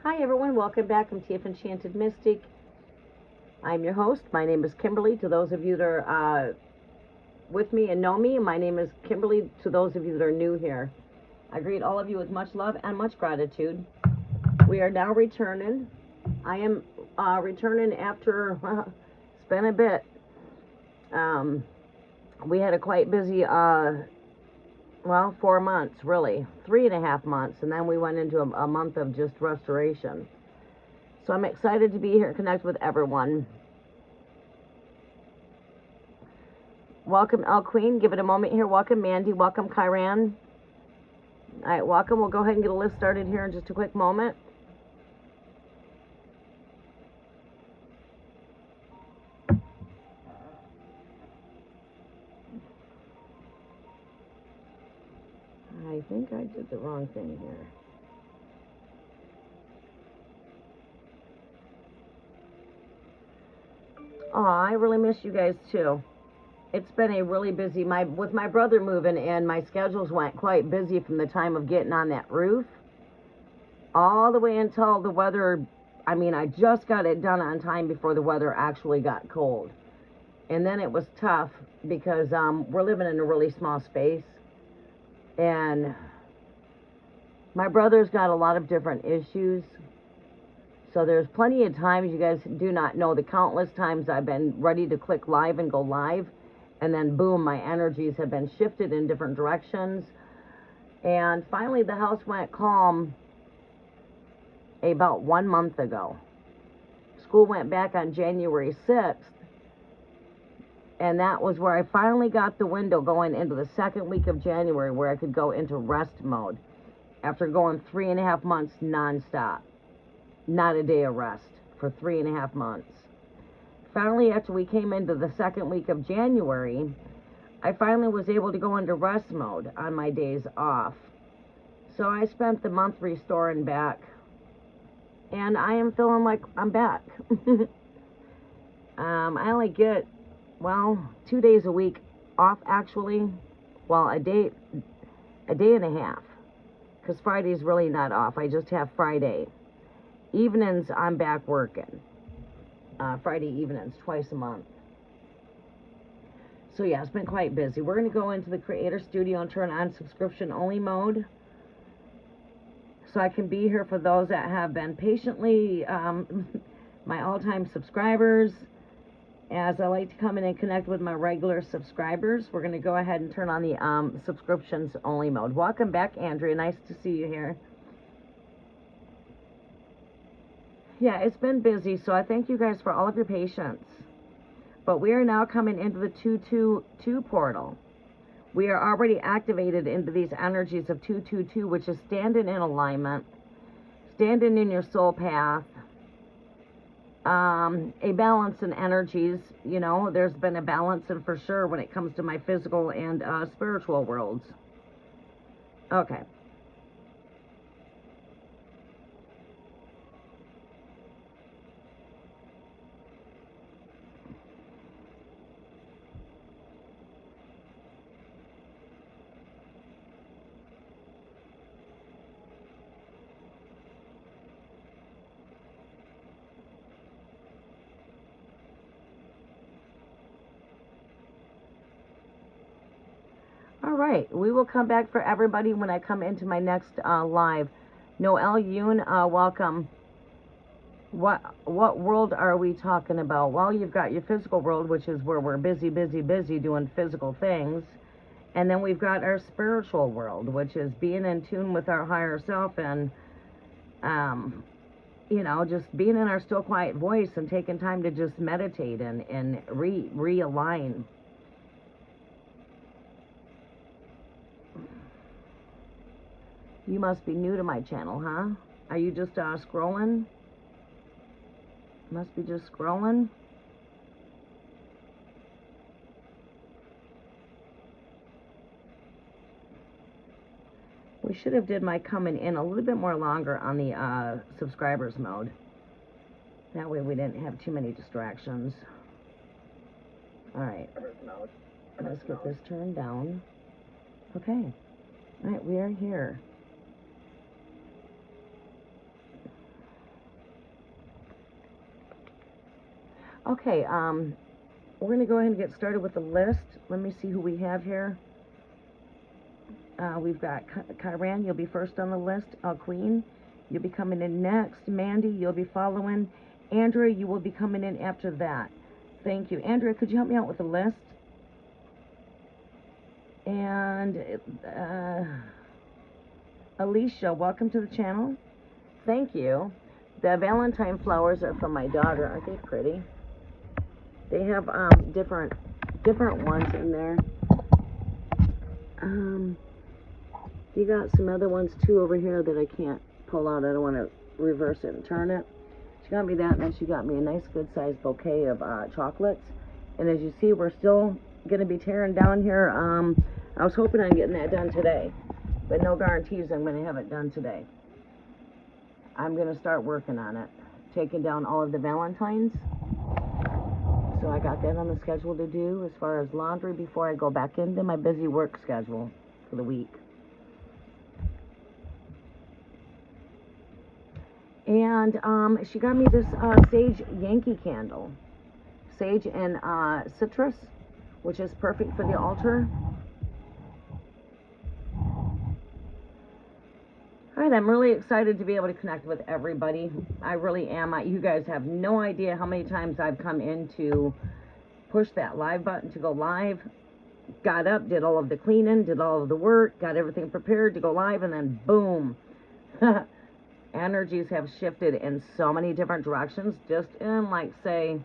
Hi everyone, welcome back. I'm TF Enchanted Mystic. I'm your host. My name is Kimberly. To those of you that are with me and know me, my name is Kimberly. To those of you that are new here, I greet all of you with much love and much gratitude. We are now returning. I am returning after, it's been a bit. We had a quite busy, 4 months, really. 3.5 months, and then we went into a month of just restoration. So I'm excited to be here and connect with everyone. Welcome, El Queen. Give it a moment here. Welcome, Mandy. Welcome, Chiran. All right, welcome. We'll go ahead and get a list started here in just a quick moment. I think I did the wrong thing here. Oh, I really miss you guys too. It's been a really busy, with my brother moving in, my schedules went quite busy from the time of getting on that roof all the way until the weather. I just got it done on time before the weather actually got cold. And then it was tough because we're living in a really small space. And my brother's got a lot of different issues. So there's plenty of times, you guys do not know the countless times I've been ready to click live and go live. And then boom, my energies have been shifted in different directions. And finally the house went calm about 1 month ago. School went back on January 6th. And that was where I finally got the window going into the second week of January where I could go into rest mode after going 3.5 months nonstop. Not a day of rest for 3.5 months. Finally, after we came into the second week of January, I finally was able to go into rest mode on my days off. So I spent the month restoring back. And I am feeling like I'm back. I only get 2 days a week off actually. Well, a day and a half. Because Friday's really not off. I just have Friday. Evenings, I'm back working. Friday evenings, twice a month. So yeah, it's been quite busy. We're going to go into the Creator Studio and turn on subscription only mode. So I can be here for those that have been patiently my all-time subscribers. As I like to come in and connect with my regular subscribers, we're going to go ahead and turn on the subscriptions only mode. Welcome back, Andrea. Nice to see you here. Yeah, it's been busy, so I thank you guys for all of your patience. But we are now coming into the 222 portal. We are already activated into these energies of 222, which is standing in alignment, standing in your soul path, a balance in energies. You know, there's been a balance, and for sure when it comes to my physical and spiritual worlds. Okay. All right, we will come back for everybody when I come into my next live. Noel Yoon, welcome. What world are we talking about? Well, you've got your physical world, which is where we're busy doing physical things. And then we've got our spiritual world, which is being in tune with our higher self and, you know, just being in our still quiet voice and taking time to just meditate and realign. You must be new to my channel, huh? Are you just scrolling? Must be just scrolling. We should have did my coming in a little bit more longer on the subscribers mode. That way we didn't have too many distractions. All right. Let's get this turned down. Okay. All right, we are here. Okay, we're going to go ahead and get started with the list. Let me see who we have here. We've got Chiran, you'll be first on the list. Queen, you'll be coming in next. Mandy, you'll be following. Andrea, you will be coming in after that. Thank you. Andrea, could you help me out with the list? And Alicia, welcome to the channel. Thank you. The Valentine flowers are from my daughter. Aren't they pretty? They have different ones in there. You got some other ones too over here that I can't pull out. I don't want to reverse it and turn it. She got me that, and then she got me a nice good sized bouquet of chocolates. And as you see, we're still going to be tearing down here. I was hoping on getting that done today, but no guarantees I'm going to have it done today. I'm going to start working on it, taking down all of the Valentines. So I got that on the schedule to do as far as laundry before I go back into my busy work schedule for the week. And she got me this Sage Yankee candle. Sage and citrus, which is perfect for the altar. All right, I'm really excited to be able to connect with everybody. I really am. You guys have no idea how many times I've come in to push that live button to go live. Got up, did all of the cleaning, did all of the work, got everything prepared to go live, and then boom. Energies have shifted in so many different directions just in, like, say,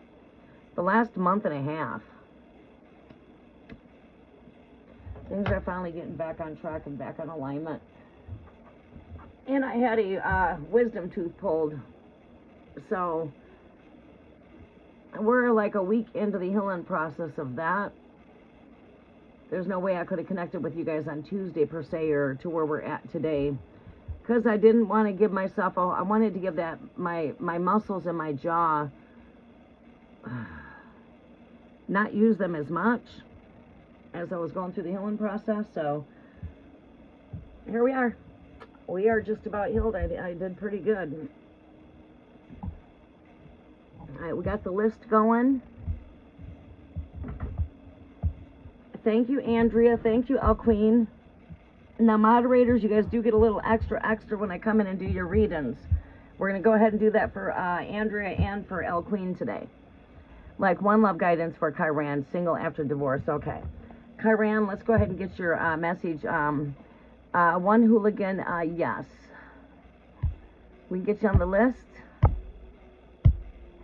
the last month and a half. Things are finally getting back on track and back on alignment. And I had a wisdom tooth pulled. So we're like a week into the healing process of that. There's no way I could have connected with you guys on Tuesday per se, or to where we're at today, because I didn't want to give myself I wanted to give that my muscles in my jaw, not use them as much as I was going through the healing process. So here we are. We are just about healed. I did pretty good. All right, we got the list going. Thank you, Andrea. Thank you, El Queen. Now, moderators, you guys do get a little extra when I come in and do your readings. We're going to go ahead and do that for Andrea and for El Queen today. Like one love guidance for Chiran, single after divorce. Okay. Chiran, let's go ahead and get your message. One hooligan, yes. We can get you on the list.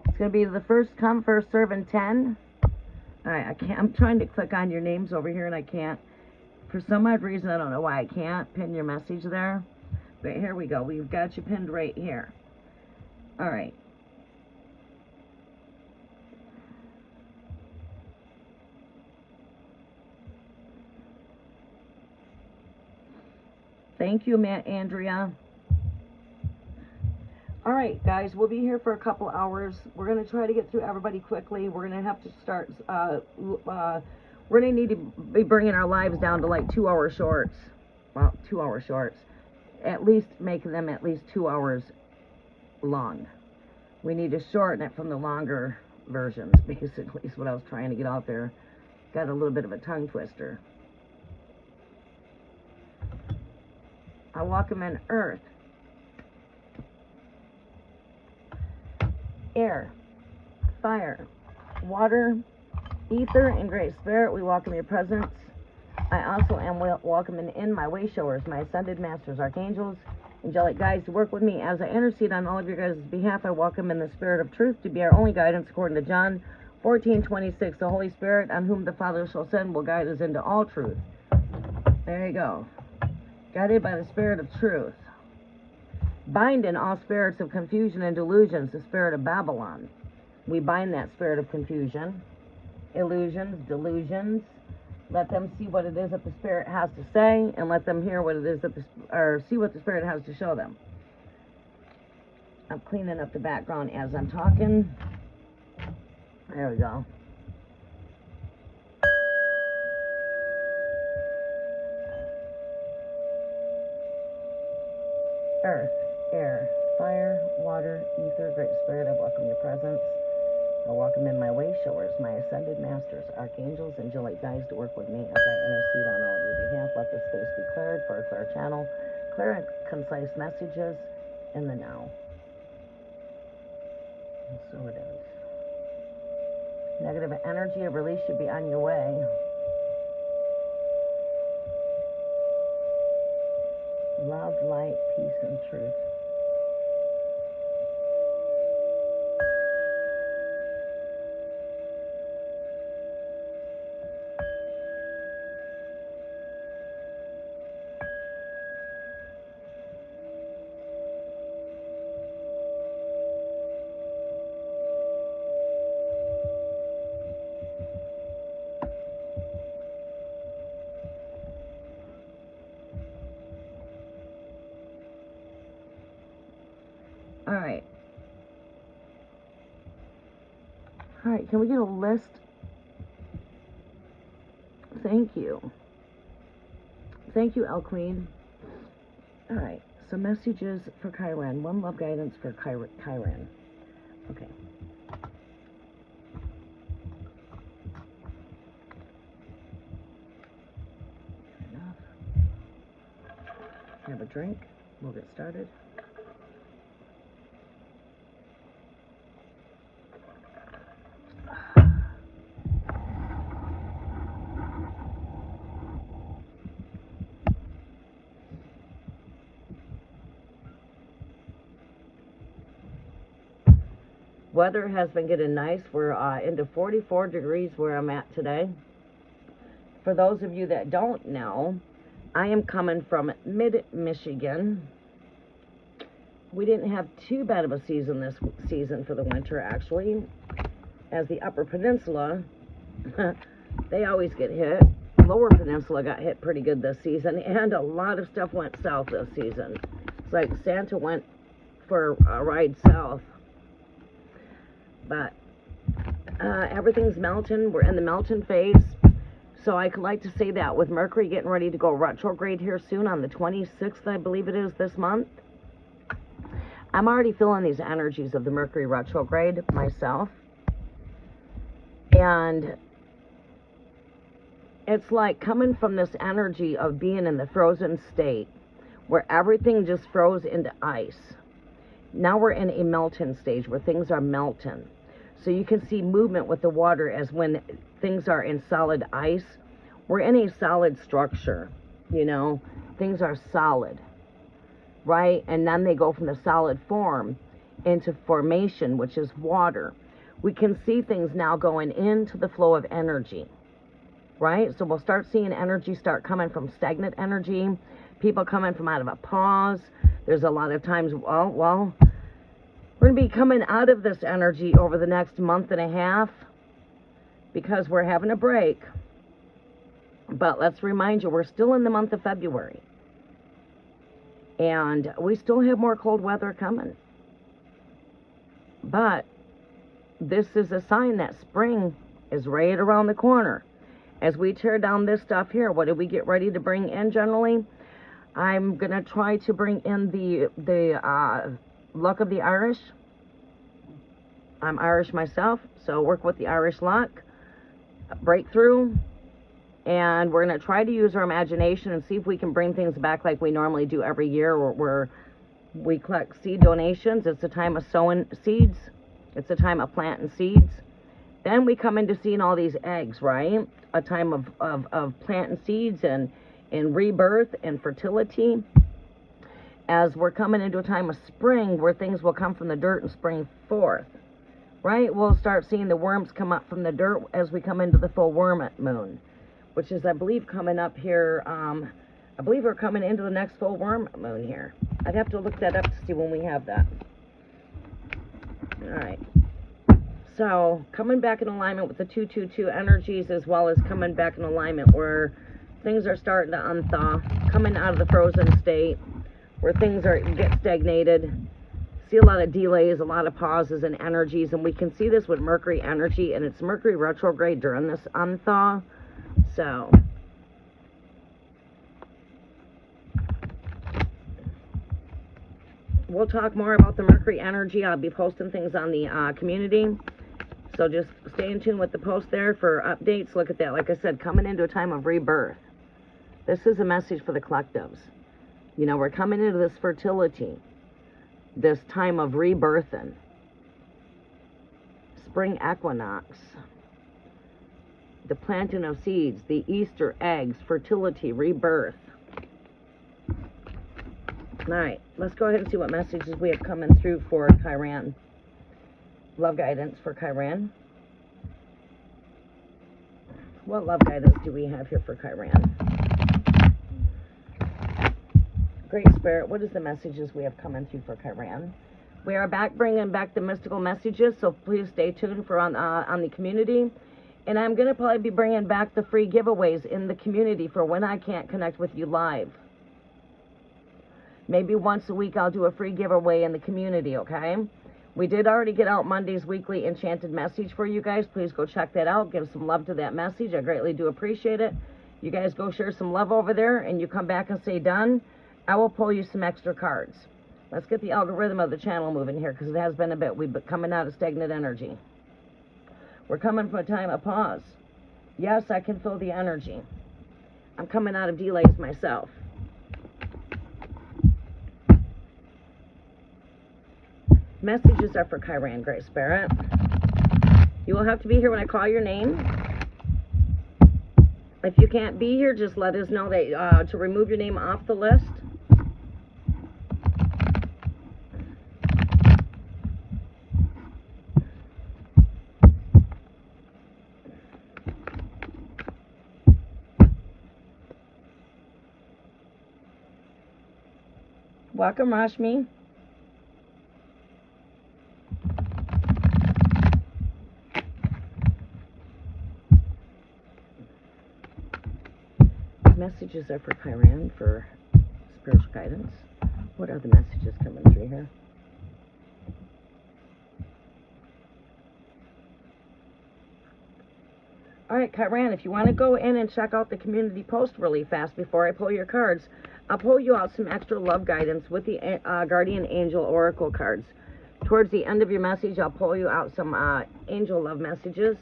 It's going to be the first come, first serve in 10. All right, I can't. I'm trying to click on your names over here, and I can't. For some odd reason, I don't know why I can't pin your message there. But here we go. We've got you pinned right here. All right. Thank you, Andrea. All right, guys, we'll be here for a couple hours. We're going to try to get through everybody quickly. We're going to have to start, we're going to need to be bringing our lives down to like 2-hour shorts. Well, 2-hour shorts. At least making them at least 2 hours long. We need to shorten it from the longer versions, basically, is what I was trying to get out there. Got a little bit of a tongue twister. I walk them in earth, air, fire, water, ether, and great spirit. We welcome your presence. I also am welcoming in my way showers, my ascended masters, archangels, angelic guides to work with me as I intercede on all of your guys' behalf. I welcome in the spirit of truth to be our only guidance, according to John 14:26. The Holy Spirit, on whom the Father shall send, will guide us into all truth. There you go. Guided by the spirit of truth. Bind in all spirits of confusion and delusions, the spirit of Babylon. We bind that spirit of confusion, illusions, delusions. Let them see what it is that the spirit has to say, and let them hear what it is that or see what the spirit has to show them. I'm cleaning up the background as I'm talking. There we go. Earth, air, fire, water, ether, great spirit, I welcome your presence. I welcome in my way showers, my ascended masters, archangels, angelic guides to work with me as I intercede on all of your behalf. Let the space be cleared for a clear channel, clear and concise messages in the now. And so it is. Negative energy of release should be on your way. Love, light, peace, and truth. All right. All right, can we get a list? Thank you. Thank you, El Queen. All right, so messages for Chiran. One love guidance for Chiran. Okay. Enough. Have a drink. We'll get started. Weather has been getting nice. We're into 44 degrees where I'm at today. For those of you that don't know, I am coming from mid-Michigan. We didn't have too bad of a season this season for the winter, actually. As the Upper Peninsula, they always get hit. Lower Peninsula got hit pretty good this season, and a lot of stuff went south this season. It's like Santa went for a ride south. But everything's melting. We're in the melting phase. So I could like to say that with Mercury getting ready to go retrograde here soon on the 26th, I believe it is, this month. I'm already feeling these energies of the Mercury retrograde myself. And it's like coming from this energy of being in the frozen state where everything just froze into ice. Now we're in a melting stage where things are melting. So you can see movement with the water as when things are in solid ice. We're in a solid structure, you know. Things are solid, right? And then they go from the solid form into formation, which is water. We can see things now going into the flow of energy, right? So we'll start seeing energy start coming from stagnant energy, people coming from out of a pause. There's a lot of times, well, we're going to be coming out of this energy over the next month and a half because we're having a break. But let's remind you, we're still in the month of February. And we still have more cold weather coming. But this is a sign that spring is right around the corner. As we tear down this stuff here, what do we get ready to bring in generally? I'm going to try to bring in the luck of the Irish. I'm Irish myself, so work with the Irish luck, breakthrough, and we're going to try to use our imagination and see if we can bring things back like we normally do every year, where we collect seed donations. It's a time of sowing seeds. It's a time of planting seeds. Then we come into seeing all these eggs, right? A time of planting seeds and rebirth and fertility. As we're coming into a time of spring where things will come from the dirt and spring forth, right? We'll start seeing the worms come up from the dirt as we come into the full worm moon, which is, I believe, coming up here. I believe we're coming into the next full worm moon here. I'd have to look that up to see when we have that. All right. So coming back in alignment with the 222 energies, as well as coming back in alignment where things are starting to unthaw, coming out of the frozen state, where things get stagnated. See a lot of delays, a lot of pauses and energies, and we can see this with Mercury energy, and it's Mercury retrograde during this unthaw. So we'll talk more about the Mercury energy. I'll be posting things on the community So just stay in tune with the post there for updates. Look at that. Like I said, coming into a time of rebirth. This is a message for the collectives. You know, we're coming into this fertility, this time of rebirthing. Spring equinox. The planting of seeds, the Easter eggs, fertility, rebirth. All right, let's go ahead and see what messages we have coming through for Chiran. Love guidance for Chiran. What love guidance do we have here for Chiran? Great Spirit, what is the messages we have coming through for Chiran? We are bringing back the mystical messages, so please stay tuned for on the community. And I'm going to probably be bringing back the free giveaways in the community for when I can't connect with you live. Maybe once a week I'll do a free giveaway in the community, okay? We did already get out Monday's weekly enchanted message for you guys. Please go check that out. Give some love to that message. I greatly do appreciate it. You guys go share some love over there, and you come back and say done. I will pull you some extra cards. Let's get the algorithm of the channel moving here, because it has been a bit. We've been coming out of stagnant energy. We're coming from a time of pause. Yes, I can feel the energy. I'm coming out of delays myself. Messages are for Chiran, Great Spirit. You will have to be here when I call your name. If you can't be here, just let us know that to remove your name off the list. Welcome, Rashmi. Messages are for Chiran for spiritual guidance. What are the messages coming through here? All right, Chiran, if you want to go in and check out the community post really fast before I pull your cards, I'll pull you out some extra love guidance with the Guardian Angel Oracle cards. Towards the end of your message, I'll pull you out some angel love messages.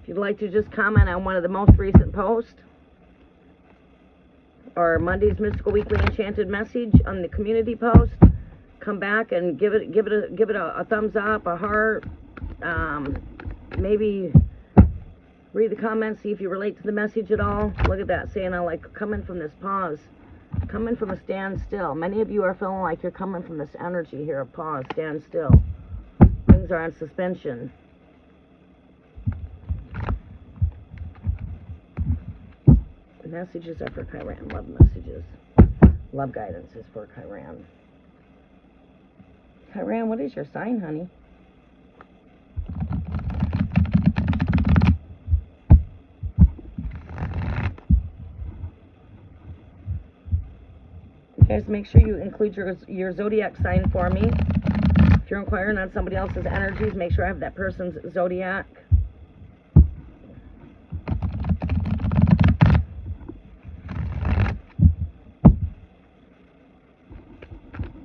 If you'd like to just comment on one of the most recent posts, or Monday's Mystical Weekly Enchanted message on the community post, come back and give it a thumbs up, a heart, maybe read the comments, see if you relate to the message at all. Look at that, saying I like coming from this pause, coming from a standstill. Many of you are feeling like you're coming from this energy here of pause, standstill. Things are on suspension. The messages are for Chiran, love messages. Love guidance is for Chiran. Chiran, what is your sign, honey? Guys, make sure you include your zodiac sign for me. If you're inquiring on somebody else's energies, make sure I have that person's zodiac.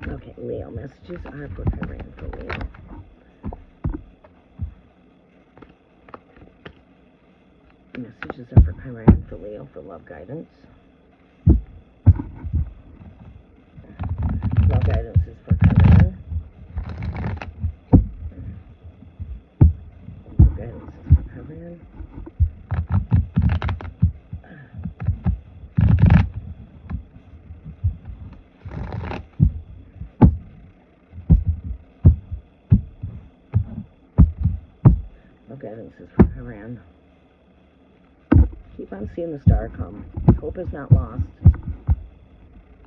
Okay, Leo. Messages are for Chiran for Leo. Messages are for Chiran for Leo for love guidance. Love guidance is for Chiran. Love guidance is for Chiran. Love guidance is for Chiran. Keep on seeing the star come. Hope is not lost.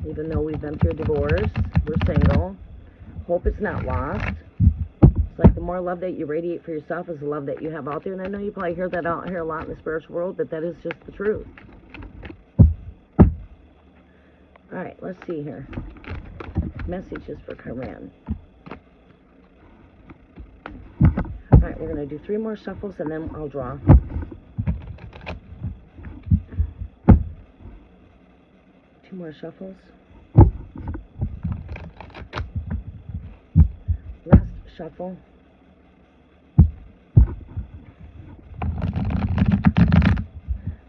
Even though we've been through a divorce, we're single. Hope is not lost. It's like the more love that you radiate for yourself is the love that you have out there. And I know you probably hear that out here a lot in the spiritual world, but that is just the truth. All right, let's see here. Messages for Chiran. All right, we're going to do 3 more shuffles and then I'll draw. More shuffles. shuffle.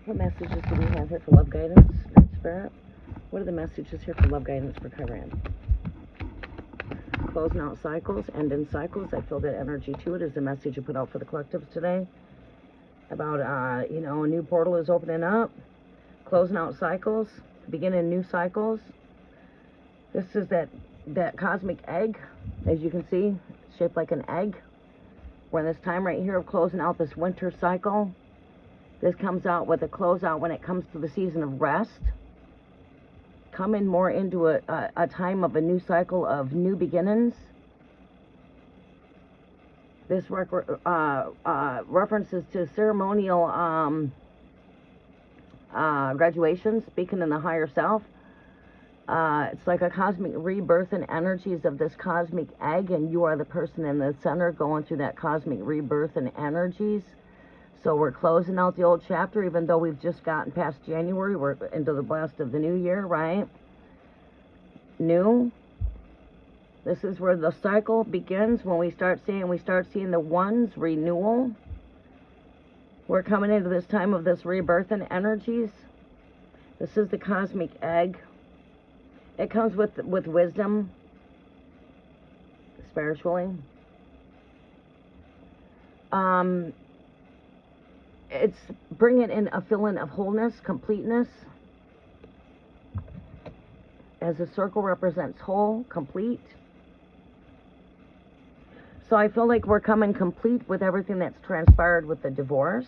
What messages do we have here for love guidance, Spirit? What are the messages here for love guidance for Chiran? Closing out cycles, ending cycles. I feel that energy to it is the message you put out for the collectives today. About, you know, a new portal is opening up. Closing out cycles, beginning new cycles. This is that cosmic egg, as you can see, shaped like an egg. We're in this time right here of closing out this winter cycle. This comes out with a closeout when it comes to the season of rest. Coming more into a time of a new cycle of new beginnings. This references to ceremonial graduation, speaking in the higher self. It's like a cosmic rebirth and energies of this cosmic egg, and you are the person in the center going through that cosmic rebirth and energies. So we're closing out the old chapter, even though we've just gotten past January. We're into the blast of the new year, right? New. This is where the cycle begins, when we start seeing the ones, renewal. We're coming into this time of this rebirth and energies. This is the cosmic egg. It comes with wisdom, spiritually. It's bringing in a feeling of wholeness, completeness. As a circle represents whole, complete. So I feel like we're coming complete with everything that's transpired with the divorce.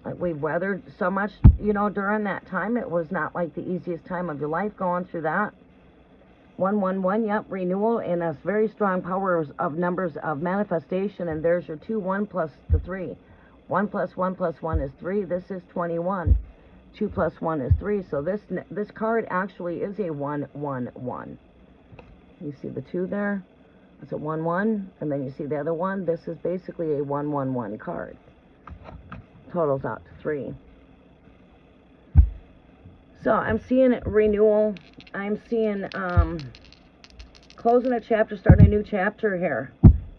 Like we've weathered so much, you know, during that time. It was not like the easiest time of your life going through that. 111, yep, renewal, and a very strong powers of numbers of manifestation. And there's your 2, 1 plus the 3. 1 plus 1 plus 1 is 3. This is 21. 2 plus 1 is 3. So this card actually is a 111. You see the 2 there? It's a 1-1, and then you see the other one. This is basically a 111 card. Totals out to 3. So I'm seeing renewal. I'm seeing closing a chapter, starting a new chapter here.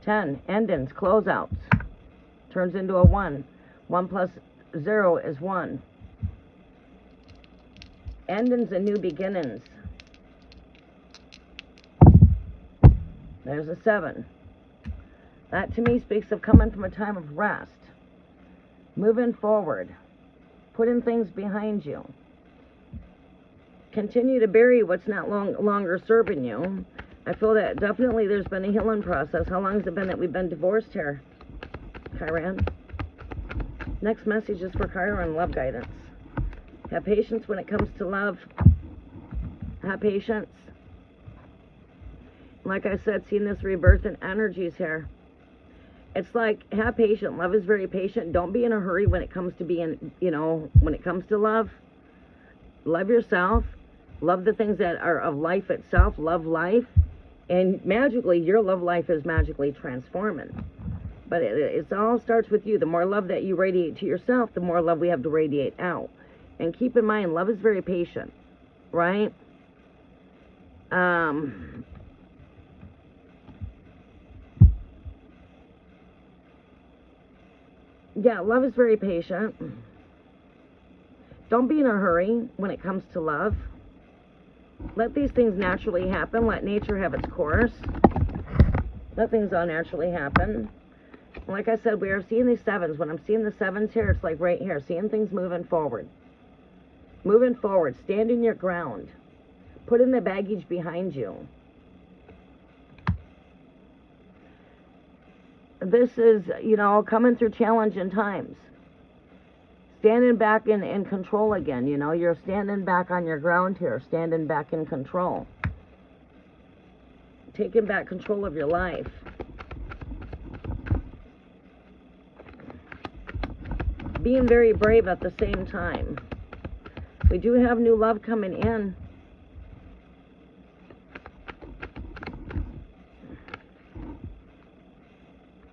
10, endings, closeouts. Turns into a 1. 1 plus 0 is 1. Endings and new beginnings. There's a 7. That to me speaks of coming from a time of rest. Moving forward. Putting things behind you. Continue to bury what's not longer serving you. I feel that definitely there's been a healing process. How long has it been that we've been divorced here, Chiran? Next message is for Chiran, love guidance. Have patience when it comes to love. Have patience. Like I said, seeing this rebirth and energies here. It's like, have patience. Love is very patient. Don't be in a hurry when it comes to being, you know, when it comes to love. Love yourself. Love the things that are of life itself. Love life. And magically, your love life is magically transforming. But it all starts with you. The more love that you radiate to yourself, the more love we have to radiate out. And keep in mind, love is very patient. Right? Yeah, love is very patient. Don't be in a hurry when it comes to love. Let these things naturally happen. Let nature have its course. Let things all naturally happen. Like I said, we are seeing these 7s. When I'm seeing the 7s here, it's like right here. Seeing things moving forward. Moving forward. Standing your ground. Putting the baggage behind you. This is, you know, coming through challenging times. Standing back in control again, you know. You're standing back on your ground here. Standing back in control. Taking back control of your life. Being very brave at the same time. We do have new love coming in.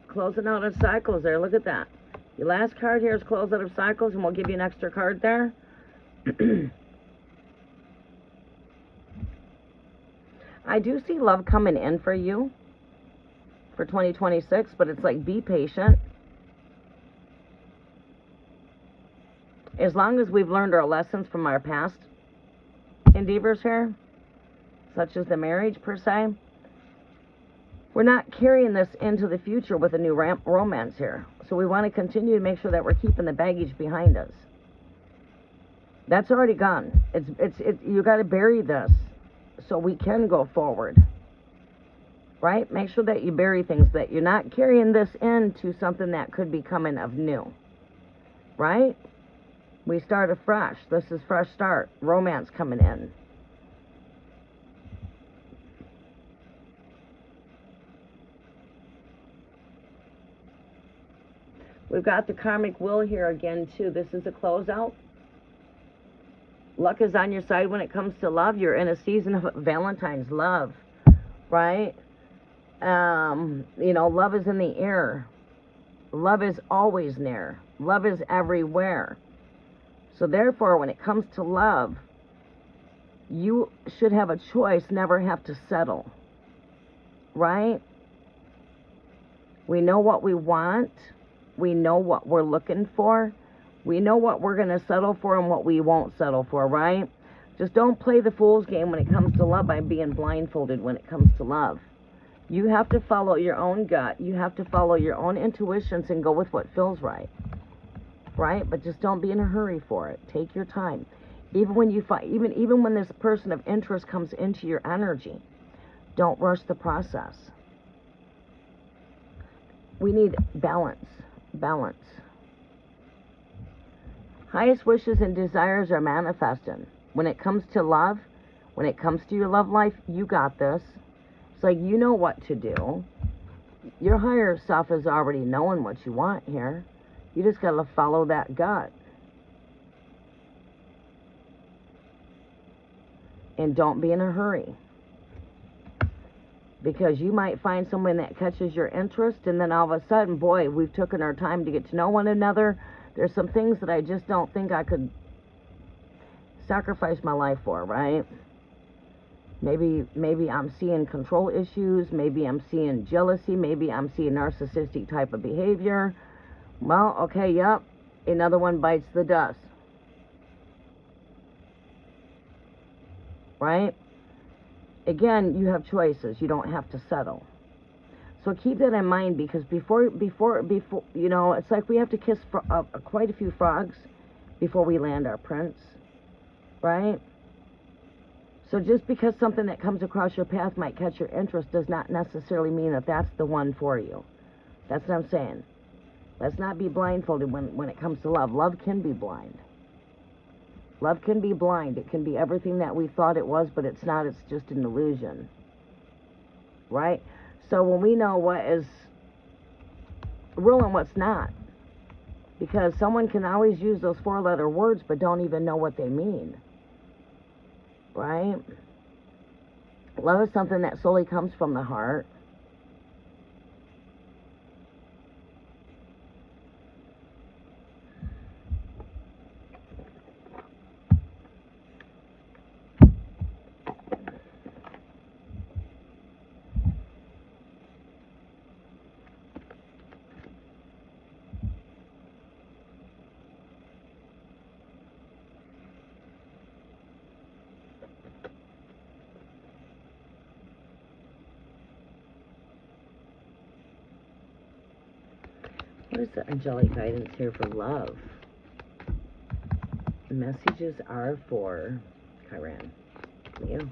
Closing out of cycles there. Look at that. Your last card here is close out of cycles, and we'll give you an extra card there. I do see love coming in for you for 2026, but it's like, be patient. As long as we've learned our lessons from our past endeavors here, such as the marriage per se, we're not carrying this into the future with a new romance here. So we want to continue to make sure that we're keeping the baggage behind us. That's already gone. You got to bury this so we can go forward. Right? Make sure that you bury things, that you're not carrying this into something that could be coming of new. Right? We start afresh. This is fresh start. Romance coming in. We've got the karmic wheel here again, too. This is a closeout. Luck is on your side when it comes to love. You're in a season of Valentine's love, right? You know, love is in the air. Love is always near. Love is everywhere. So therefore, when it comes to love, you should have a choice, never have to settle, right? We know what we want. We know what we're looking for. We know what we're going to settle for and what we won't settle for, right? Just don't play the fool's game when it comes to love by being blindfolded when it comes to love. You have to follow your own gut. You have to follow your own intuitions and go with what feels right, right? But just don't be in a hurry for it. Take your time. Even when you find, even when this person of interest comes into your energy, don't rush the process. We need balance. Balance. Highest wishes and desires are manifesting. When it comes to love, when it comes to your love life, you got this. It's like you know what to do. Your higher self is already knowing what you want here. You just got to follow that gut. And don't be in a hurry. Because you might find someone that catches your interest, and then all of a sudden, boy, we've taken our time to get to know one another. There's some things that I just don't think I could sacrifice my life for, right? Maybe I'm seeing control issues. Maybe I'm seeing jealousy. Maybe I'm seeing narcissistic type of behavior. Well, okay, yep. Another one bites the dust. Right? Again, you have choices. You don't have to settle. So keep that in mind, because before, you know, it's like we have to kiss quite a few frogs before we land our prince, right? So just because something that comes across your path might catch your interest does not necessarily mean that that's the one for you. That's what I'm saying. Let's not be blindfolded when it comes to love. Love can be blind. Love can be blind. It can be everything that we thought it was, but it's not. It's just an illusion. Right? So when we know what is real and what's not, because someone can always use those four-letter words but don't even know what they mean. Right? Love is something that solely comes from the heart. What is the angelic guidance here for love? The messages are for Chiran. Leo.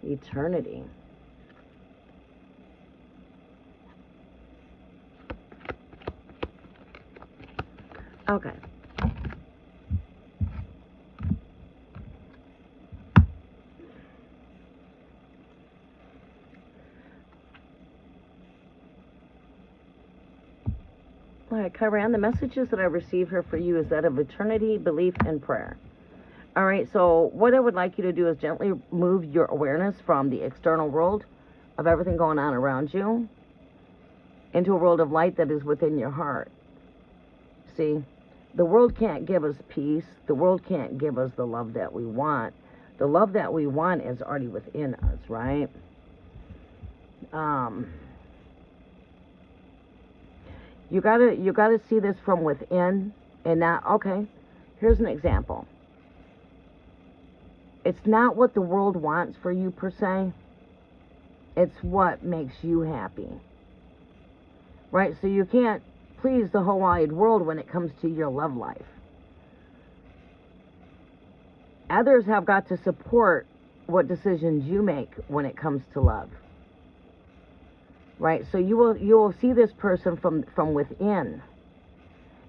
Eternity. Okay. All right, Chiran, the messages that I receive here for you is that of eternity, belief, and prayer. All right, so what I would like you to do is gently move your awareness from the external world of everything going on around you into a world of light that is within your heart. See, The world can't give us peace. The world can't give us the love that we want. The love that we want is already within us, right? You gotta see this from within, and not, okay, here's an example. It's not what the world wants for you per se. It's what makes you happy. Right? So you can't please the whole wide world when it comes to your love life. Others have got to support what decisions you make when it comes to love. Right? So you will see this person from within.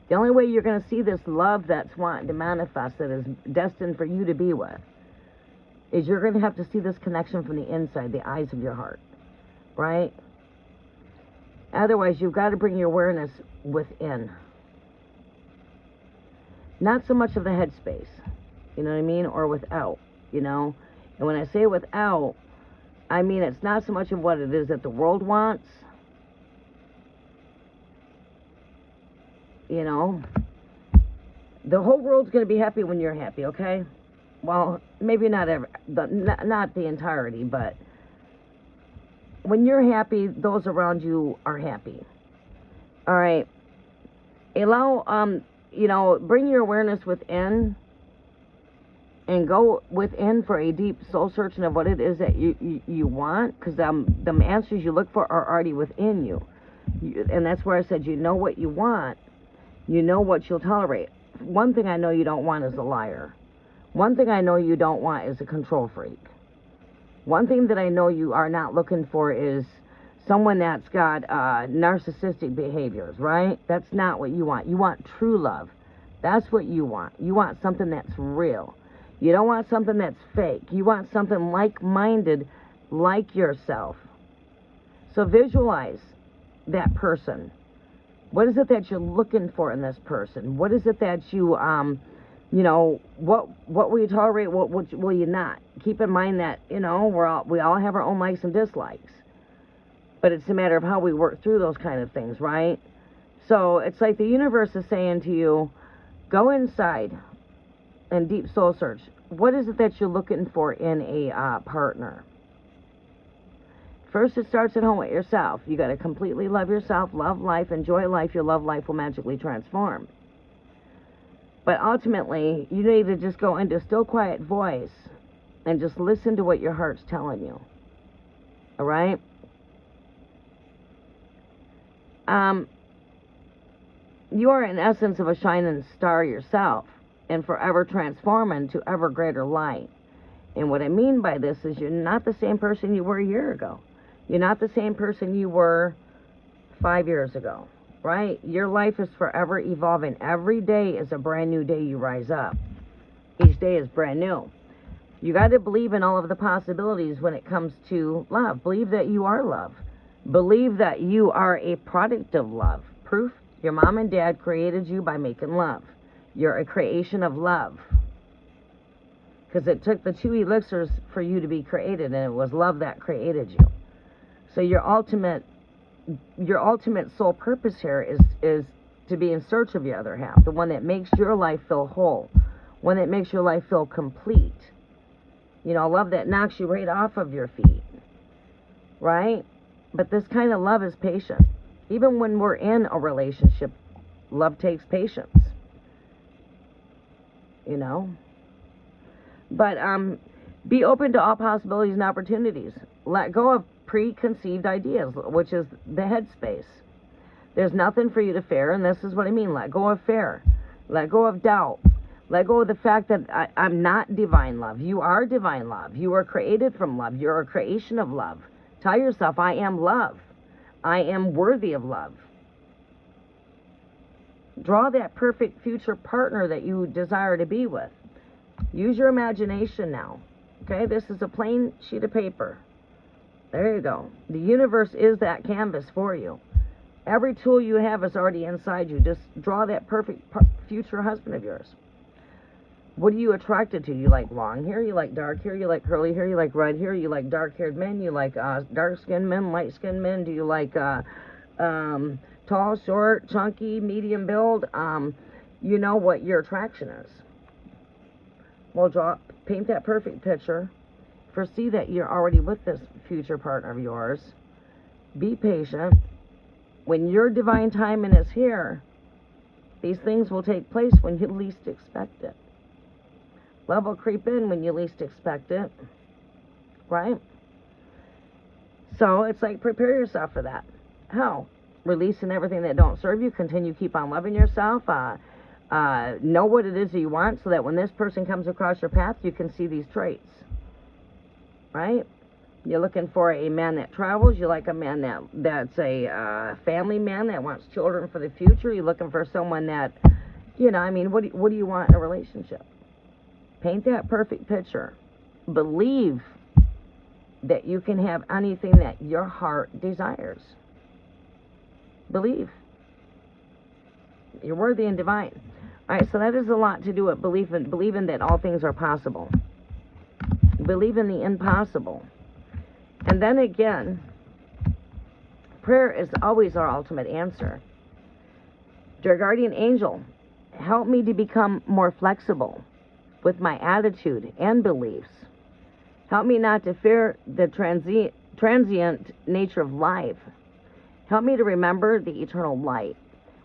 The only way you're going to see this love that's wanting to manifest, that is destined for you to be with, is you're going to have to see this connection from the inside, the eyes of your heart. Right? Otherwise, you've got to bring your awareness within. Not so much of the headspace, you know what I mean, or without, you know. And when I say without, I mean it's not so much of what it is that the world wants, you know. The whole world's going to be happy when you're happy, okay? Well, maybe not not the entirety, but when you're happy, those around you are happy. All right. Allow, you know, bring your awareness within and go within for a deep soul searching of what it is that you want, because the answers you look for are already within you. And that's where I said, you know what you want, you know what you'll tolerate. One thing I know you don't want is a liar. One thing I know you don't want is a control freak. One thing that I know you are not looking for is someone that's got narcissistic behaviors, right? That's not what you want. You want true love. That's what you want. You want something that's real. You don't want something that's fake. You want something like-minded, like yourself. So visualize that person. What is it that you're looking for in this person? What is it that you, you know, what will you tolerate? What will you not? Keep in mind that, you know, we all have our own likes and dislikes. But it's a matter of how we work through those kind of things, right? So it's like the universe is saying to you, go inside and deep soul search. What is it that you're looking for in a partner? First, it starts at home with yourself. You got to completely love yourself, love life, enjoy life. Your love life will magically transform. But ultimately, you need to just go into a still, quiet voice and just listen to what your heart's telling you. All right? You are in essence of a shining star yourself and forever transforming to ever greater light. And what I mean by this is you're not the same person you were a year ago. You're not the same person you were 5 years ago, right? Your life is forever evolving. Every day is a brand new day you rise up. Each day is brand new. You got to believe in all of the possibilities when it comes to love. Believe that you are love. Believe that you are a product of love. Proof, your mom and dad created you by making love. You're a creation of love. Because it took the two elixirs for you to be created, and it was love that created you. So your ultimate soul purpose here is to be in search of your other half, the one that makes your life feel whole, one that makes your life feel complete. You know, love that knocks you right off of your feet, right? But this kind of love is patient. Even when we're in a relationship, love takes patience, you know? But be open to all possibilities and opportunities. Let go of preconceived ideas, which is the headspace. There's nothing for you to fear, and this is what I mean. Let go of fear. Let go of doubt. Let go of the fact that I'm not divine love. You are divine love. You are created from love. You're a creation of love. Tell yourself, I am love. I am worthy of love. Draw that perfect future partner that you desire to be with. Use your imagination now. Okay, this is a plain sheet of paper. There you go. The universe is that canvas for you. Every tool you have is already inside you. Just draw that perfect future husband of yours. What are you attracted to? You like long hair? You like dark hair? You like curly hair? You like red hair? You like dark-haired men? You like dark-skinned men, light-skinned men? Do you like tall, short, chunky, medium build? you know what your attraction is. Well, paint that perfect picture. Foresee that you're already with this future partner of yours. Be patient. When your divine timing is here, these things will take place when you least expect it. Love will creep in when you least expect it. Right? So it's like, prepare yourself for that. How? Releasing everything that don't serve you. Continue, keep on loving yourself. Know what it is that you want, so that when this person comes across your path, you can see these traits. Right? You're looking for a man that travels. You like a man that's a family man that wants children for the future. You're looking for someone that, what do you want in a relationship? Paint that perfect picture. Believe that you can have anything that your heart desires. Believe. You're worthy and divine. All right, so that is a lot to do with believing that all things are possible. Believe in the impossible. And then again, prayer is always our ultimate answer. Dear guardian angel, help me to become more flexible with my attitude and beliefs. Help me not to fear the transient nature of life. Help me to remember the eternal light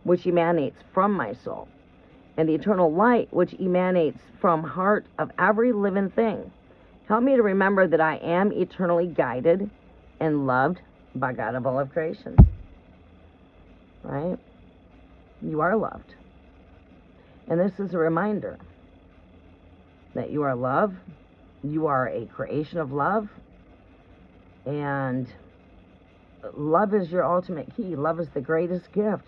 which emanates from my soul, and the eternal light which emanates from heart of every living thing. Help me to remember that I am eternally guided and loved by God of all of creation. Right? You are loved. And this is a reminder that you are love. You are a creation of love. And love is your ultimate key. Love is the greatest gift.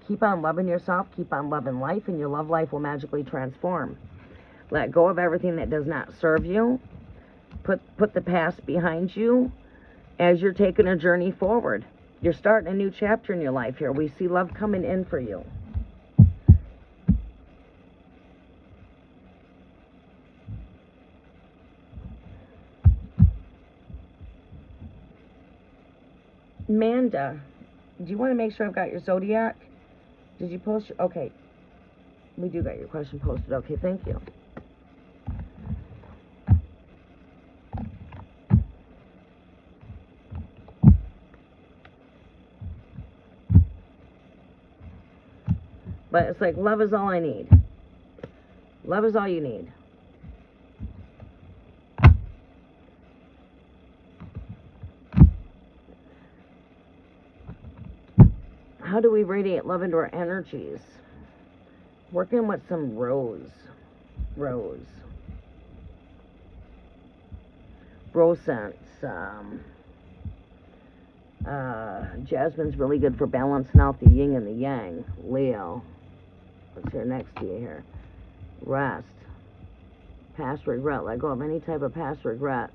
Keep on loving yourself. Keep on loving life. And your love life will magically transform. Let go of everything that does not serve you. Put the past behind you as you're taking a journey forward. You're starting a new chapter in your life here. We see love coming in for you. Mandy, do you want to make sure I've got your zodiac? Did you post your... Okay. We do got your question posted. Okay, thank you. But it's like, love is all I need. Love is all you need. How do we radiate love into our energies? Working with some rose scents. Jasmine's really good for balancing out the yin and the yang. Leo. What's here next to you here? Rest. Past regret. Let go of any type of past regret.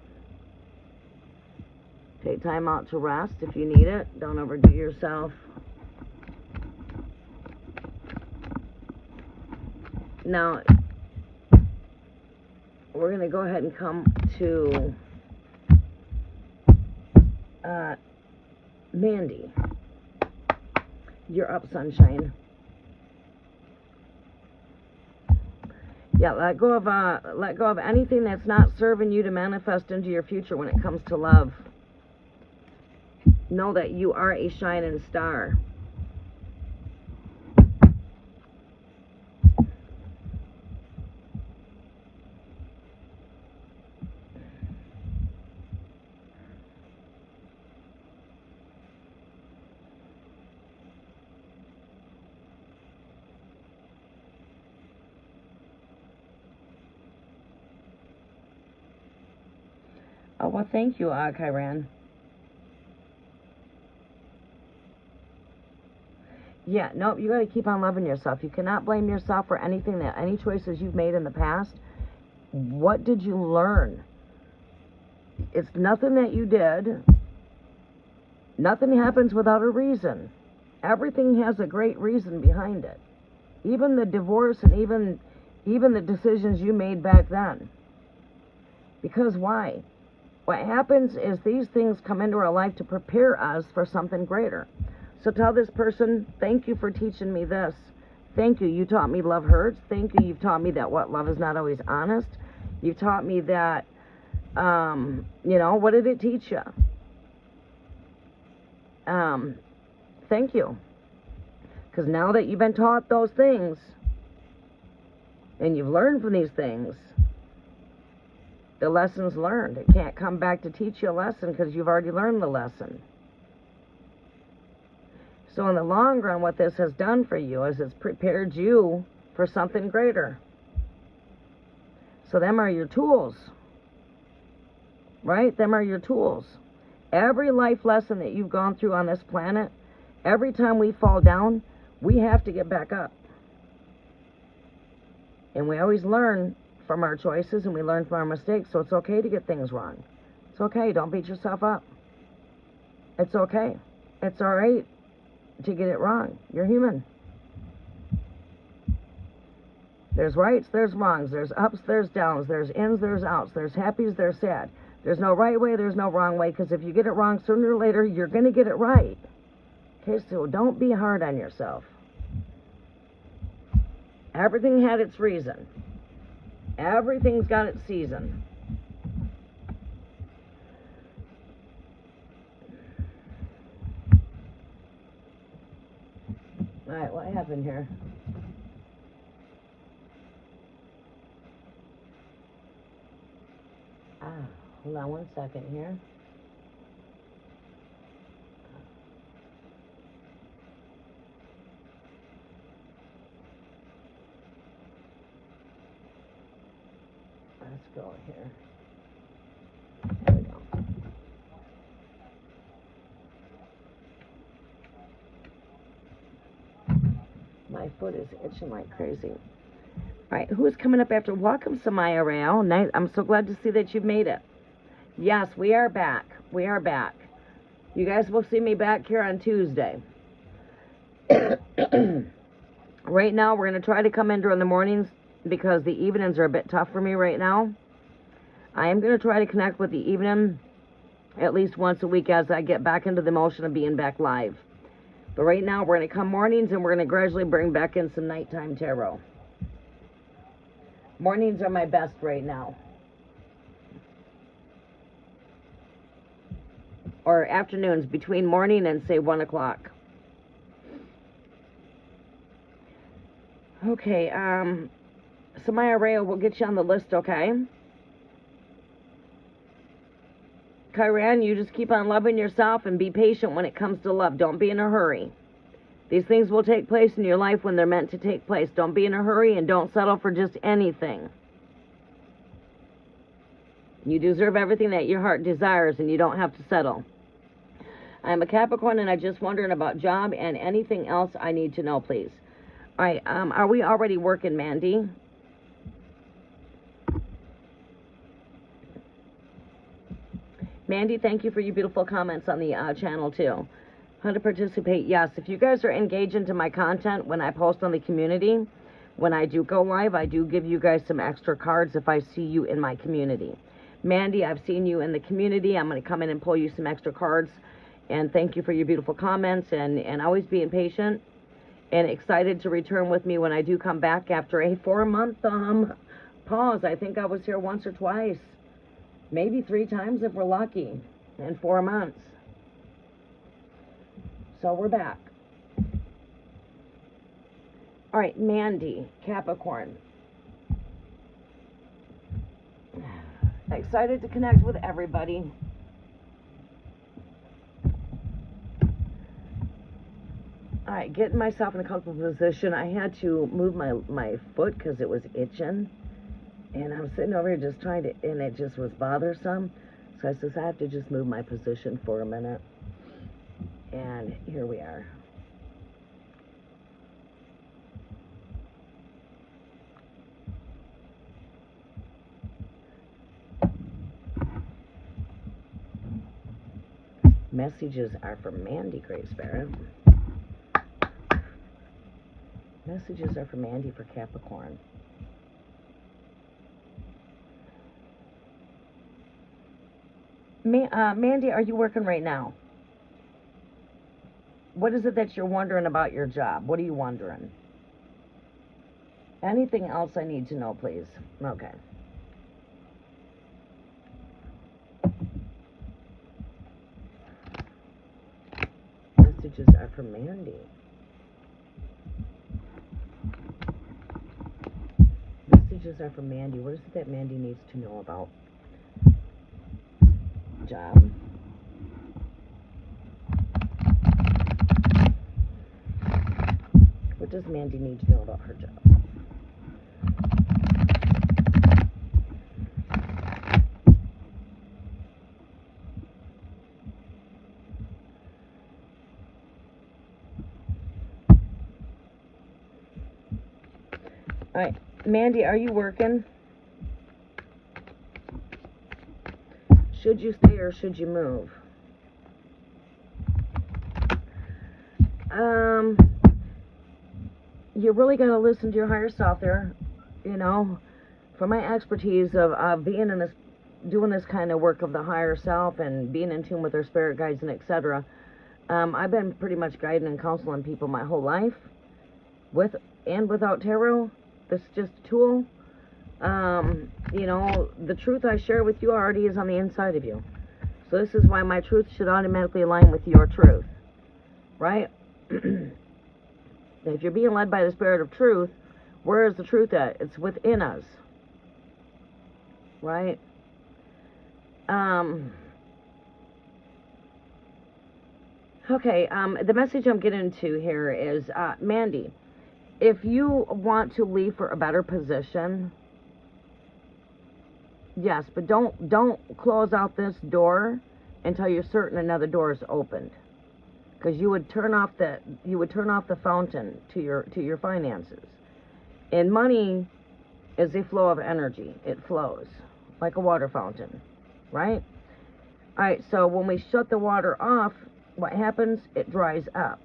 Take time out to rest if you need it. Don't overdo yourself. Now, we're going to go ahead and come to Mandy. You're up, sunshine. Yeah, let go of anything that's not serving you to manifest into your future when it comes to love. Know that you are a shining star. Oh, well, thank you, Chiran. Yeah, nope, you got to keep on loving yourself. You cannot blame yourself for any choices you've made in the past. What did you learn? It's nothing that you did. Nothing happens without a reason. Everything has a great reason behind it. Even the divorce and even the decisions you made back then. Because why? What happens is these things come into our life to prepare us for something greater. So tell this person, thank you for teaching me this. Thank you. You taught me love hurts. Thank you. You've taught me that what love is not always honest. You've taught me that, you know, what did it teach you? Thank you. Because now that you've been taught those things, and you've learned from these things, the lesson's learned. It can't come back to teach you a lesson because you've already learned the lesson. So in the long run, what this has done for you is it's prepared you for something greater. So them are your tools. Right? Them are your tools. Every life lesson that you've gone through on this planet, every time we fall down, we have to get back up. And we always learn from our choices and we learn from our mistakes, so it's okay to get things wrong. It's okay. Don't beat yourself up. It's okay. It's all right to get it wrong. You're human. There's rights, there's wrongs, there's ups, there's downs, there's ins, there's outs, there's happies, there's sad. There's no right way, there's no wrong way, because if you get it wrong, sooner or later, you're going to get it right. Okay, so don't be hard on yourself. Everything had its reason. Everything's got its season. All right, what happened here? Hold on one second here. Let's go here. There we go. My foot is itching like crazy. All right, who's coming up after? Welcome, Samaya Rael. Nice. I'm so glad to see that you've made it. Yes, we are back. We are back. You guys will see me back here on Tuesday. Right now, we're going to try to come in during the mornings because the evenings are a bit tough for me right now. I am going to try to connect with the evening at least once a week as I get back into the motion of being back live. But right now, we're going to come mornings and we're going to gradually bring back in some nighttime tarot. Mornings are my best right now. Or afternoons between morning and say 1 o'clock. Okay, Samaya Rayo will get you on the list, okay? Chiran, you just keep on loving yourself and be patient when it comes to love. Don't be in a hurry. These things will take place in your life when they're meant to take place. Don't be in a hurry and don't settle for just anything. You deserve everything that your heart desires and you don't have to settle. I'm a Capricorn and I'm just wondering about job and anything else I need to know, please. All right, are we already working, Mandy? Mandy, thank you for your beautiful comments on the channel, too. How to participate? Yes, if you guys are engaged into my content when I post on the community, when I do go live, I do give you guys some extra cards if I see you in my community. Mandy, I've seen you in the community. I'm going to come in and pull you some extra cards. And thank you for your beautiful comments and always being patient and excited to return with me when I do come back after a 4-month pause. I think I was here once or twice, maybe 3 times if we're lucky, in 4 months. So we're back. All right, Mandy, Capricorn. Excited to connect with everybody. All right, getting myself in a comfortable position. I had to move my foot because it was itching. And I'm sitting over here just trying to, and it just was bothersome. So I says, I have to just move my position for a minute. And here we are. Messages are from Mandy, Great Spirit. Messages are from Mandy for Capricorn. Mandy, are you working right now? What is it that you're wondering about your job? What are you wondering? Anything else I need to know, please? Okay. Messages are from Mandy. Messages are from Mandy. What is it that Mandy needs to know about? Job. What does Mandy need to know about her job? All right, Mandy, are you working? Should you stay or should you move? You really got to listen to your higher self there. You know, for my expertise of being in this, doing this kind of work of the higher self and being in tune with their spirit guides and etc. I've been pretty much guiding and counseling people my whole life, with and without tarot. This is just a tool. You know, the truth I share with you already is on the inside of you. So this is why my truth should automatically align with your truth, right? If you're being led by the spirit of truth, where is the truth at? It's within us, right? Okay, the message I'm getting to here is, Mandy, if you want to leave for a better position, yes, but don't close out this door until you're certain another door is opened, because you would turn off the fountain to your finances. And money is a flow of energy. It flows like a water fountain, right? All right, so when we shut the water off, what happens? It dries up,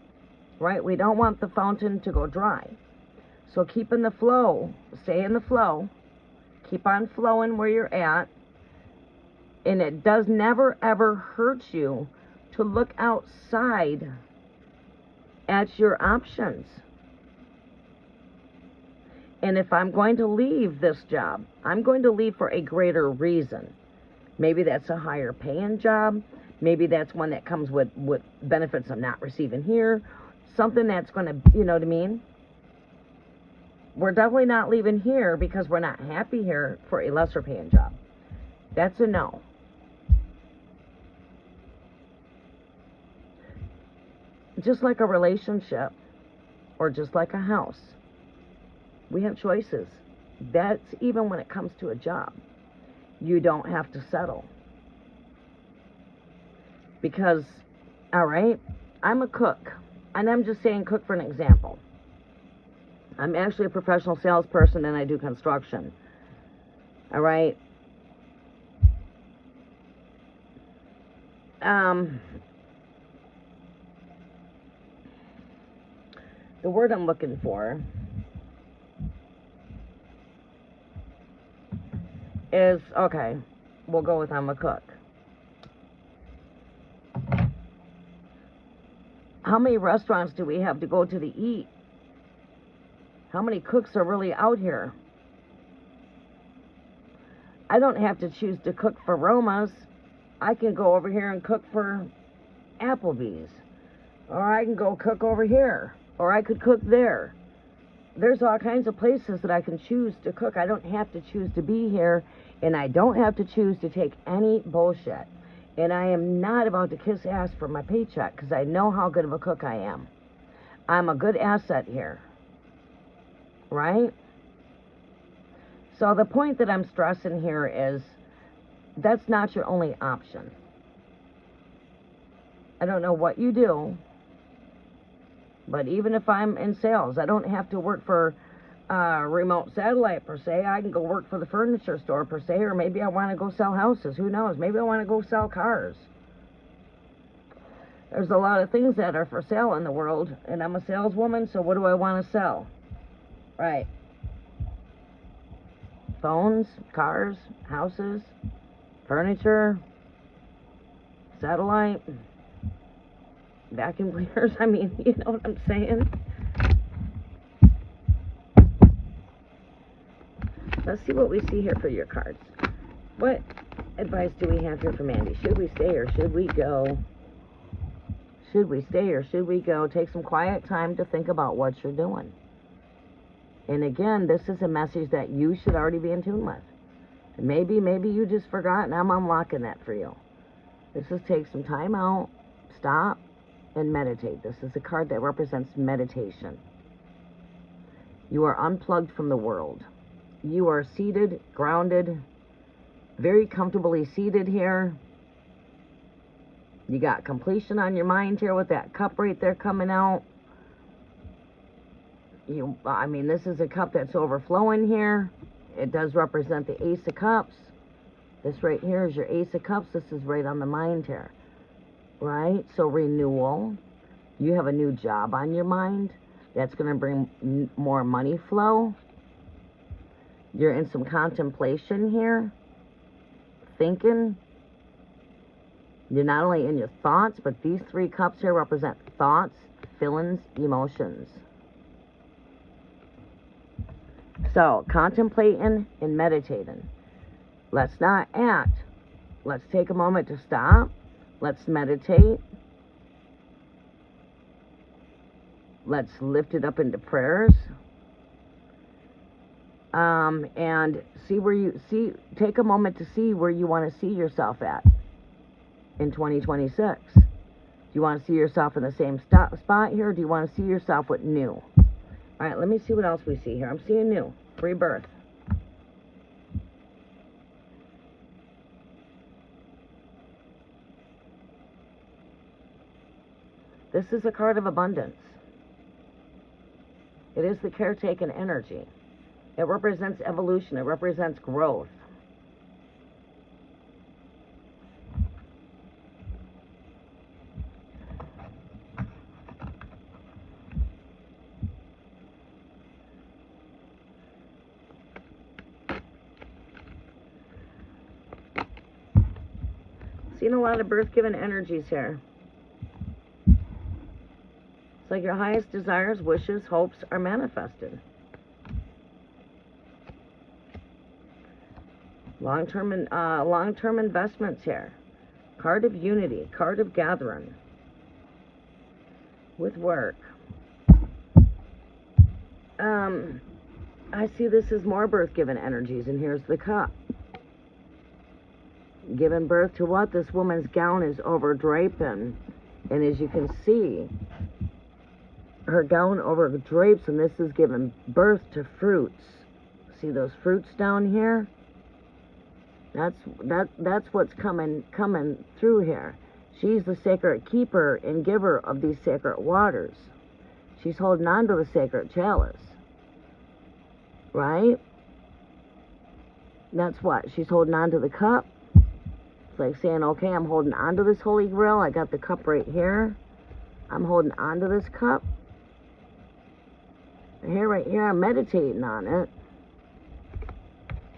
right? We don't want the fountain to go dry. So keep in the flow, stay in the flow, keep on flowing where you're at, and it does never ever hurt you to look outside at your options. And if I'm going to leave this job, I'm going to leave for a greater reason. Maybe that's a higher paying job. Maybe that's one that comes with benefits I'm not receiving here. Something that's going to, you know what I mean? We're definitely not leaving here because we're not happy here for a lesser paying job. That's a no. Just like a relationship or just like a house, we have choices. That's even when it comes to a job. You don't have to settle. Because, all right, I'm a cook. And I'm just saying cook for an example. I'm actually a professional salesperson and I do construction. All right. The word I'm looking for is, okay, we'll go with I'm a cook. How many restaurants do we have to go to eat? How many cooks are really out here? I don't have to choose to cook for Roma's. I can go over here and cook for Applebee's. Or I can go cook over here. Or I could cook there. There's all kinds of places that I can choose to cook. I don't have to choose to be here. And I don't have to choose to take any bullshit. And I am not about to kiss ass for my paycheck because I know how good of a cook I am. I'm a good asset here. Right? So the point that I'm stressing here is that's not your only option. I don't know what you do, but even if I'm in sales, I don't have to work for remote satellite per se. I can go work for the furniture store per se, or maybe I want to go sell houses. Who knows? Maybe I want to go sell cars. There's a lot of things that are for sale in the world, and I'm a saleswoman, so what do I want to sell? Right. Phones, cars, houses, furniture, satellite, vacuum cleaners. I mean, you know what I'm saying? Let's see what we see here for your cards. What advice do we have here for Mandy? Should we stay or should we go? Should we stay or should we go? Take some quiet time to think about what you're doing. And again, this is a message that you should already be in tune with. Maybe you just forgot, and I'm unlocking that for you. This is take some time out, stop, and meditate. This is a card that represents meditation. You are unplugged from the world. You are seated, grounded, very comfortably seated here. You got completion on your mind here with that cup right there coming out. I mean, this is a cup that's overflowing here. It does represent the Ace of Cups. This right here is your Ace of Cups. This is right on the mind here, right? So renewal. You have a new job on your mind. That's going to bring more money flow. You're in some contemplation here. Thinking. You're not only in your thoughts, but these 3 cups here represent thoughts, feelings, emotions. So, contemplating and meditating. Let's not act. Let's take a moment to stop. Let's meditate. Let's lift it up into prayers. And take a moment to see where you want to see yourself at in 2026. Do you want to see yourself in the same spot here, or do you want to see yourself with new? All right, let me see what else we see here. I'm seeing new. Rebirth. This is a card of abundance. It is the caretaking energy. It represents evolution. It represents growth. Seeing a lot of birth-given energies here. It's like your highest desires, wishes, hopes are manifested. Long-term investments here. Card of unity, card of gathering. With work. I see this as more birth-given energies, and here's the cup. Giving birth to what? This woman's gown is over draping. And as you can see, her gown over drapes, and this is giving birth to fruits. See those fruits down here? That's what's coming through here. She's the sacred keeper and giver of these sacred waters. She's holding on to the sacred chalice. Right? That's what? She's holding on to the cup. It's like saying, okay, I'm holding on to this holy grail. I got the cup right here. I'm holding on to this cup. And here, right here, I'm meditating on it.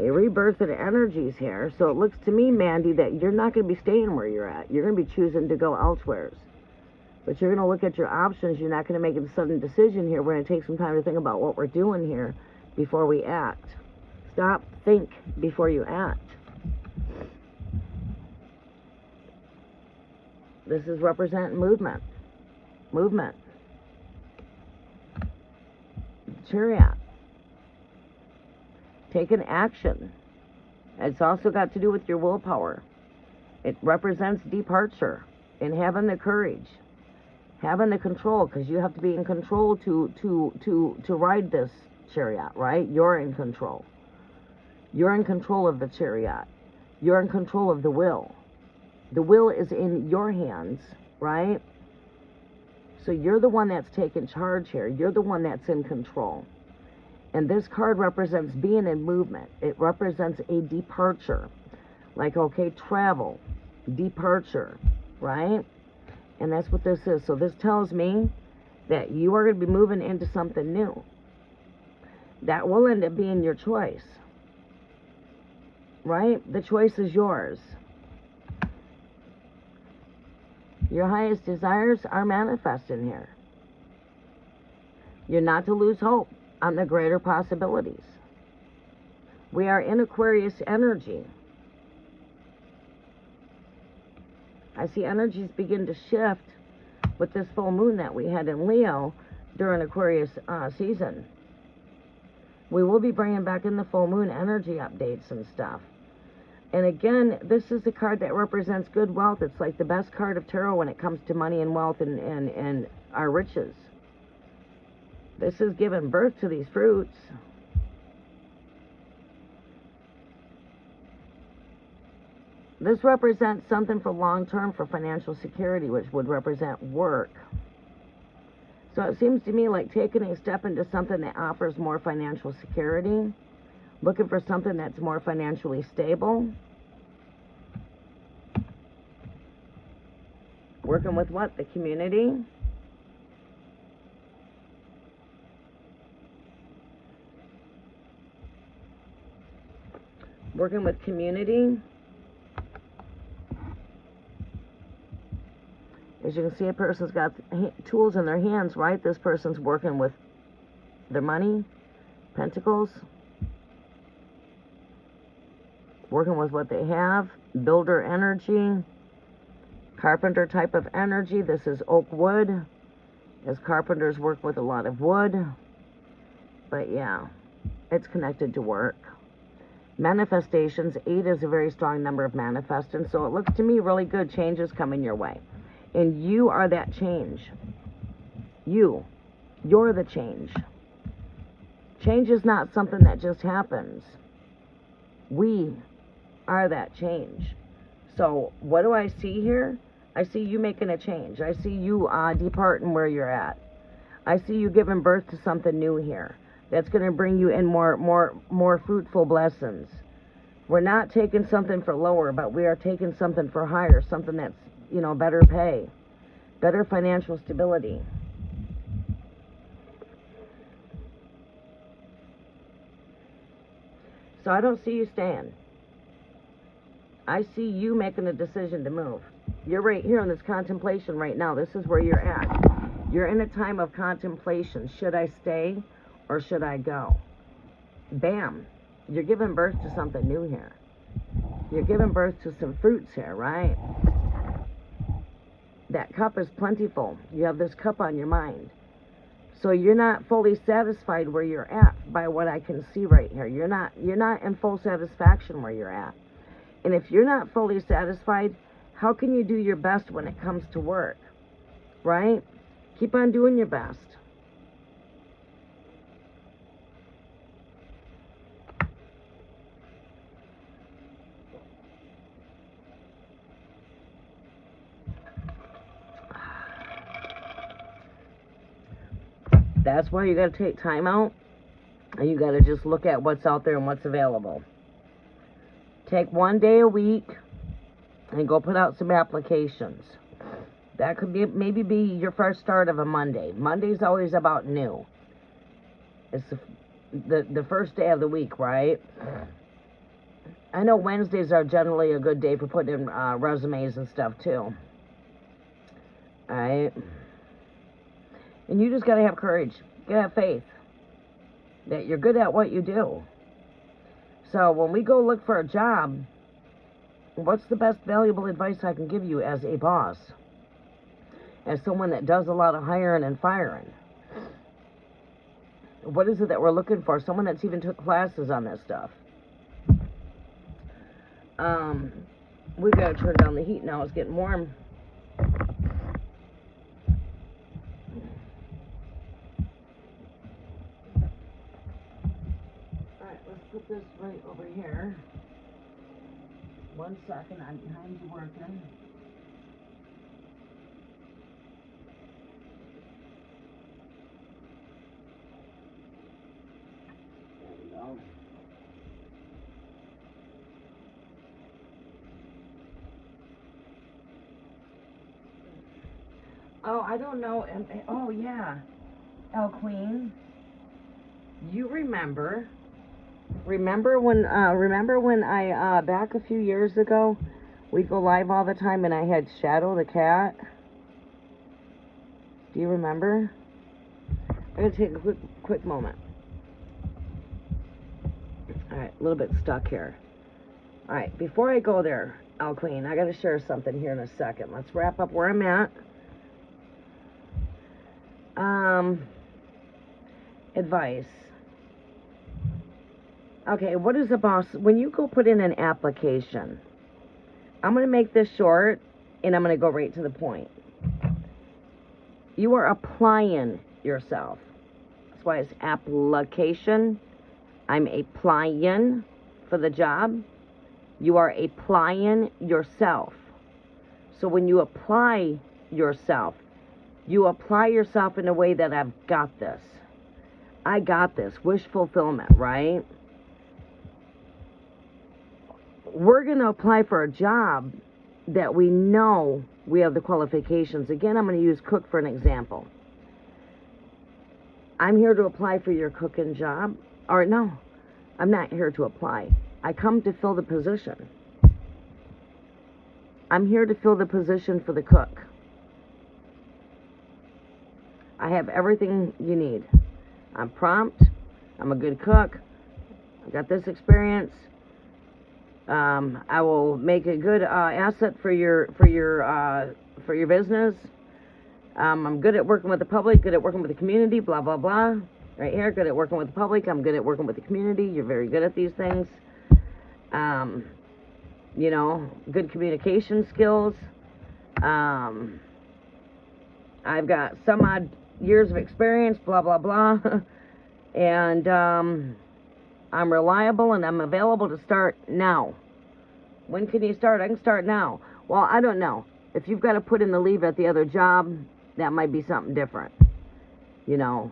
A rebirth of the energies here. So it looks to me, Mandy, that you're not going to be staying where you're at. You're going to be choosing to go elsewhere. But you're going to look at your options. You're not going to make a sudden decision here. We're going to take some time to think about what we're doing here before we act. Stop, think before you act. This is representing movement. Movement. Chiran. Taking action. It's also got to do with your willpower. It represents departure and having the courage, having the control, because you have to be in control to ride this chariot, right? You're in control. You're in control of the chariot. You're in control of the will. The will is in your hands, right? So you're the one that's taking charge here. You're the one that's in control. And this card represents being in movement. It represents a departure. Like, okay, travel, departure, right? And that's what this is. So this tells me that you are going to be moving into something new. That will end up being your choice, right? The choice is yours. Your highest desires are manifesting here. You're not to lose hope on the greater possibilities. We are in Aquarius energy. I see energies begin to shift with this full moon that we had in Leo during Aquarius season. We will be bringing back in the full moon energy updates and stuff. And again, this is a card that represents good wealth. It's like the best card of tarot when it comes to money and wealth and our riches. This is giving birth to these fruits. This represents something for long term, for financial security, which would represent work. So it seems to me like taking a step into something that offers more financial security, looking for something that's more financially stable. Working with what? The community. Working with community. As you can see, a person's got tools in their hands, right? This person's working with their money, pentacles, working with what they have, builder energy, carpenter type of energy. This is oak wood, as carpenters work with a lot of wood. But yeah, it's connected to work. Manifestations, 8 is a very strong number of manifesting, so it looks to me really good. Changes coming your way. And you are that change. You're the change. Change is not something that just happens. We are that change. So what do I see here? I see you making a change. I see you departing where you're at. I see you giving birth to something new here. That's going to bring you in more fruitful blessings. We're not taking something for lower, but we are taking something for higher, something that's, better pay, better financial stability. So I don't see you staying. I see you making a decision to move. You're right here in this contemplation right now. This is where you're at. You're in a time of contemplation. Should I stay or should I go? Bam. You're giving birth to something new here. You're giving birth to some fruits here, right? That cup is plentiful. You have this cup on your mind. So you're not fully satisfied where you're at by what I can see right here. You're not in full satisfaction where you're at. And if you're not fully satisfied, how can you do your best when it comes to work? Right? Keep on doing your best. That's why you got to take time out, and you got to just look at what's out there and what's available. Take one day a week and go put out some applications. That could be maybe be your first start of a Monday. Monday's always about new. It's the first day of the week, right? I know Wednesdays are generally a good day for putting in resumes and stuff too. All right. And you just got to have courage. You got to have faith that you're good at what you do. So when we go look for a job, what's the best valuable advice I can give you as a boss? As someone that does a lot of hiring and firing? What is it that we're looking for? Someone that's even took classes on this stuff. We've got to turn down the heat now. It's getting warm. Put this right over here. 1 second, I'm behind you working. There we go. Oh, I don't know. Oh, yeah. El Queen. You remember when I back a few years ago, we'd go live all the time and I had Shadow the cat? Do you remember? I'm going to take a quick moment. Alright, a little bit stuck here. All right, before I go there, Al Queen, I got to share something here in a second. Let's wrap up where I'm at. Advice. Okay, what is the boss? When you go put in an application, I'm going to make this short, and I'm going to go right to the point. You are applying yourself. That's why it's application. I'm applying for the job. You are applying yourself. So when you apply yourself in a way that I've got this. I got this. Wish fulfillment, right? We're going to apply for a job that we know we have the qualifications. Again, I'm going to use cook for an example. I'm here to apply for your cooking job. Or no, I'm not here to apply. I come to fill the position. I'm here to fill the position for the cook. I have everything you need. I'm prompt. I'm a good cook. I've got this experience. I will make a good asset for your business. I'm good at working with the public, good at working with the community, blah, blah, blah. Right here, good at working with the public. I'm good at working with the community. You're very good at these things. You know, good communication skills. I've got some odd years of experience, blah, blah, blah. And I'm reliable and I'm available to start now. When can you start? I can start now. Well, I don't know. If you've got to put in the leave at the other job, that might be something different. You know.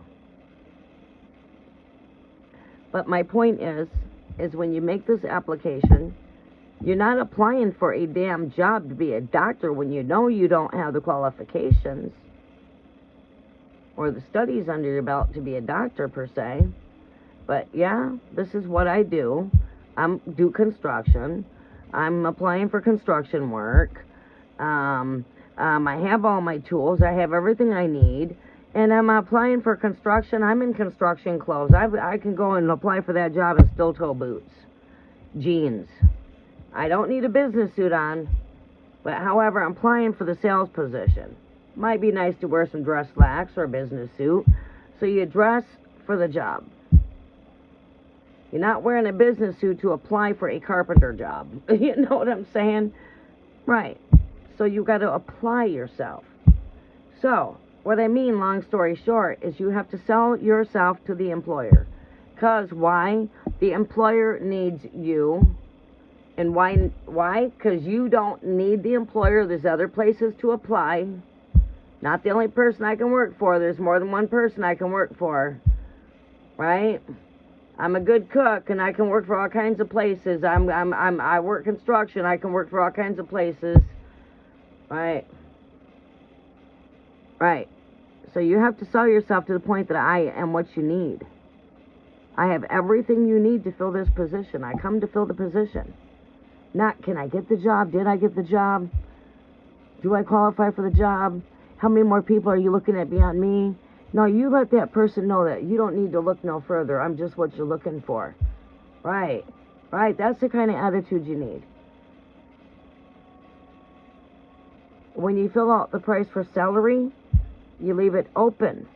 But my point is when you make this application, you're not applying for a damn job to be a doctor when you know you don't have the qualifications or the studies under your belt to be a doctor per se. But yeah, this is what I do. I do construction. I'm applying for construction work. I have all my tools. I have everything I need. And I'm applying for construction. I'm in construction clothes. I can go and apply for that job in steel-toe boots. Jeans. I don't need a business suit on. But however, I'm applying for the sales position. Might be nice to wear some dress slacks or a business suit. So you dress for the job. You're not wearing a business suit to apply for a carpenter job. You know what I'm saying? Right. So you got to apply yourself. So, what I mean, long story short, is you have to sell yourself to the employer. Because why? The employer needs you. And why? Because you don't need the employer. There's other places to apply. Not the only person I can work for. There's more than one person I can work for. Right? I'm a good cook, and I can work for all kinds of places. I work construction. I can work for all kinds of places. Right. Right. So you have to sell yourself to the point that I am what you need. I have everything you need to fill this position. I come to fill the position. Not, can I get the job? Did I get the job? Do I qualify for the job? How many more people are you looking at beyond me? No, you let that person know that you don't need to look no further. I'm just what you're looking for. Right. Right. That's the kind of attitude you need. When you fill out the price for salary, you leave it open.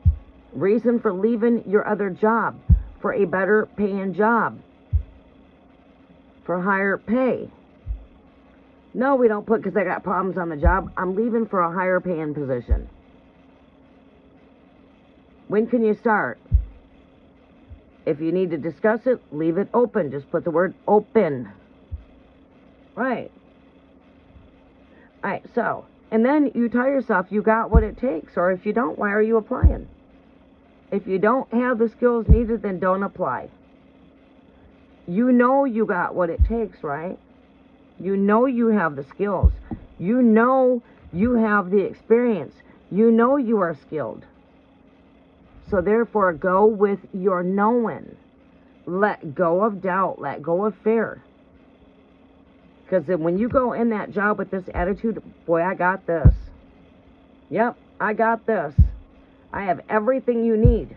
Reason for leaving your other job. For a better paying job. For higher pay. No, we don't put because I got problems on the job. I'm leaving for a higher paying position. When can you start? If you need to discuss it, leave it open. Just put the word open. Right. Alright, so, and then you tell yourself you got what it takes. Or if you don't, why are you applying? If you don't have the skills needed, then don't apply. You know you got what it takes, right? You know you have the skills. You know you have the experience. You know you are skilled. So therefore, go with your knowing. Let go of doubt. Let go of fear. Because when you go in that job with this attitude, boy, I got this. Yep, I got this. I have everything you need.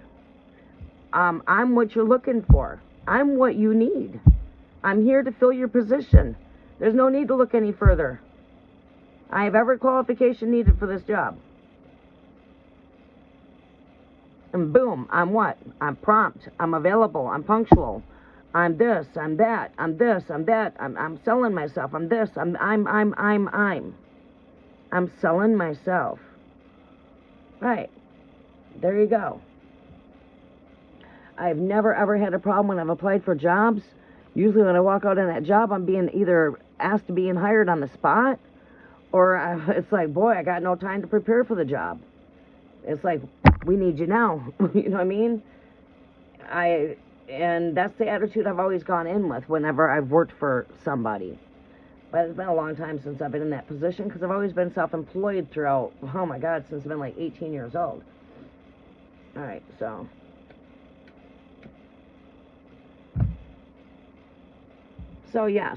I'm what you're looking for. I'm what you need. I'm here to fill your position. There's no need to look any further. I have every qualification needed for this job. And boom, I'm what? I'm prompt. I'm available. I'm punctual. I'm this. I'm that. I'm this. I'm that. I'm selling myself. I'm this. I'm selling myself. Right. There you go. I've never ever had a problem when I've applied for jobs. Usually when I walk out on that job, I'm being either asked to be hired on the spot, or it's like, boy, I got no time to prepare for the job. It's like, we need you now. You know what I mean? And that's the attitude I've always gone in with whenever I've worked for somebody. But it's been a long time since I've been in that position, because I've always been self-employed throughout, oh my God, since I've been like 18 years old. All right, so. So, yes.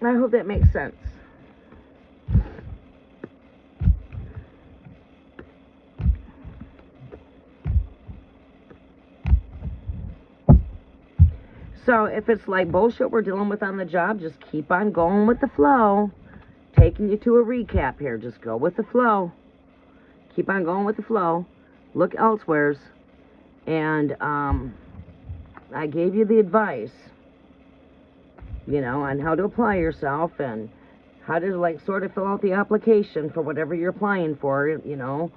I hope that makes sense. So if it's like bullshit we're dealing with on the job, just keep on going with the flow. Taking you to a recap here. Just go with the flow. Keep on going with the flow. Look elsewheres. And I gave you the advice, you know, on how to apply yourself and how to, like, sort of fill out the application for whatever you're applying for, you know,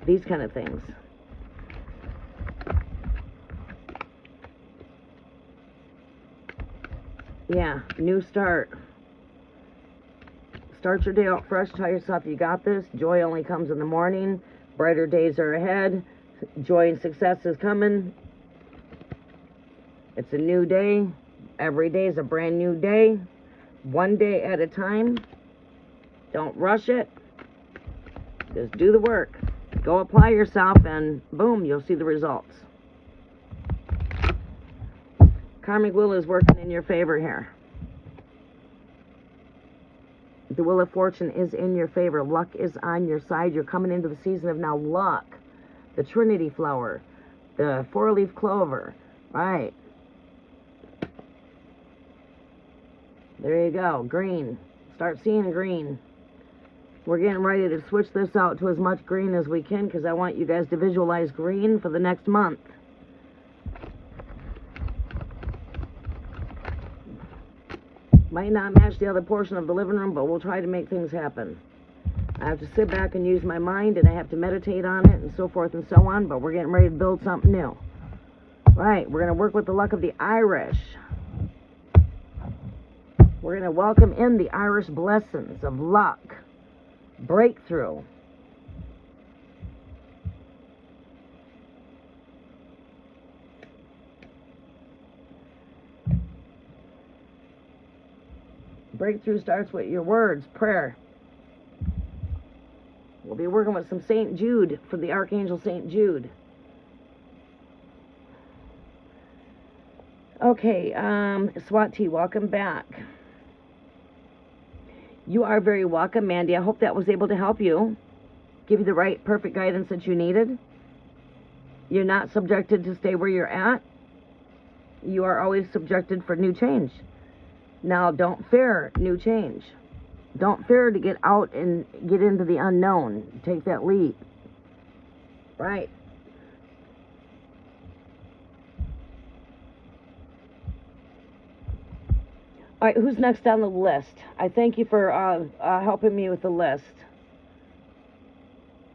these kind of things. Yeah, new start. Start your day out fresh. Tell yourself you got this. Joy only comes in the morning. Brighter days are ahead. Joy and success is coming. It's a new day. Every day is a brand new day. One day at a time. Don't rush it. Just do the work. Go apply yourself and boom, you'll see the results. Karmic will is working in your favor here. The wheel of fortune is in your favor. Luck is on your side. You're coming into the season of now luck. The Trinity flower. The four-leaf clover. Right. There you go. Green. Start seeing green. We're getting ready to switch this out to as much green as we can, because I want you guys to visualize green for the next month. Might not match the other portion of the living room, but we'll try to make things happen. I have to sit back and use my mind, and I have to meditate on it, and so forth and so on, but we're getting ready to build something new. Right, we're going to work with the luck of the Irish. We're going to welcome in the Irish blessings of luck, breakthrough. Breakthrough starts with your words, prayer. We'll be working with some St. Jude for the Archangel St. Jude. Okay, Swati, welcome back. You are very welcome, Mandy. I hope that was able to help you, give you the right, perfect guidance that you needed. You're not subjected to stay where you're at. You are always subjected for new change. Now, don't fear new change. Don't fear to get out and get into the unknown. Take that leap. Right. All right, who's next on the list? I thank you for helping me with the list.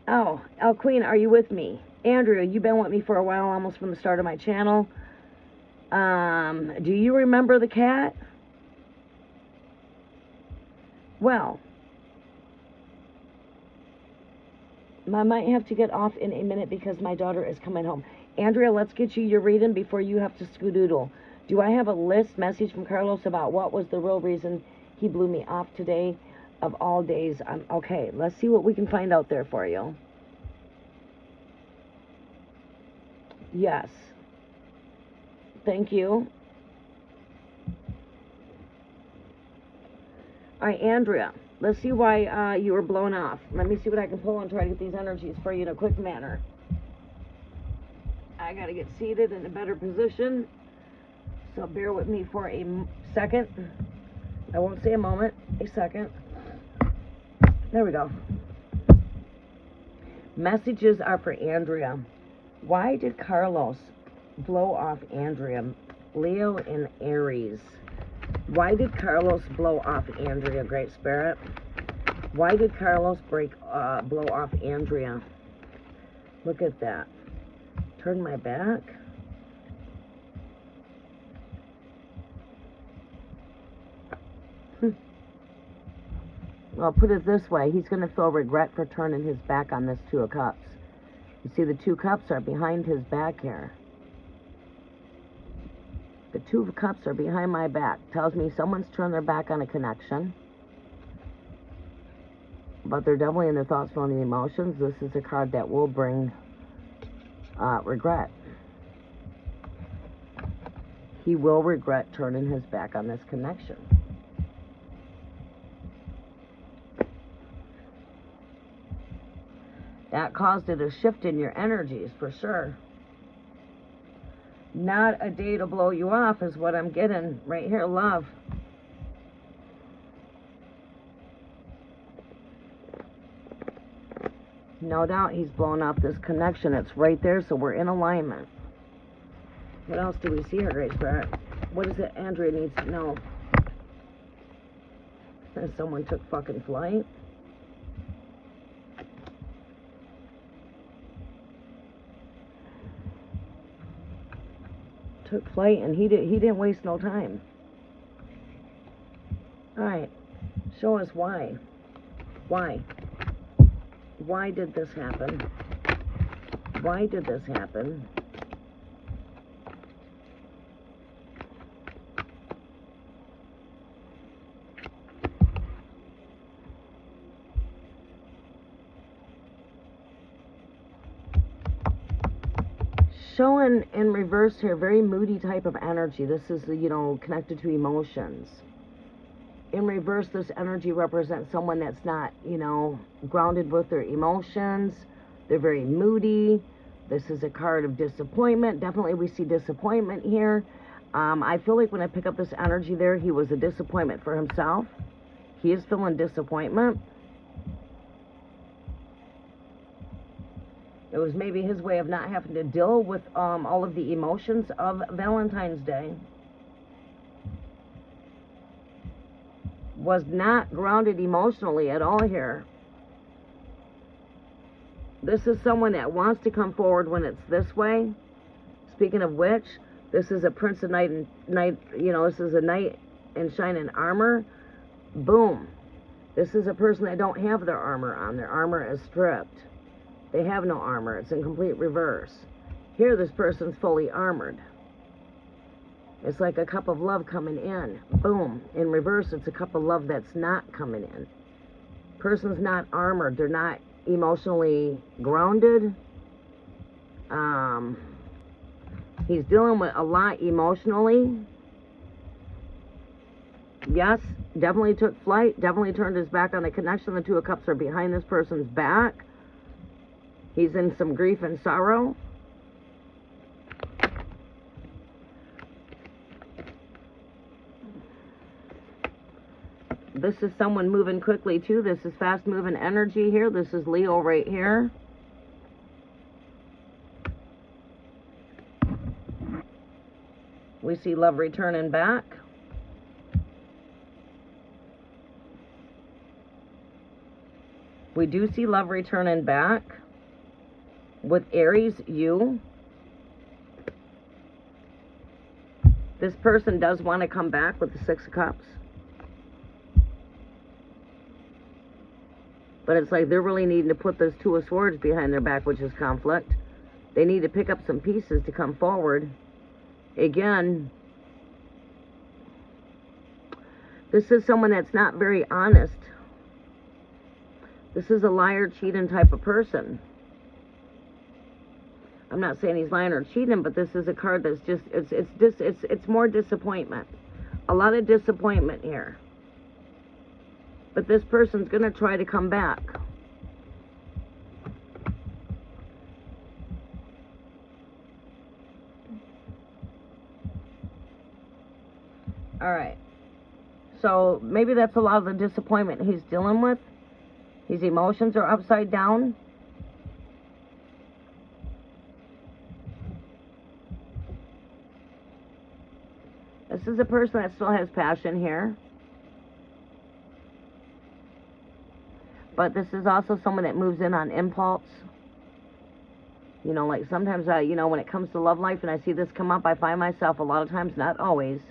Oh, El Queen, are you with me? Andrea, you've been with me for a while, almost from the start of my channel. Do you remember the cat? Well, I might have to get off in a minute because my daughter is coming home. Andrea, let's get you your reading before you have to skedaddle. Do I have a list message from Carlos about what was the real reason he blew me off today of all days? Okay, let's see what we can find out there for you. Yes. Thank you. All right, Andrea, Let's see why you were blown off. Let me see what I can pull and try to get these energies for you in a quick manner. I got to get seated in a better position, so bear with me for a second. I won't say a moment, a second. There we go. Messages are for Andrea. Why did Carlos blow off Andrea? Leo and Aries. Why did Carlos blow off Andrea, Great Spirit? Why did Carlos blow off Andrea? Look at that. Turn my back. Well, put it this way. He's going to feel regret for turning his back on this Two of Cups. You see, the 2 cups are behind his back here. The 2 of Cups are behind my back. Tells me someone's turned their back on a connection. But they're definitely in their thoughts, feelings, and emotions. This is a card that will bring regret. He will regret turning his back on this connection. That caused it a shift in your energies, for sure. Not a day to blow you off is what I'm getting right here, love. No doubt he's blown off this connection. It's right there, so we're in alignment. What else do we see here, Great Spirit? What is it Andrea needs to know? That someone took fucking flight. Took flight, and he didn't waste no time. All right, show us why. Why did this happen? Why did this happen? Showing in reverse here, very moody type of energy. This is, you know, connected to emotions. In reverse, this energy represents someone that's not, you know, grounded with their emotions. They're very moody. This is a card of disappointment. Definitely we see disappointment here. I feel like when I pick up this energy there, he was a disappointment for himself. He is feeling disappointment. It was maybe his way of not having to deal with all of the emotions of Valentine's Day. Was not grounded emotionally at all here. This is someone that wants to come forward when it's this way. Speaking of which, this is a Prince of Night and Night, you know, this is a knight in shining armor. Boom. This is a person that don't have their armor on. Their armor is stripped. They have no armor. It's in complete reverse. Here, this person's fully armored. It's like a cup of love coming in. Boom. In reverse, it's a cup of love that's not coming in. Person's not armored. They're not emotionally grounded. He's dealing with a lot emotionally. Yes, definitely took flight. Definitely turned his back on the connection. The Two of Cups are behind this person's back. He's in some grief and sorrow. This is someone moving quickly too. This is fast moving energy here. This is Leo right here. We see love returning back. We do see love returning back. With Aries, you. This person does want to come back with the Six of Cups. But it's like they're really needing to put those Two of Swords behind their back, which is conflict. They need to pick up some pieces to come forward. Again, this is someone that's not very honest. This is a liar, cheating type of person. I'm not saying he's lying or cheating, but this is a card that's just, it's more disappointment. A lot of disappointment here. But this person's going to try to come back. All right. So maybe that's a lot of the disappointment he's dealing with. His emotions are upside down. This is a person that still has passion here. But this is also someone that moves in on impulse. You know, like sometimes, you know, when it comes to love life and I see this come up, I find myself a lot of times, not always,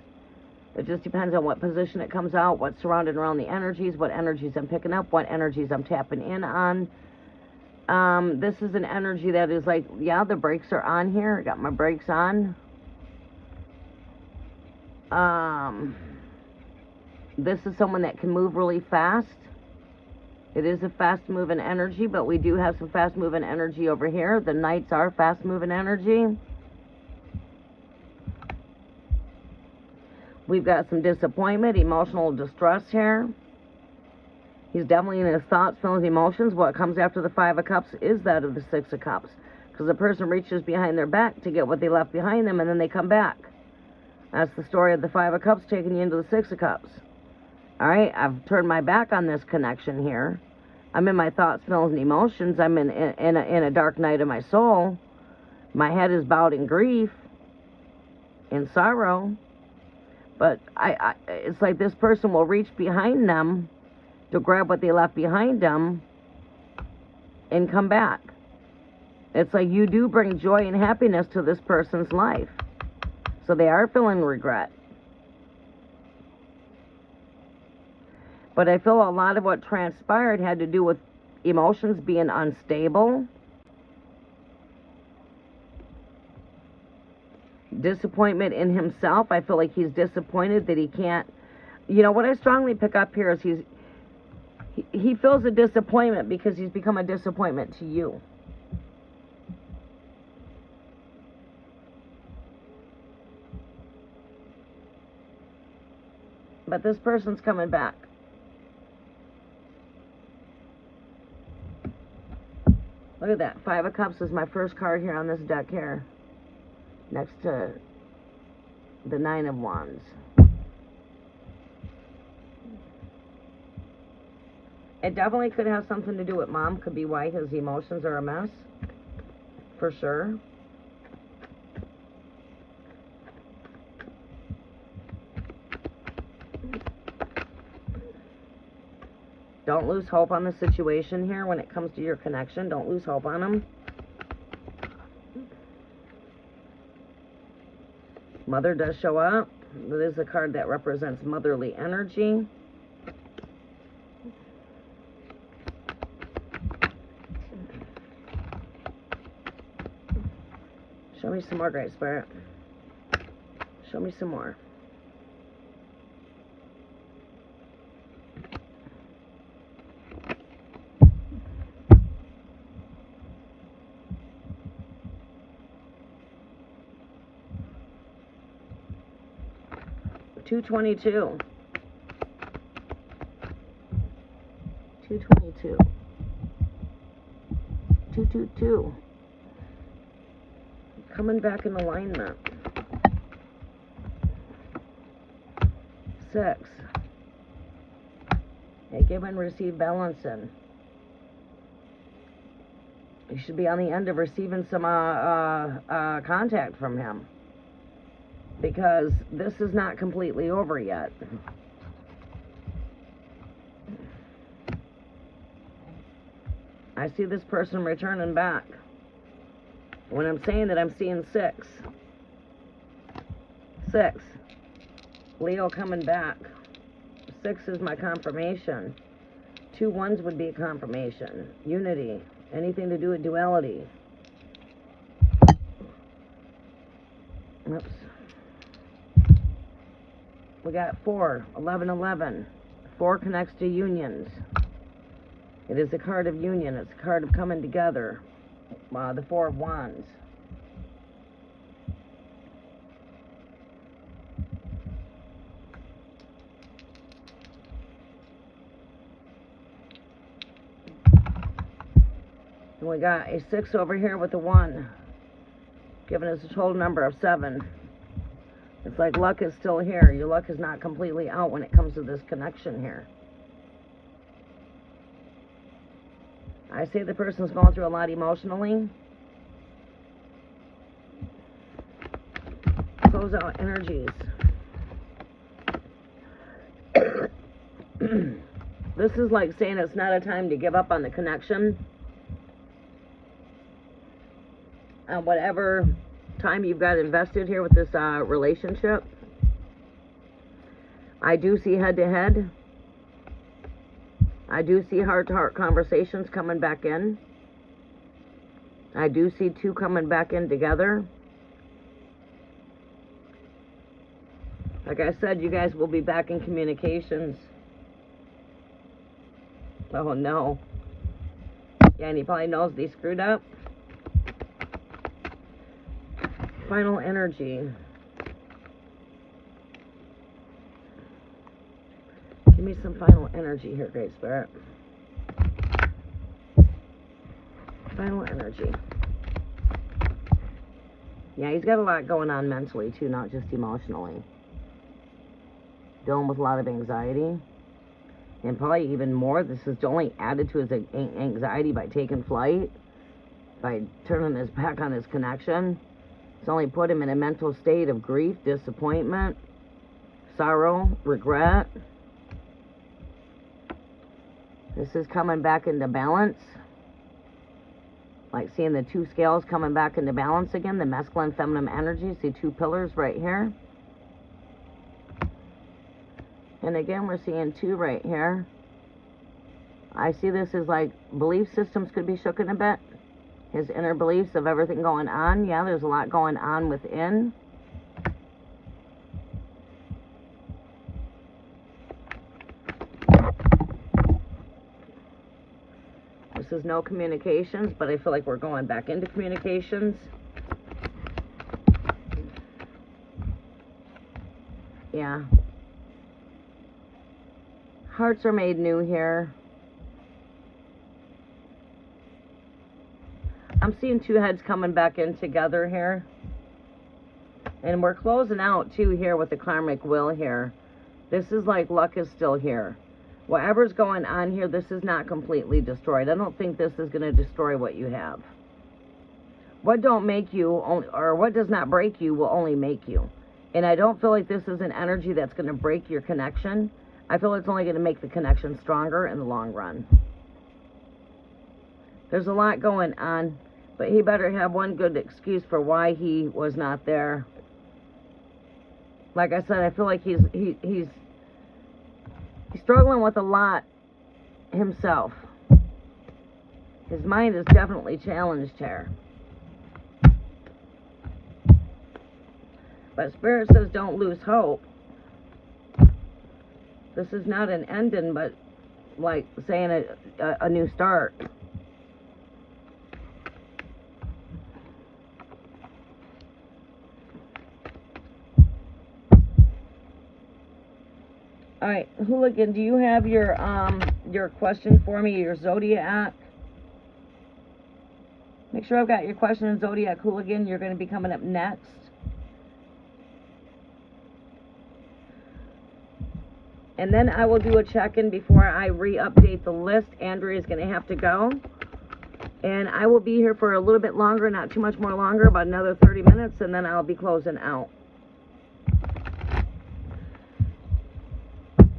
it just depends on what position it comes out, what's surrounded around the energies, what energies I'm picking up, what energies I'm tapping in on. This is an energy that is like, yeah, the brakes are on here. I got my brakes on. This is someone that can move really fast. It is a fast-moving energy, but we do have some fast-moving energy over here. The Knights are fast-moving energy. We've got some disappointment, emotional distress here. He's definitely in his thoughts, feelings, emotions. What comes after the Five of Cups is that of the Six of Cups. Because the person reaches behind their back to get what they left behind them, and then they come back. That's the story of the Five of Cups taking you into the Six of Cups. All right, I've turned my back on this connection here. I'm in my thoughts, feelings, and emotions. I'm in a dark night of my soul. My head is bowed in grief, in sorrow. But it's like this person will reach behind them to grab what they left behind them and come back. It's like you do bring joy and happiness to this person's life. So they are feeling regret. But I feel a lot of what transpired had to do with emotions being unstable. Disappointment in himself. I feel like he's disappointed that he can't. You know, what I strongly pick up here is he feels a disappointment because he's become a disappointment to you. But this person's coming back. Look at that. Five of Cups is my first card here on this deck here. Next to the Nine of Wands. It definitely could have something to do with Mom. Could be why his emotions are a mess. For sure. Don't lose hope on the situation here when it comes to your connection. Don't lose hope on him. Mother does show up. It is a card that represents motherly energy. Show me some more, Great Spirit. Show me some more. $222. 222. 222. Coming back in alignment. 6. Okay, give and receive, balancing. You should be on the end of receiving some contact from him. Because this is not completely over yet. I see this person returning back. When I'm saying that, I'm seeing 6. 6. Leo coming back. 6 is my confirmation. 2 ones would be a confirmation. Unity. Anything to do with duality. Oops. We got 4, 11, 11. 4 connects to unions. It is a card of union. It's a card of coming together. The 4 of Wands. And we got a 6 over here with a 1, giving us a total number of 7. It's like luck is still here. Your luck is not completely out when it comes to this connection here. I say the person's going through a lot emotionally. Close out energies. This is like saying it's not a time to give up on the connection. Whatever time you've got invested here with this relationship. I do see head-to-head. I do see heart-to-heart conversations coming back in. I do see 2 coming back in together. Like I said, you guys will be back in communications. Oh no. Yeah, and he probably knows they screwed up. Final energy. Give me some final energy here, Great Spirit. Final energy. Yeah, he's got a lot going on mentally too, not just emotionally. Dealing with a lot of anxiety. And probably even more, this is only added to his anxiety by taking flight, by turning his back on his connection. It's only put him in a mental state of grief, disappointment, sorrow, regret. This is coming back into balance. Like seeing the 2 scales coming back into balance again, the masculine, feminine energy. See 2 pillars right here. And again, we're seeing 2 right here. I see this as like belief systems could be shooken a bit. His inner beliefs of everything going on. Yeah, there's a lot going on within. This is no communications, but I feel like we're going back into communications. Yeah. Hearts are made new here. I'm seeing 2 heads coming back in together here. And we're closing out too here with the karmic wheel here. This is like luck is still here. Whatever's going on here, this is not completely destroyed. I don't think this is going to destroy what you have. What don't make you, or what does not break you, will only make you. And I don't feel like this is an energy that's going to break your connection. I feel it's only going to make the connection stronger in the long run. There's a lot going on, but he better have one good excuse for why he was not there. Like I said, I feel like he's struggling with a lot himself. His mind is definitely challenged here. But Spirit says don't lose hope. This is not an ending, but like saying a new start. All right, Hooligan, do you have your question for me, your zodiac? Make sure I've got your question in zodiac, Hooligan. You're going to be coming up next. And then I will do a check-in before I re-update the list. Andrea is going to have to go. And I will be here for a little bit longer, not too much more longer, about another 30 minutes, and then I'll be closing out.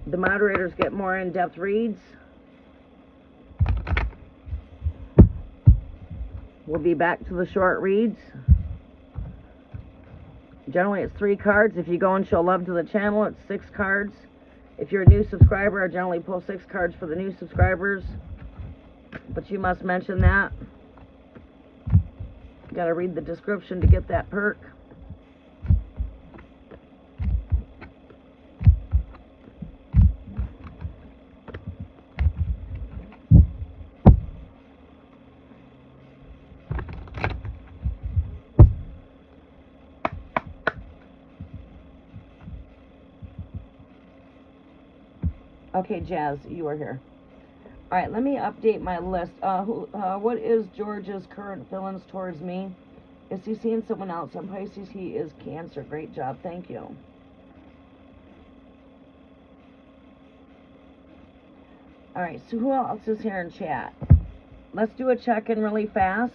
The moderators get more in-depth reads. We'll be back to the short reads. Generally, it's 3 cards. If you go and show love to the channel, it's 6 cards. If you're a new subscriber, I generally pull 6 cards for the new subscribers. But you must mention that. You got to read the description to get that perk. Okay, Jazz, you are here. All right, let me update my list. What is George's current feelings towards me? Is he seeing someone else? On Pisces, he is Cancer. Great job. Thank you. All right, so who else is here in chat? Let's do a check-in really fast.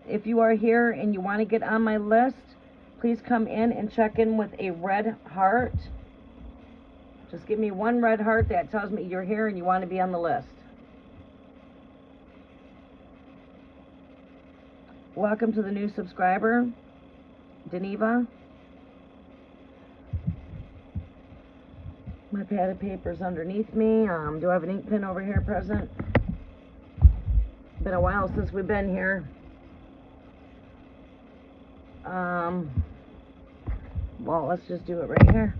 If you are here and you want to get on my list, please come in and check in with a red heart. Just give me one red heart that tells me you're here and you want to be on the list. Welcome to the new subscriber, Deneva. My pad of paper's underneath me. Do I have an ink pen over here present? Been a while since we've been here. Well, let's just do it right here.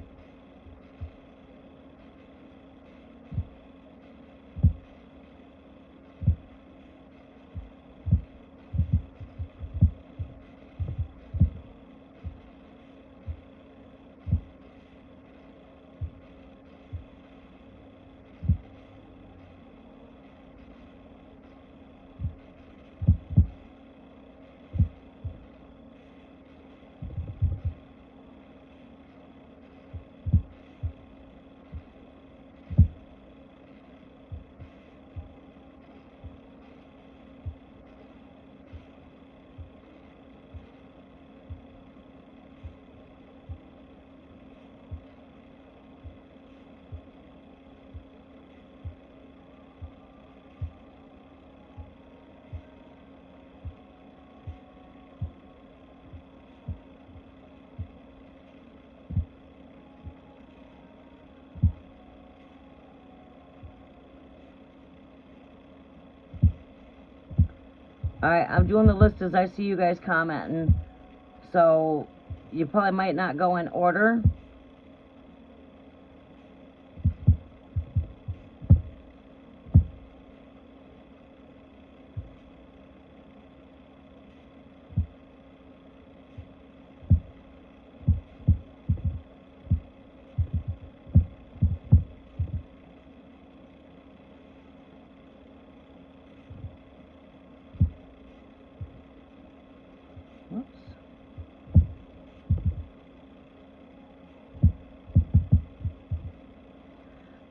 Alright, I'm doing the list as I see you guys commenting. So, you probably might not go in order.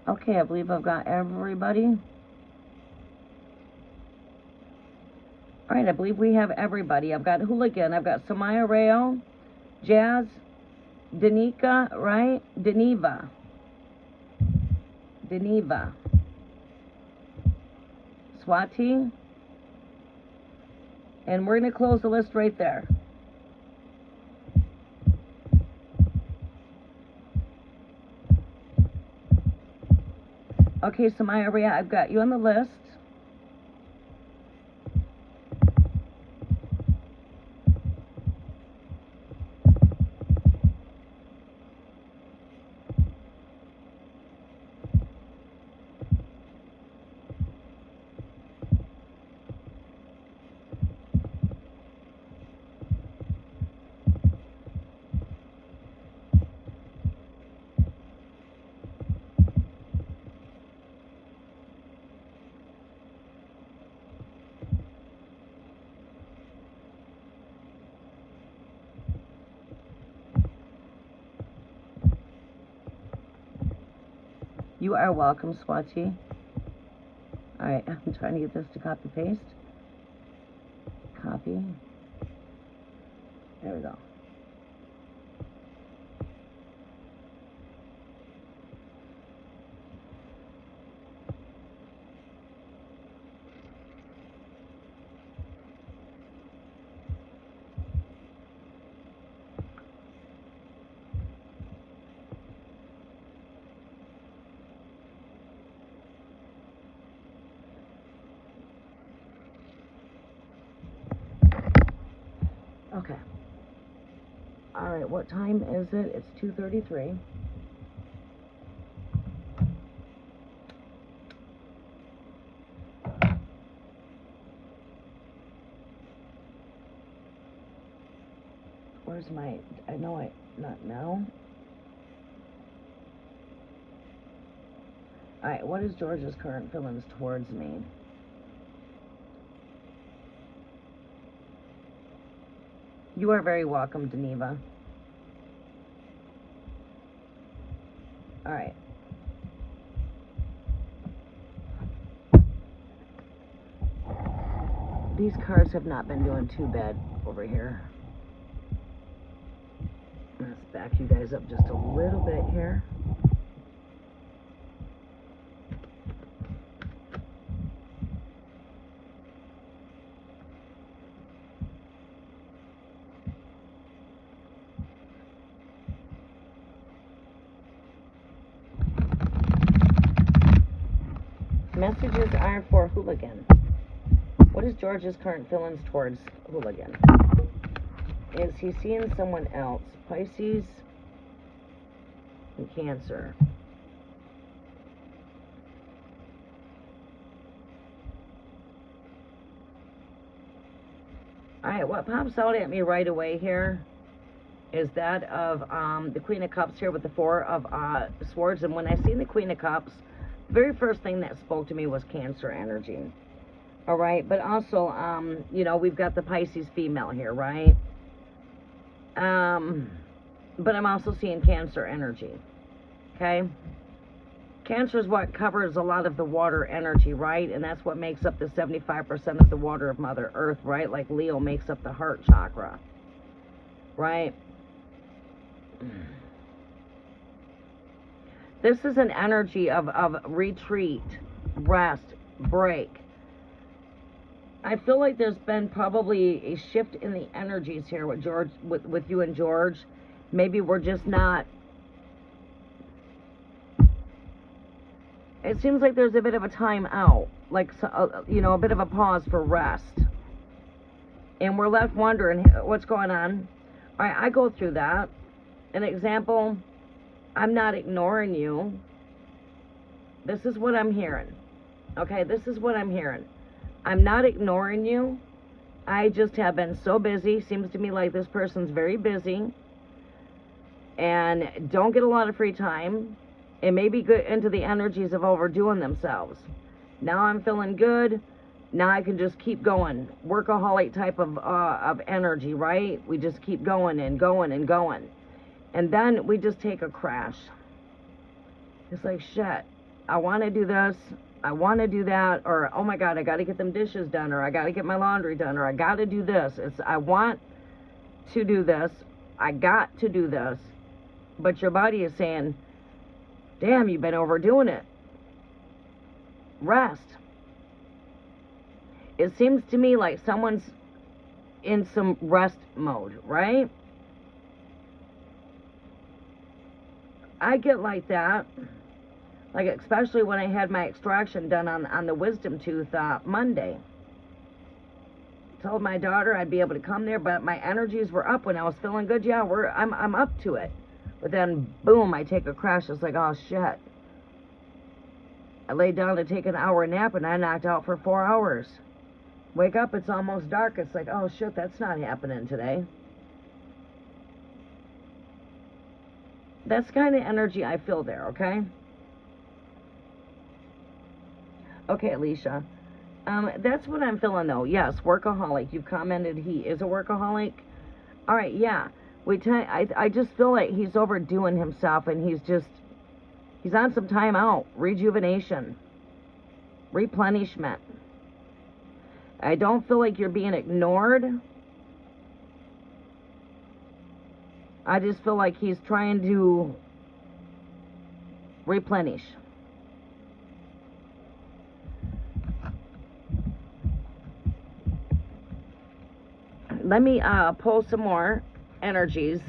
Okay, I believe I've got everybody. Alright, I believe we have everybody. I've got Hooligan, I've got Samaya Rayo, Jazz, Danica, right? Deneva, Swati, and we're going to close the list right there. Okay, Samaya Rayo, I've got you on the list. You are welcome, Swati. Alright, I'm trying to get this to copy paste. Copy. There we go. Okay. Alright, what time is it? It's 2:33. Where's my, I know I, not now. Alright, what is George's current feelings towards me? You are very welcome, Geneva. Alright. These cards have not been doing too bad over here. Let's back you guys up just a little bit here. Messages are for Hooligan. What is George's current feelings towards Hooligan? Is he seeing someone else? Pisces and Cancer. Alright, what pops out at me right away here is that of the Queen of Cups here with the Four of Swords. And when I seen the Queen of Cups, the very first thing that spoke to me was Cancer energy. Alright, but also, you know, we've got the Pisces female here, right? But I'm also seeing Cancer energy. Okay? Cancer is what covers a lot of the water energy, right? And that's what makes up the 75% of the water of Mother Earth, right? Like Leo makes up the heart chakra. Right? This is an energy of retreat, rest, break. I feel like there's been probably a shift in the energies here with George, with you and George. Maybe we're just not. It seems like there's a bit of a time out, like, you know, a bit of a pause for rest. And we're left wondering what's going on. All right, I go through that. An example, I'm not ignoring you. This is what I'm hearing. Okay, this is what I'm hearing. I'm not ignoring you. I just have been so busy. Seems to me like this person's very busy and don't get a lot of free time. It may be good into the energies of overdoing themselves. Now I'm feeling good. Now I can just keep going. Workaholic type of energy, right? We just keep going and going and going. And then we just take a crash. It's like, shit, I want to do this. I want to do that. Or, oh my God, I got to get them dishes done. Or I got to get my laundry done. Or I got to do this. It's, I want to do this. I got to do this. But your body is saying, damn, you've been overdoing it. Rest. It seems to me like someone's in some rest mode, right? I get like that, like especially when I had my extraction done on the wisdom tooth Monday. Told my daughter I'd be able to come there, but my energies were up when I was feeling good. Yeah, I'm up to it. But then, boom, I take a crash. It's like, oh, shit. I laid down to take an hour nap, and I knocked out for 4 hours. Wake up, it's almost dark. It's like, oh, shit, that's not happening today. That's kind of energy I feel there, okay? Okay, Alicia. That's what I'm feeling, though. Yes, workaholic. You've commented he is a workaholic. All right, yeah. I just feel like he's overdoing himself, and he's on some time out, rejuvenation, replenishment. I don't feel like you're being ignored. I just feel like he's trying to replenish. Let me pull some more energies.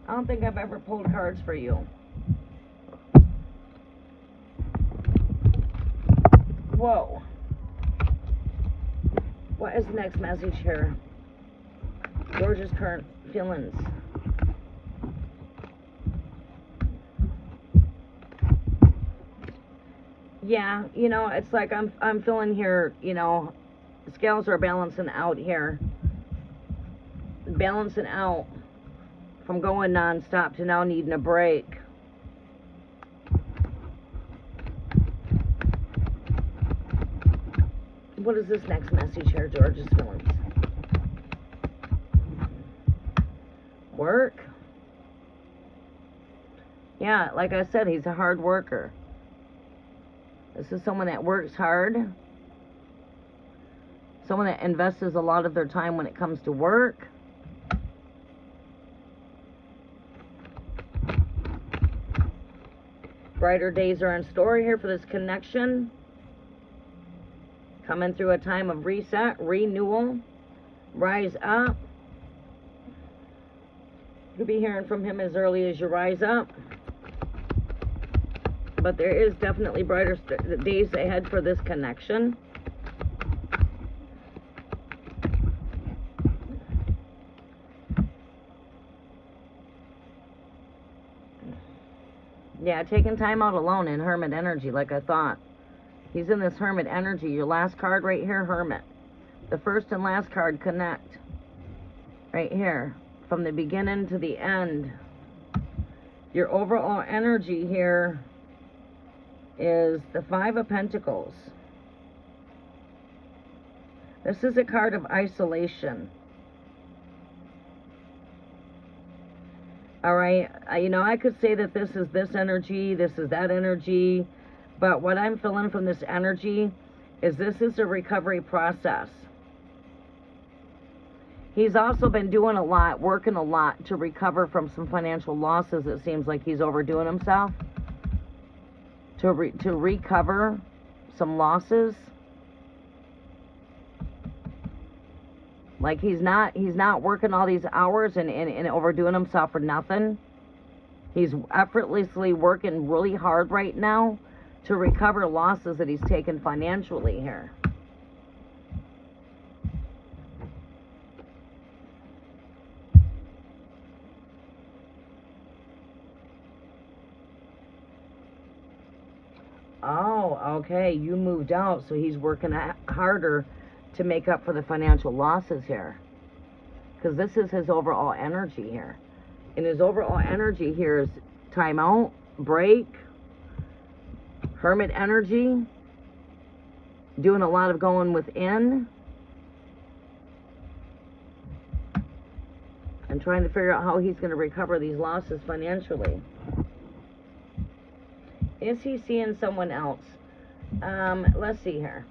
I don't think I've ever pulled cards for you. Whoa. What is the next message here? George's current feelings. Yeah, you know, it's like I'm feeling here, you know, scales are balancing out here. Balancing out from going non-stop to now needing a break. What is this next message here, George's feelings? Work. Yeah, like I said, he's a hard worker. This is someone that works hard. Someone that invests a lot of their time when it comes to work. Brighter days are in store here for this connection. Coming through a time of reset, renewal, rise up. You'll be hearing from him as early as you rise up. But there is definitely brighter days ahead for this connection. Yeah, taking time out alone in Hermit energy, like I thought. He's in this Hermit energy. Your last card right here, Hermit. The first and last card connect. Right here. From the beginning to the end. Your overall energy here is the Five of Pentacles. This is a card of isolation. All right, you know, I could say that this is this energy, this is that energy, but what I'm feeling from this energy is this is a recovery process. He's also been doing a lot, working a lot to recover from some financial losses. It seems like he's overdoing himself to recover some losses. Like he's not working all these hours and overdoing himself for nothing. He's effortlessly working really hard right now to recover losses that he's taken financially here. Oh, okay, you moved out, so he's working harder to make up for the financial losses here. Because this is his overall energy here. And his overall energy here is time out, break, Hermit energy, doing a lot of going within, and trying to figure out how he's going to recover these losses financially. Is he seeing someone else? Let's see here.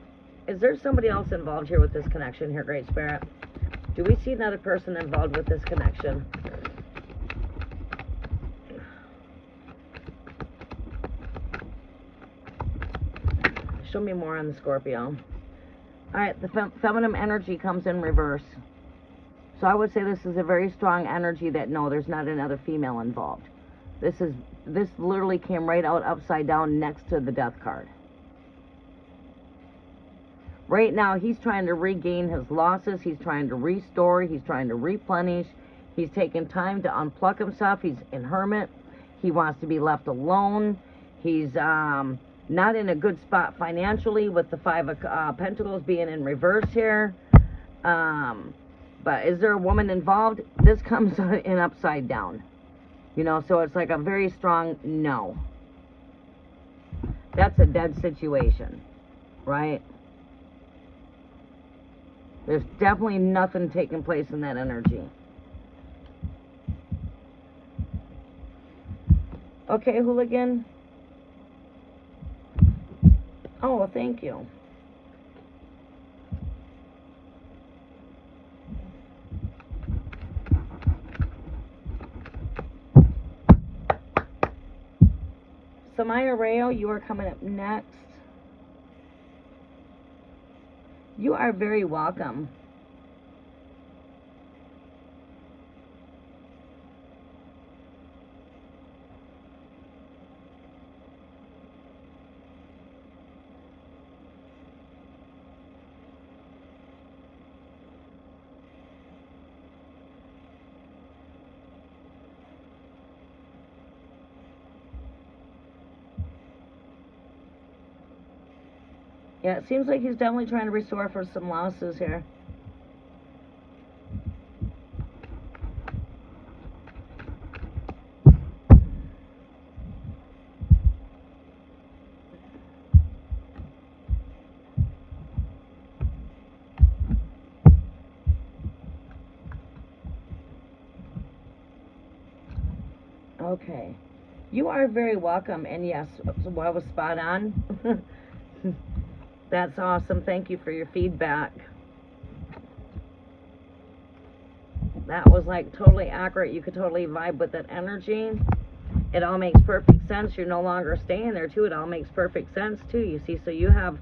Is there somebody else involved here with this connection here, Great Spirit? Do we see another person involved with this connection? Show me more on the Scorpio. Alright, the feminine energy comes in reverse. So I would say this is a very strong energy that no, there's not another female involved. This literally came right out upside down next to the Death card. Right now, he's trying to regain his losses. He's trying to restore. He's trying to replenish. He's taking time to unplug himself. He's in Hermit. He wants to be left alone. He's not in a good spot financially with the Five of Pentacles being in reverse here. But is there a woman involved? This comes in upside down. You know, so it's like a very strong no. That's a dead situation, right? There's definitely nothing taking place in that energy. Okay, Hooligan. Oh, thank you. Samaya Rayo, you are coming up next. You are very welcome. Yeah, it seems like he's definitely trying to restore for some losses here. Okay. You are very welcome. And yes, I was spot on. That's awesome. Thank you for your feedback. That was like totally accurate. You could totally vibe with that energy. It all makes perfect sense. You're no longer staying there too. It all makes perfect sense too, you see. So you have,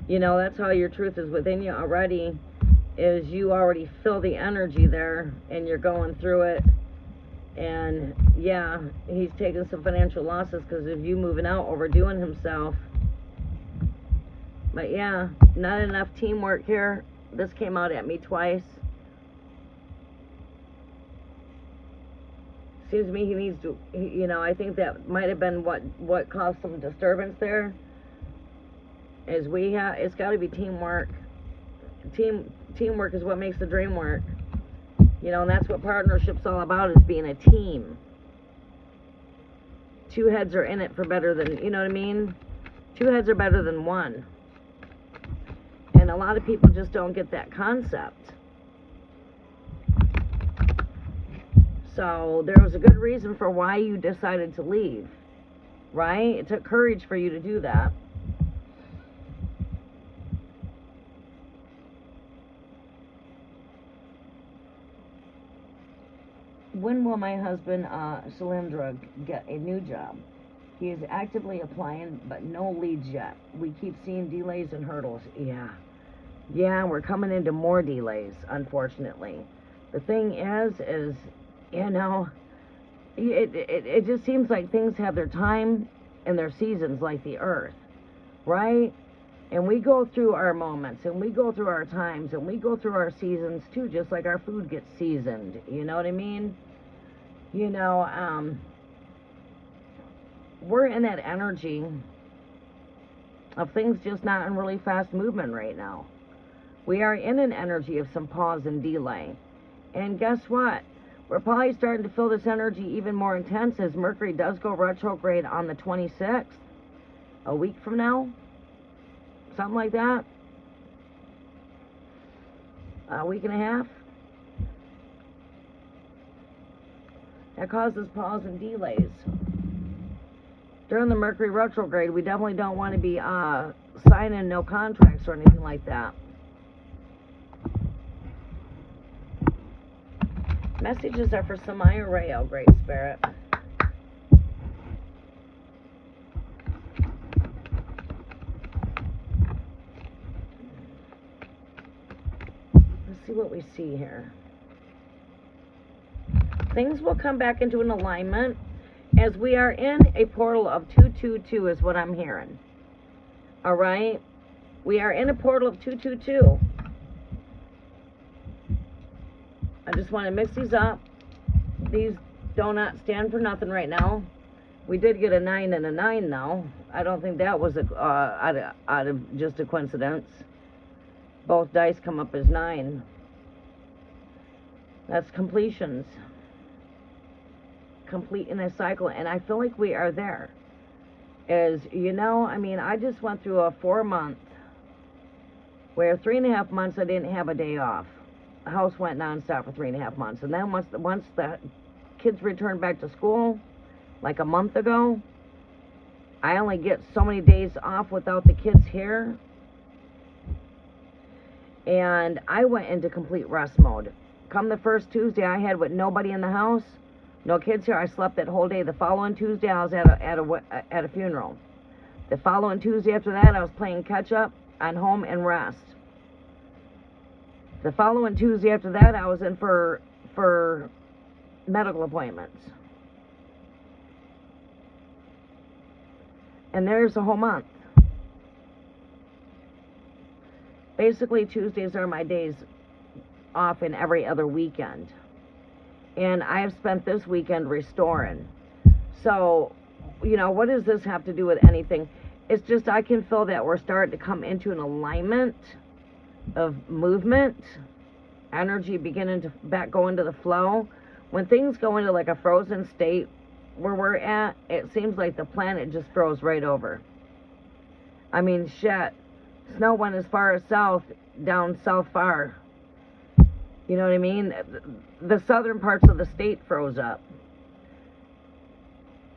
you know, that's how your truth is within you already, is you already feel the energy there and you're going through it. And yeah, he's taking some financial losses because of you moving out, overdoing himself. But yeah, not enough teamwork here. This came out at me twice. Seems to me he needs to, you know, I think that might have been what caused some disturbance there. Is it's got to be teamwork. Teamwork is what makes the dream work. You know, and that's what partnership's all about, is being a team. Two heads are in it for better than, you know what I mean? Two heads are better than one. And a lot of people just don't get that concept. So there was a good reason for why you decided to leave, right? It took courage for you to do that. When will my husband, Solyndra, get a new job? He is actively applying, but no leads yet. We keep seeing delays and hurdles. Yeah, we're coming into more delays, unfortunately. The thing is, you know, it just seems like things have their time and their seasons, like the earth, right? And we go through our moments, and we go through our times, and we go through our seasons too, just like our food gets seasoned. You know what I mean? You know, we're in that energy of things just not in really fast movement right now. We are in an energy of some pause and delay. And guess what? We're probably starting to feel this energy even more intense as Mercury does go retrograde on the 26th, a week from now. Something like that. A week and a half. That causes pause and delays. During the Mercury retrograde, we definitely don't want to be signing no contracts or anything like that. Messages are for Samaya Rayo, Great Spirit. Let's see what we see here. Things will come back into an alignment as we are in a portal of 222 is what I'm hearing. All right? We are in a portal of 222. I just want to mix these up. These do not stand for nothing right now. We did get a 9 and a 9 though. I don't think that was out of just a coincidence. Both dice come up as 9. That's completions. Complete in a cycle. And I feel like we are there. As you know, I mean, I just went through a 4-month where 3.5 months I didn't have a day off. The house went nonstop for 3.5 months. And then once the kids returned back to school, like a month ago, I only get so many days off without the kids here. And I went into complete rest mode. Come the first Tuesday I had with nobody in the house, no kids here, I slept that whole day. The following Tuesday I was at a funeral. The following Tuesday after that I was playing catch up on home and rest. The following Tuesday after that I was in for medical appointments. And there's a whole month. Basically, Tuesdays are my days off in every other weekend. And I have spent this weekend restoring. So, you know, what does this have to do with anything? It's just I can feel that we're starting to come into an alignment of movement, energy beginning to go into the flow. When things go into like a frozen state where we're at, it seems like the planet just froze right over. I mean, shit. Snow went as far as south, down south far. You know what I mean? The southern parts of the state froze up.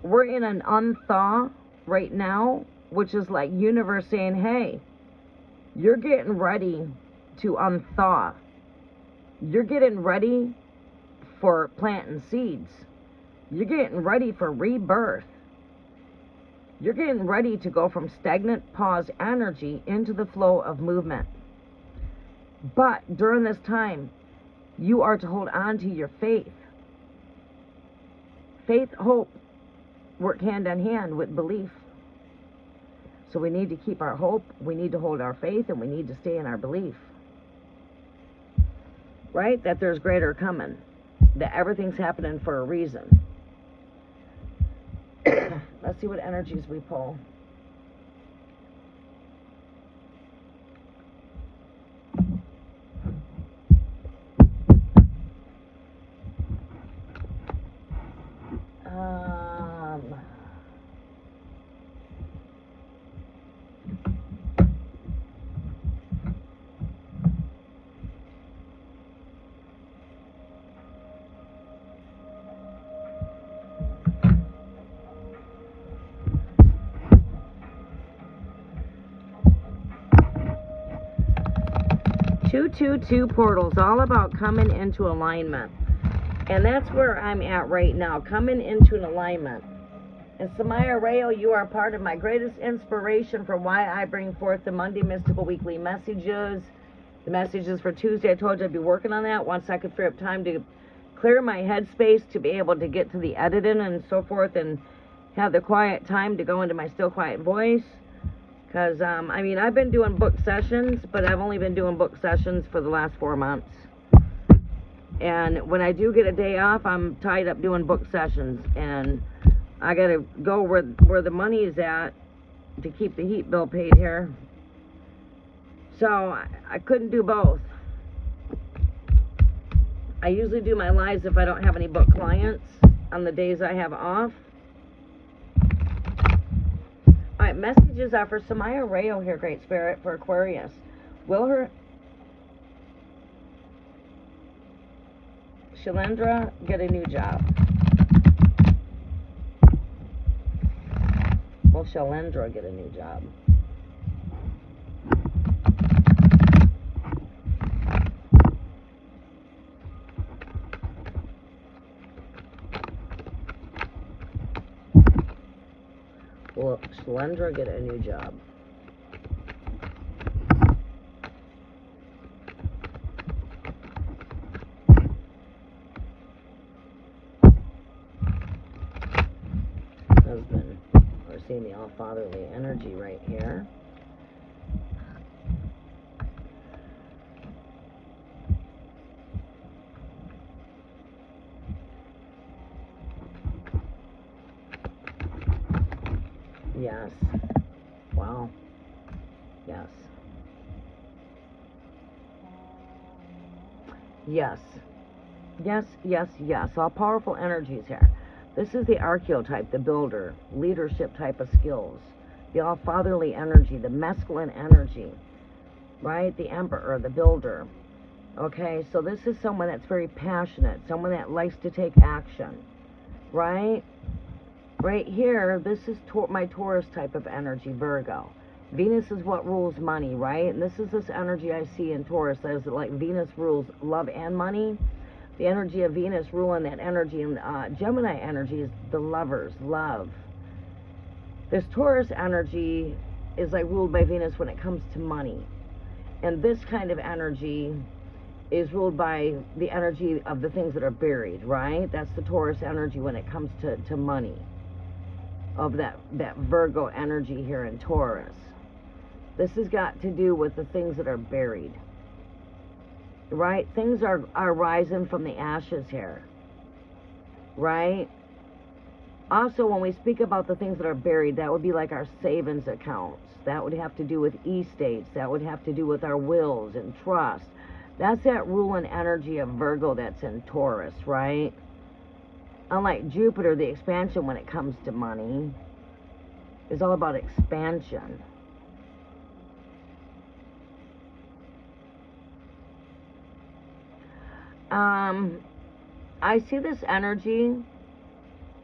we're in an unthaw right now, which is like universe saying, hey, you're getting ready to unthaw. You're getting ready for planting seeds. You're getting ready for rebirth. You're getting ready to go from stagnant pause energy into the flow of movement. But during this time, you are to hold on to your faith. Faith, hope, work hand in hand with belief. So we need to keep our hope, we need to hold our faith, and we need to stay in our belief. Right? That there's greater coming. That everything's happening for a reason. Let's see what energies we pull. Two portals, all about coming into alignment. And that's where I'm at right now, coming into an alignment. And Samaya Rayo, you are part of my greatest inspiration for why I bring forth the Monday Mystical Weekly messages. The messages for Tuesday, I told you I'd be working on that once I could free up time to clear my headspace to be able to get to the editing and so forth and have the quiet time to go into my still quiet voice. Because, I mean, I've been doing book sessions, but I've only been doing book sessions for the last 4 months. And when I do get a day off, I'm tied up doing book sessions. And I got to go where the money is at to keep the heat bill paid here. So I couldn't do both. I usually do my lives if I don't have any book clients on the days I have off. Alright, messages are for Samaya Rayo here, Great Spirit, for Aquarius. Will Shalendra get a new job? Will Shalendra get a new job? Will Shalendra get a new job? Husband. We're seeing the all-fatherly energy right here. Yes. Wow. Yes. Yes. Yes, yes, yes. All powerful energies here. This is the archetype, the builder, leadership type of skills. The all-fatherly energy, the masculine energy, right? The emperor, the builder. Okay, so this is someone that's very passionate, someone that likes to take action, right? Right here, this is my Taurus type of energy, Virgo. Venus is what rules money, right? And this is this energy I see in Taurus. As like Venus rules love and money. The energy of Venus ruling that energy. And Gemini energy is the lovers, love. This Taurus energy is like ruled by Venus when it comes to money. And this kind of energy is ruled by the energy of the things that are buried, right? That's the Taurus energy when it comes to money. Of that Virgo energy here in Taurus. This has got to do with the things that are buried. Right? Things are rising from the ashes here. Right? Also, when we speak about the things that are buried, that would be like our savings accounts. That would have to do with estates. That would have to do with our wills and trust. That's that ruling energy of Virgo that's in Taurus, right? Unlike Jupiter, the expansion when it comes to money is all about expansion. I see this energy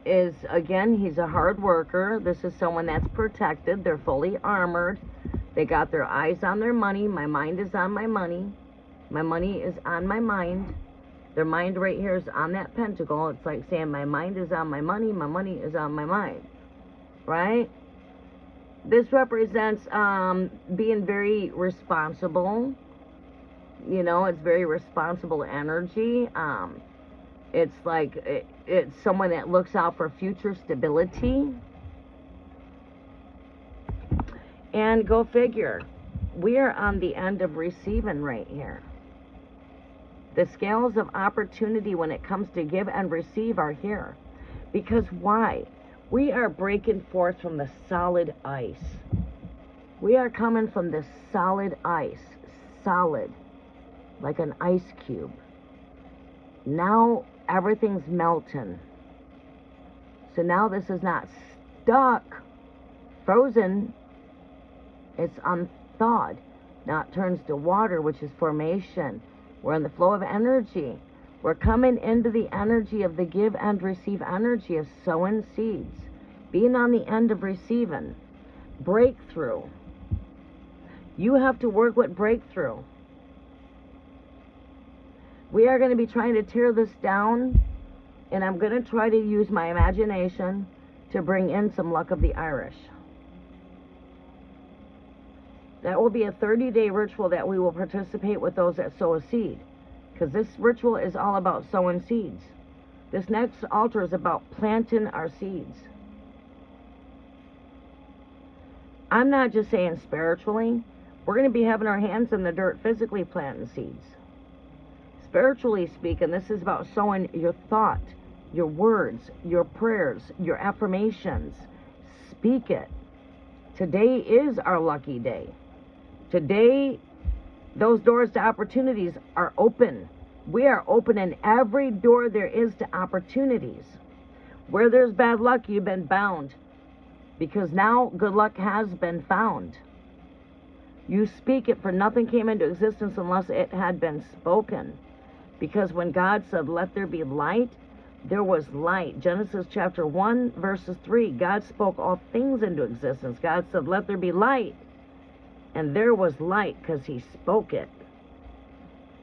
is, again, he's a hard worker. This is someone that's protected. They're fully armored. They got their eyes on their money. My mind is on my money. My money is on my mind. Their mind right here is on that pentacle. It's like saying my mind is on my money is on my mind. Right? This represents being very responsible. You know, it's very responsible energy. It's like, it's someone that looks out for future stability. And go figure, we are on the end of receiving right here. The scales of opportunity when it comes to give and receive are here. Because why? We are breaking forth from the solid ice. We are coming from the solid ice. Solid. Like an ice cube. Now everything's melting. So now this is not stuck, frozen. It's unthawed. Now it turns to water, which is formation. We're in the flow of energy. We're coming into the energy of the give and receive energy of sowing seeds. Being on the end of receiving. Breakthrough. You have to work with breakthrough. We are going to be trying to tear this down, and I'm going to try to use my imagination to bring in some luck of the Irish. That will be a 30-day ritual that we will participate with those that sow a seed. Because this ritual is all about sowing seeds. This next altar is about planting our seeds. I'm not just saying spiritually. We're going to be having our hands in the dirt, physically planting seeds. Spiritually speaking, this is about sowing your thought, your words, your prayers, your affirmations. Speak it. Today is our lucky day. Today, those doors to opportunities are open. We are opening every door there is to opportunities. Where there's bad luck, you've been bound. Because now good luck has been found. You speak it, for nothing came into existence unless it had been spoken. Because when God said, let there be light, there was light. Genesis chapter 1, verses 3. God spoke all things into existence. God said, let there be light. And there was light because he spoke it.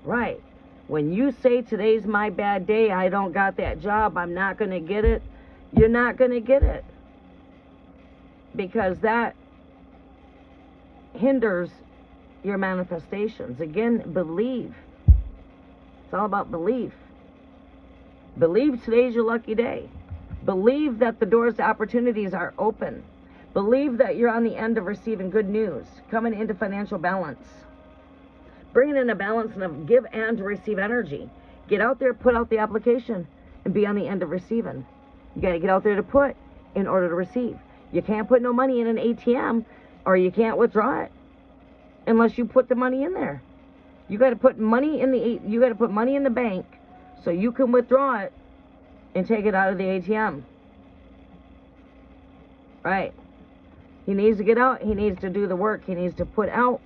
Right. When you say today's my bad day, I don't got that job, I'm not going to get it, you're not going to get it. Because that hinders your manifestations. Again, believe. It's all about belief. Believe today's your lucky day. Believe that the doors to opportunities are open. Believe that you're on the end of receiving good news, coming into financial balance. Bringing in a balance of give and receive energy. Get out there, put out the application, and be on the end of receiving. You got to get out there to put in order to receive. You can't put no money in an ATM, or you can't withdraw it unless you put the money in there. You got to put money in the bank so you can withdraw it and take it out of the ATM. Right. He needs to get out. He needs to do the work. He needs to put out.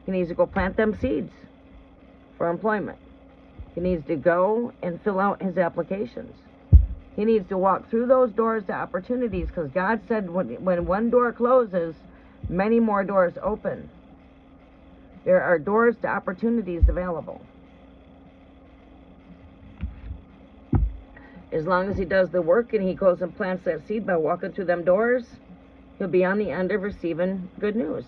He needs to go plant them seeds for employment. He needs to go and fill out his applications. He needs to walk through those doors to opportunities, because God said when one door closes, many more doors open. There are doors to opportunities available. As long as he does the work and he goes and plants that seed by walking through them doors, he'll be on the end of receiving good news.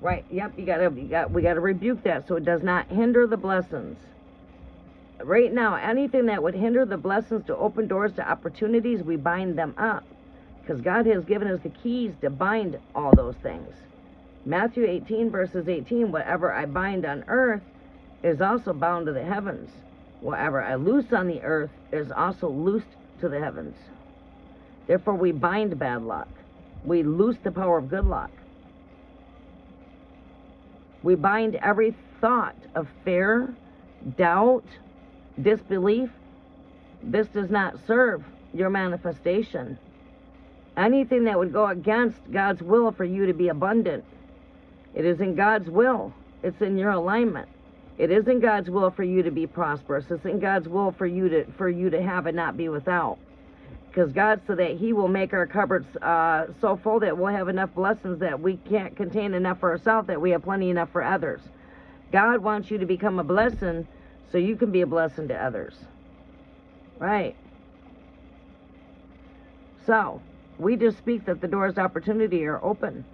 Right, yep, we gotta rebuke that so it does not hinder the blessings. Right now, anything that would hinder the blessings to open doors to opportunities, we bind them up. Because God has given us the keys to bind all those things. Matthew 18, verses 18, whatever I bind on earth is also bound to the heavens. Whatever I loose on the earth is also loosed to the heavens. Therefore, we bind bad luck. We loose the power of good luck. We bind every thought of fear, doubt, disbelief. This does not serve your manifestation. Anything that would go against God's will for you to be abundant, it is in God's will It's in your alignment. It isn't God's will for you to be prosperous. It's in God's will for you to have and not be without. Because God said that He will make our cupboards so full that we'll have enough blessings that we can't contain enough for ourselves, that we have plenty enough for others. God wants you to become a blessing so you can be a blessing to others. Right. So, we just speak that the doors of opportunity are open.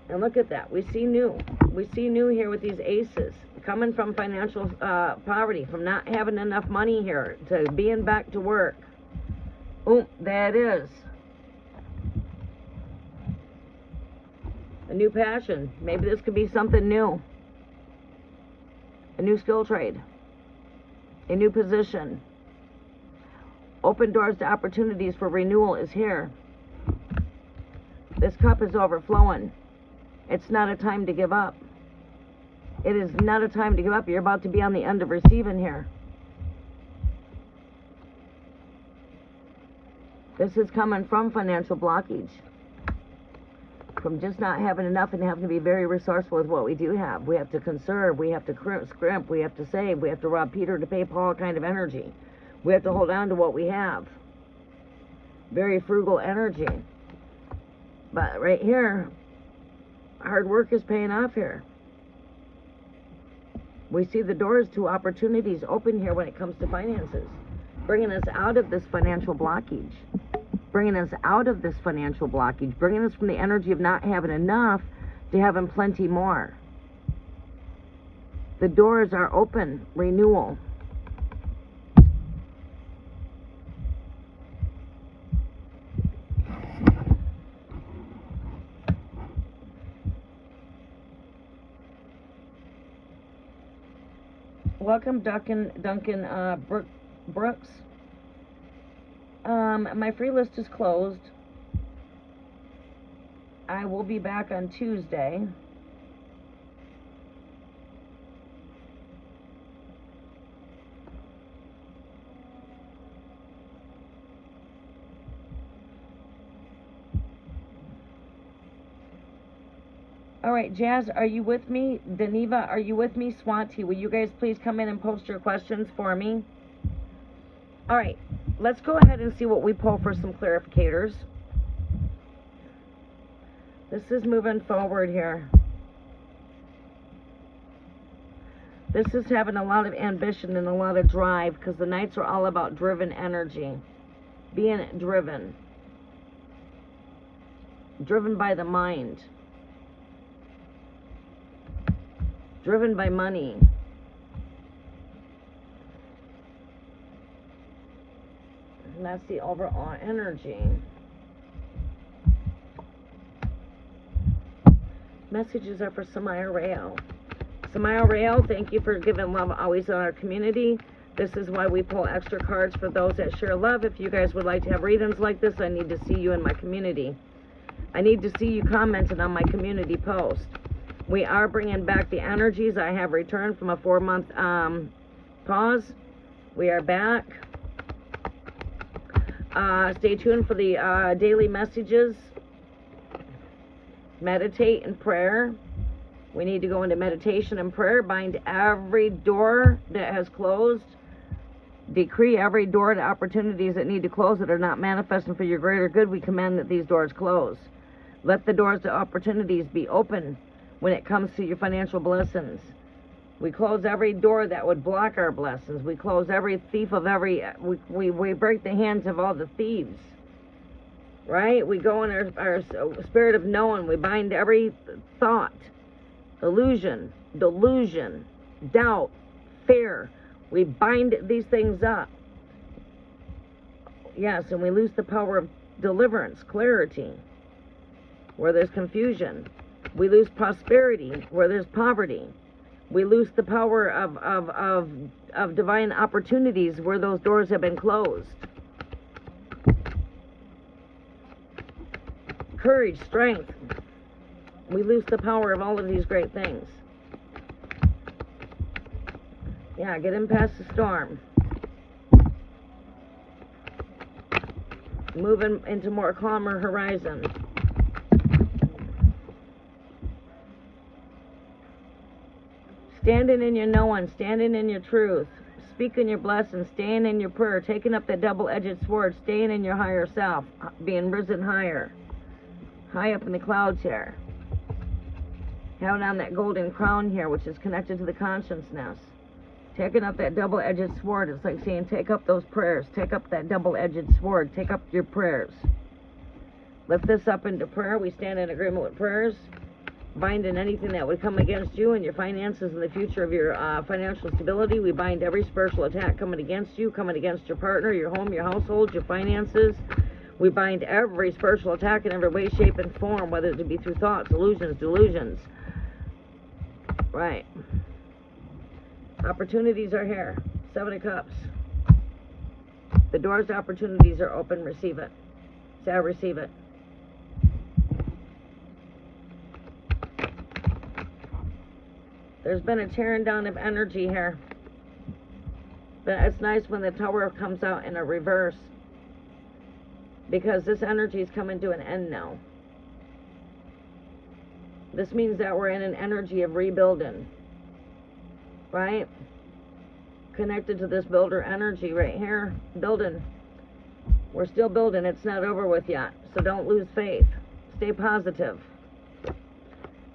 And look at that. We see new. We see new here with these aces. Coming from financial poverty, from not having enough money here, to being back to work. Oh, that is. A new passion. Maybe this could be something new. A new skill trade. A new position. Open doors to opportunities for renewal is here. This cup is overflowing. It's not a time to give up. It is not a time to give up. You're about to be on the end of receiving here. This is coming from financial blockage. From just not having enough and having to be very resourceful with what we do have. We have to conserve. We have to scrimp. We have to save. We have to rob Peter to pay Paul kind of energy. We have to hold on to what we have. Very frugal energy. But right here, hard work is paying off here. We see the doors to opportunities open here when it comes to finances. Bringing us out of this financial blockage. Bringing us out of this financial blockage. Bringing us from the energy of not having enough to having plenty more. The doors are open. Renewal. Welcome, Duncan Brooks. My free list is closed. I will be back on Tuesday. All right, Jazz, are you with me? Daniva, are you with me? Swati, will you guys please come in and post your questions for me? All right, let's go ahead and see what we pull for some clarificators. This is moving forward here. This is having a lot of ambition and a lot of drive, because the nights are all about driven energy. Being driven. Driven by the mind. Driven by money. And that's the overall energy. Messages are for Samaya Rayo. Samaya Rayo, thank you for giving love always in our community. This is why we pull extra cards for those that share love. If you guys would like to have readings like this, I need to see you in my community. I need to see you commenting on my community post. We are bringing back the energies. I have returned from a 4-month pause. We are back. Stay tuned for the daily messages. Meditate and prayer. We need to go into meditation and prayer. Bind every door that has closed. Decree every door to opportunities that need to close that are not manifesting for your greater good. We command that these doors close. Let the doors to opportunities be open when it comes to your financial blessings. We close every door that would block our blessings. We close every thief of every... We break the hands of all the thieves. Right? We go in our spirit of knowing. We bind every thought, illusion, delusion, doubt, fear. We bind these things up. Yes, and we lose the power of deliverance, clarity, where there's confusion. We lose prosperity where there's poverty. We lose the power of divine opportunities where those doors have been closed. Courage, strength. We lose the power of all of these great things. Yeah, get in past the storm. Moving into more calmer horizon. Standing in your knowing, standing in your truth, speaking your blessings, staying in your prayer, taking up that double-edged sword, staying in your higher self, being risen higher, high up in the clouds here. Having on that golden crown here, which is connected to the consciousness. Taking up that double-edged sword. It's like saying, take up those prayers. Take up that double-edged sword. Take up your prayers. Lift this up into prayer. We stand in agreement with prayers. Binding anything that would come against you and your finances and the future of your financial stability. We bind every spiritual attack coming against you, coming against your partner, your home, your household, your finances. We bind every spiritual attack in every way, shape, and form, whether it be through thoughts, illusions, delusions. Right. Opportunities are here. 7 of Cups. The doors to opportunities are open. Receive it. Say, I receive it. There's been a tearing down of energy here. But it's nice when the Tower comes out in a reverse. Because this energy is coming to an end now. This means that we're in an energy of rebuilding. Right? Connected to this builder energy right here. Building. We're still building. It's not over with yet. So don't lose faith. Stay positive.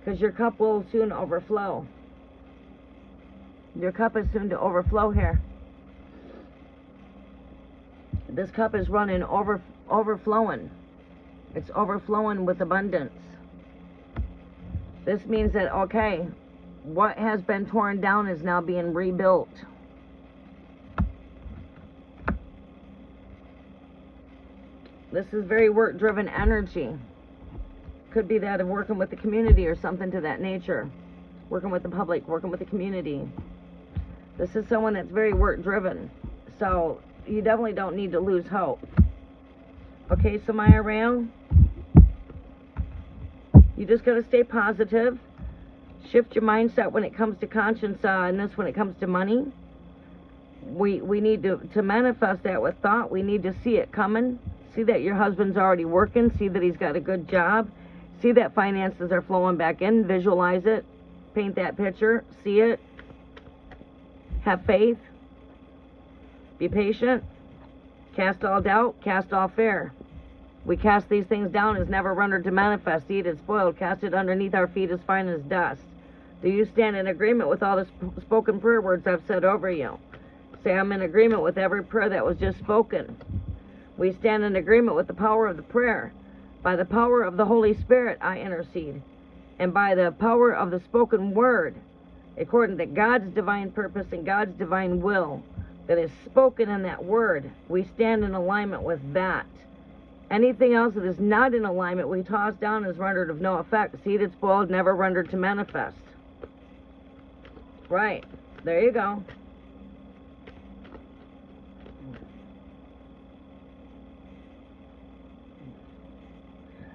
Because your cup will soon overflow. Your cup is soon to overflow here. This cup is running overflowing. It's overflowing with abundance. This means that, okay, what has been torn down is now being rebuilt. This is very work-driven energy. Could be that of working with the community or something to that nature. Working with the public, working with the community. This is someone that's very work-driven. So you definitely don't need to lose hope. Okay, so Maya Rail, you just got to stay positive. Shift your mindset when it comes to consciousness, when it comes to money. We need to manifest that with thought. We need to see it coming. See that your husband's already working. See that he's got a good job. See that finances are flowing back in. Visualize it. Paint that picture. See it. Have faith. Be patient. Cast all doubt. Cast all fear. We cast these things down as never rendered to manifest. See it as spoiled. Cast it underneath our feet as fine as dust. Do you stand in agreement with all the spoken prayer words I've said over you? Say, I'm in agreement with every prayer that was just spoken. We stand in agreement with the power of the prayer. By the power of the Holy Spirit, I intercede. And by the power of the spoken word, according to God's divine purpose and God's divine will that is spoken in that word, we stand in alignment with that. Anything else that is not in alignment, we toss down as rendered of no effect. Seed that's spoiled, never rendered to manifest. Right. There you go.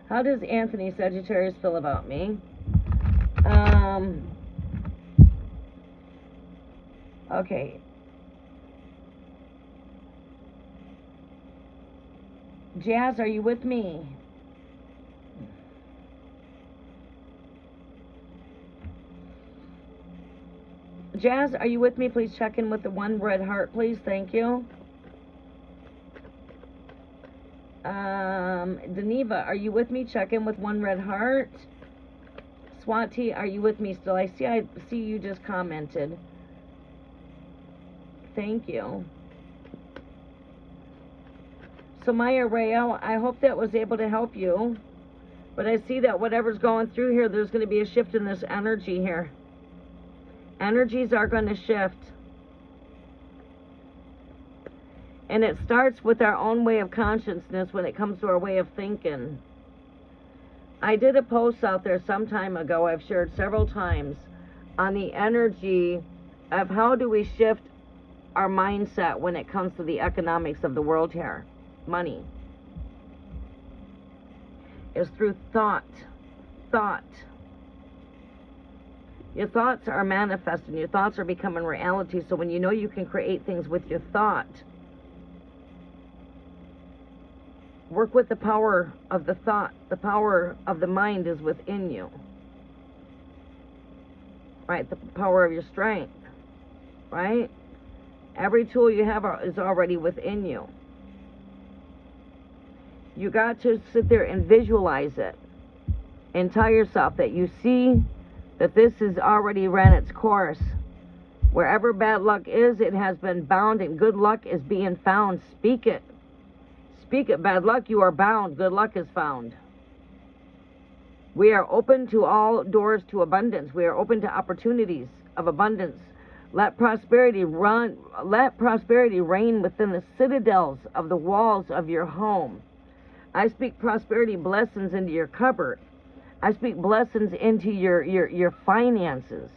How does Anthony Sagittarius feel about me? Okay. Jazz, are you with me? Jazz, are you with me? Please check in with the one red heart, please. Thank you. Deneva, are you with me? Check in with one red heart. Swati, are you with me still? I see you just commented. Thank you. So Maya Rael, I hope that was able to help you. But I see that whatever's going through here, there's going to be a shift in this energy here. Energies are going to shift. And it starts with our own way of consciousness when it comes to our way of thinking. I did a post out there some time ago, I've shared several times, on the energy of how do we shift our mindset when it comes to the economics of the world here. Money. Is through thought. Thought. Your thoughts are manifesting. Your thoughts are becoming reality. So when you know you can create things with your thought, work with the power of the thought. The power of the mind is within you. right? The power of your strength, right? Every tool you have is already within you. You got to sit there and visualize it and tell yourself that you see that this is already ran its course. Wherever bad luck is, it has been bound, and good luck is being found. Speak it. Speak it. Bad luck, you are bound. Good luck is found. We are open to all doors to abundance. We are open to opportunities of abundance. Let prosperity reign within the citadels of the walls of your home. I speak prosperity blessings into your cupboard. I speak blessings into your finances.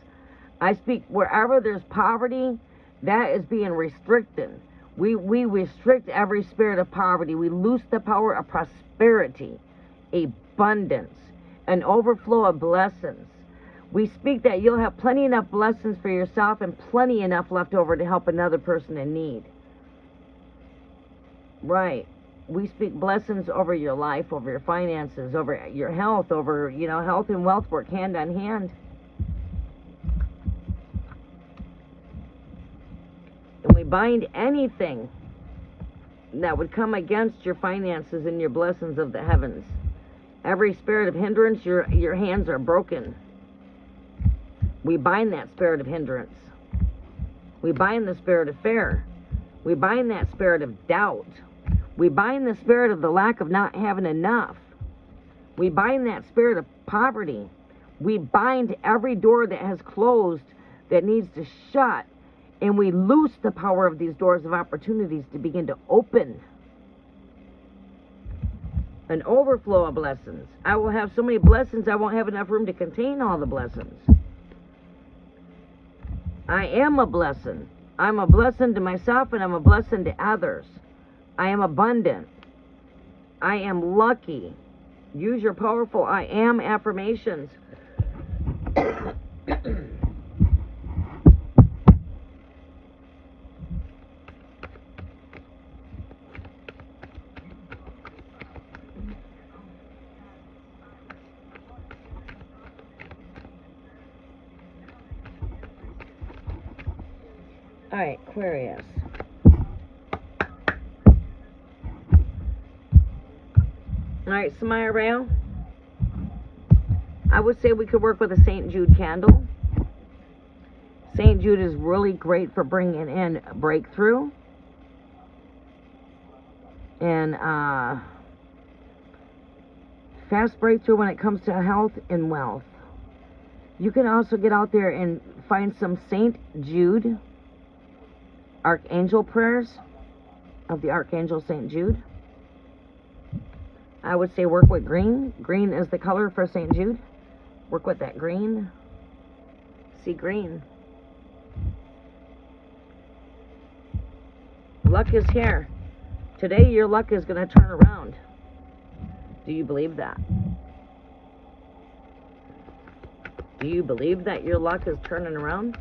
I speak wherever there's poverty, that is being restricted. We restrict every spirit of poverty. We loose the power of prosperity, abundance, an overflow of blessings. We speak that you'll have plenty enough blessings for yourself and plenty enough left over to help another person in need. Right. We speak blessings over your life, over your finances, over your health, over, health and wealth work hand on hand. And we bind anything that would come against your finances and your blessings of the heavens. Every spirit of hindrance, your hands are broken. We bind that spirit of hindrance. We bind the spirit of fear. We bind that spirit of doubt. We bind the spirit of the lack of not having enough. We bind that spirit of poverty. We bind every door that has closed that needs to shut. And we loose the power of these doors of opportunities to begin to open. An overflow of blessings. I will have so many blessings, I won't have enough room to contain all the blessings. I am a blessing. I'm a blessing to myself, and I'm a blessing to others. I am abundant. I am lucky. Use your powerful I am affirmations. All right, Aquarius. All right, Samaya Rail. I would say we could work with a St. Jude candle. St. Jude is really great for bringing in breakthrough and fast breakthrough when it comes to health and wealth. You can also get out there and find some St. Jude Archangel prayers of the Archangel St. Jude. I would say work with green. Green is the color for St. Jude. Work with that green. See green. Luck is here. Today your luck is going to turn around. Do you believe that? Do you believe that your luck is turning around?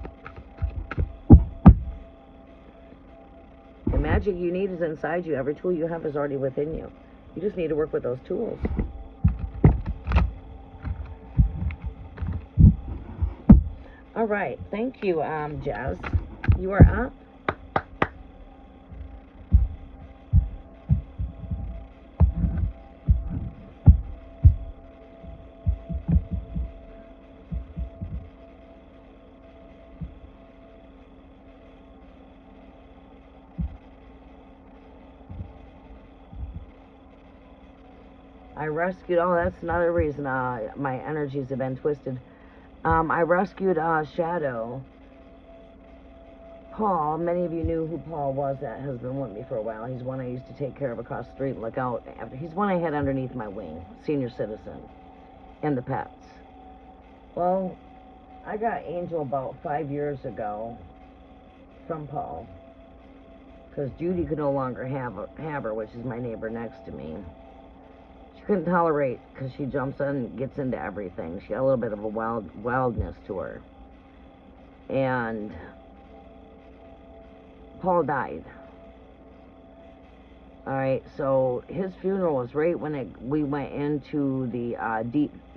The magic you need is inside you. Every tool you have is already within you. You just need to work with those tools. All right. Thank you, Jazz. You are up. I rescued, that's another reason my energies have been twisted. I rescued Shadow. Paul, many of you knew who Paul was. That has been with me for a while. He's one I used to take care of across the street and look out after. He's one I had underneath my wing, senior citizen, and the pets. Well, I got Angel about 5 years ago from Paul, because Judy could no longer have her, which is my neighbor next to me. Couldn't tolerate, because she jumps in and gets into everything. She got a little bit of a wildness to her. And Paul died. Alright, so his funeral was right when we went into the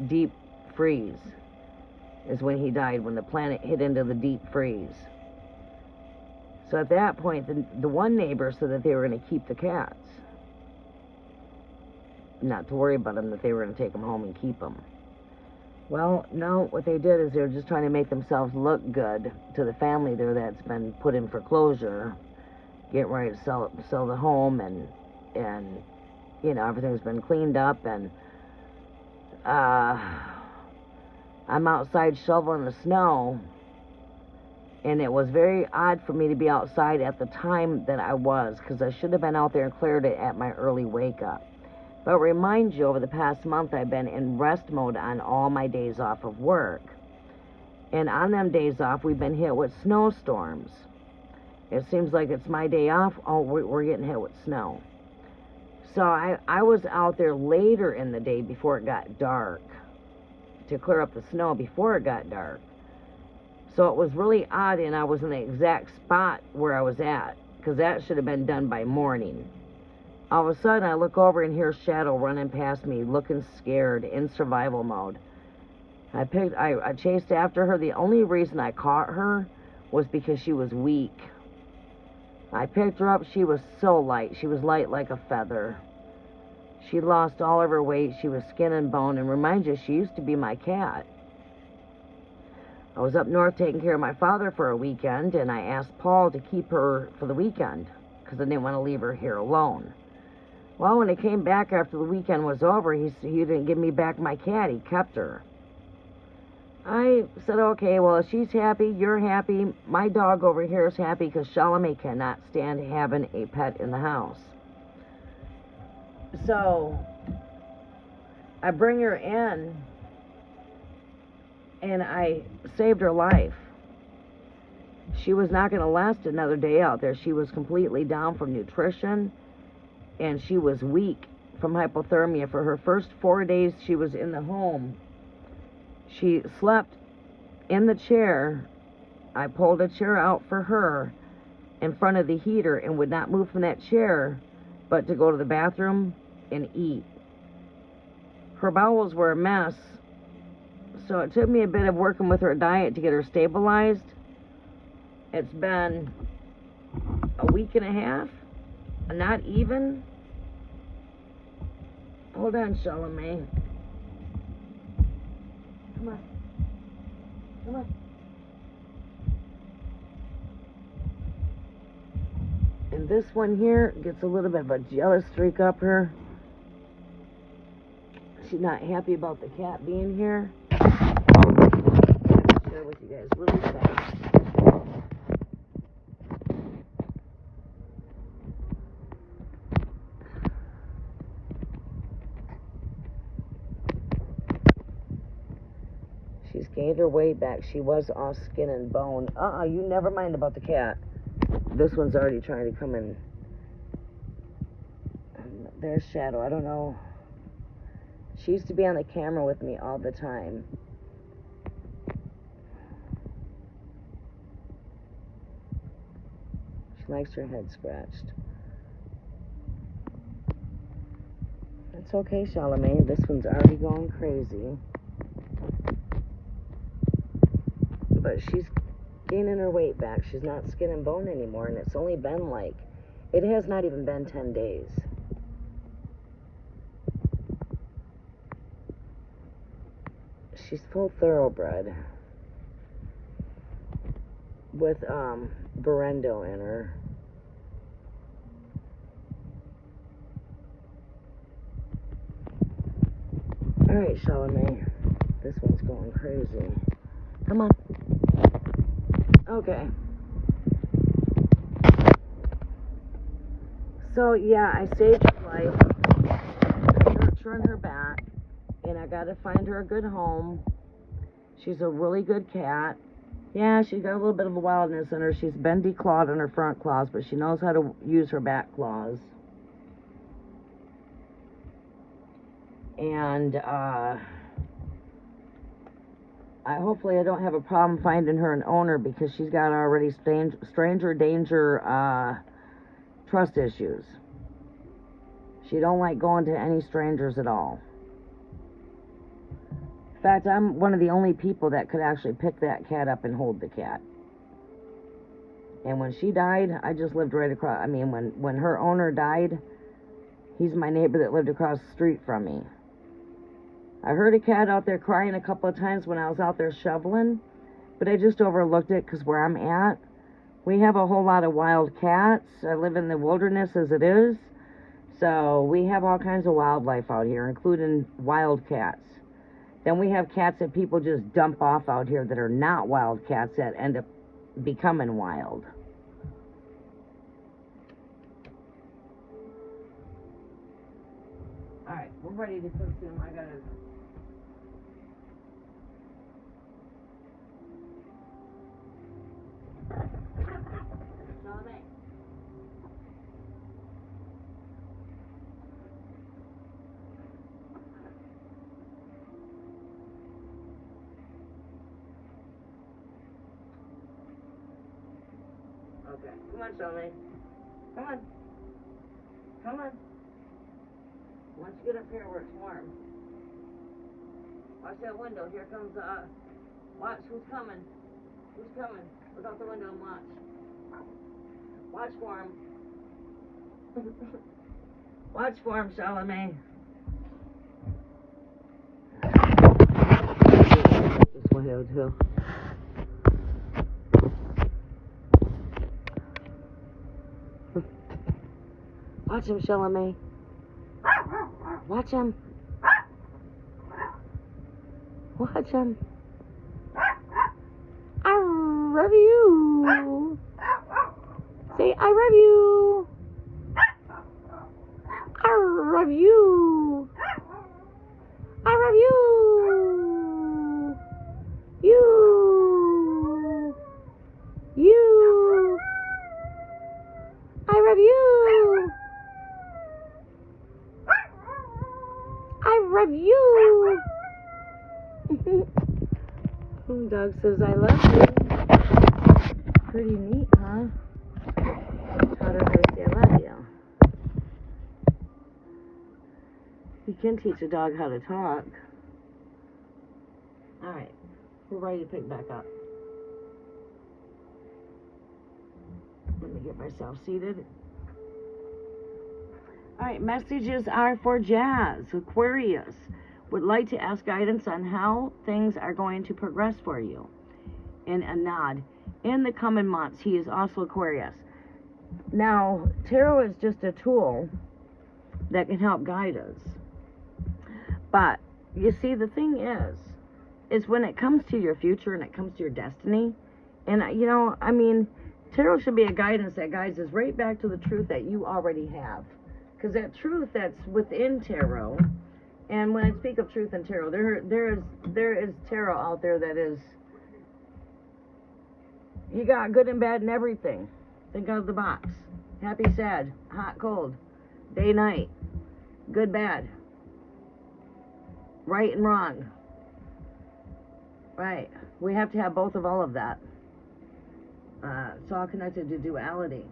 deep freeze. is when he died, when the planet hit into the deep freeze. So at that point, the one neighbor said that they were going to keep the cats. Not to worry about them, that they were going to take them home and keep them. Well, no, what they did is they were just trying to make themselves look good to the family there that's been put in foreclosure, getting ready to sell the home, and you know, everything's been cleaned up, and I'm outside shoveling the snow, and it was very odd for me to be outside at the time that I was, because I should have been out there and cleared it at my early wake-up. But remind you, over the past month, I've been in rest mode on all my days off of work. And on them days off, we've been hit with snowstorms. It seems like it's my day off. Oh, we're getting hit with snow. So I was out there later in the day before it got dark to clear up the snow before it got dark. So it was really odd, and I was in the exact spot where I was at, because that should have been done by morning. All of a sudden, I look over and hear Shadow running past me, looking scared, in survival mode. I chased after her. The only reason I caught her was because she was weak. I picked her up. She was so light. She was light like a feather. She lost all of her weight. She was skin and bone. And remind you, she used to be my cat. I was up north taking care of my father for a weekend, and I asked Paul to keep her for the weekend, because I didn't want to leave her here alone. Well, when I came back after the weekend was over, he didn't give me back my cat. He kept her. I said, okay, well, if she's happy, you're happy. My dog over here is happy, because Charlemagne cannot stand having a pet in the house. So I bring her in, and I saved her life. She was not going to last another day out there. She was completely down from nutrition, and she was weak from hypothermia. For her first 4 days she was in the home, she slept in the chair. I pulled a chair out for her in front of the heater and would not move from that chair but to go to the bathroom and eat. Her bowels were a mess, so it took me a bit of working with her diet to get her stabilized. It's been a week and a half, not even. Hold on, Charlemagne. Come on. Come on. And this one here gets a little bit of a jealous streak up her. She's not happy about the cat being here. I'll share with you guys really fast. She's gained her weight back. She was all skin and bone. You never mind about the cat. This one's already trying to come in. There's Shadow. I don't know. She used to be on the camera with me all the time. She likes her head scratched. It's okay, Charlemagne. This one's already going crazy. But she's gaining her weight back. She's not skin and bone anymore, and it's only been like, it has not even been 10 days. She's full thoroughbred with Berendo in her. Alright, Charlemagne. This one's going crazy. Come on. Okay. So, yeah, I saved her life. I'm nurturing her back. And I got to find her a good home. She's a really good cat. Yeah, she's got a little bit of a wildness in her. She's been declawed on her front claws, but she knows how to use her back claws. And, hopefully I don't have a problem finding her an owner, because she's got already stranger danger trust issues. She don't like going to any strangers at all. fact, I'm one of the only people that could actually pick that cat up and hold the cat. And when she died, I just lived right across. I mean, when her owner died, he's my neighbor that lived across the street from me. I heard a cat out there crying a couple of times when I was out there shoveling, but I just overlooked it because where I'm at, we have a whole lot of wild cats. I live in the wilderness as it is, so we have all kinds of wildlife out here, including wild cats. Then we have cats that people just dump off out here that are not wild cats that end up becoming wild. Alright, we're ready to cook soon. I gotta... Okay, come on, Shelly. Come on. Come on. Once you get up here where it's warm. Watch that window. Here comes, watch, who's coming? Who's coming? Look out the window and watch. Watch for him. Watch for him, Charlemagne. This window, too. Watch him, Charlemagne. Watch him. Watch him. I love you. Say, I love you. I love you. I love you. You. You. I love you. I love you. Dog says I love you. Pretty neat, huh? How does I say I love you? You can teach a dog how to talk. Alright, we're ready to pick back up. Let me get myself seated. Alright, messages are for Jazz. Aquarius would like to ask guidance on how things are going to progress for you. And a nod. In the coming months, he is also Aquarius. Now, tarot is just a tool that can help guide us. But, you see, the thing is when it comes to your future and it comes to your destiny, and, you know, I mean, tarot should be a guidance that guides us right back to the truth that you already have. Because that truth that's within tarot, and when I speak of truth in tarot, there is tarot out there that is, you got good and bad and everything. Think out of the box. Happy, sad, hot, cold, day, night, good, bad, right and wrong. Right. We have to have both of all of that. It's all connected to duality.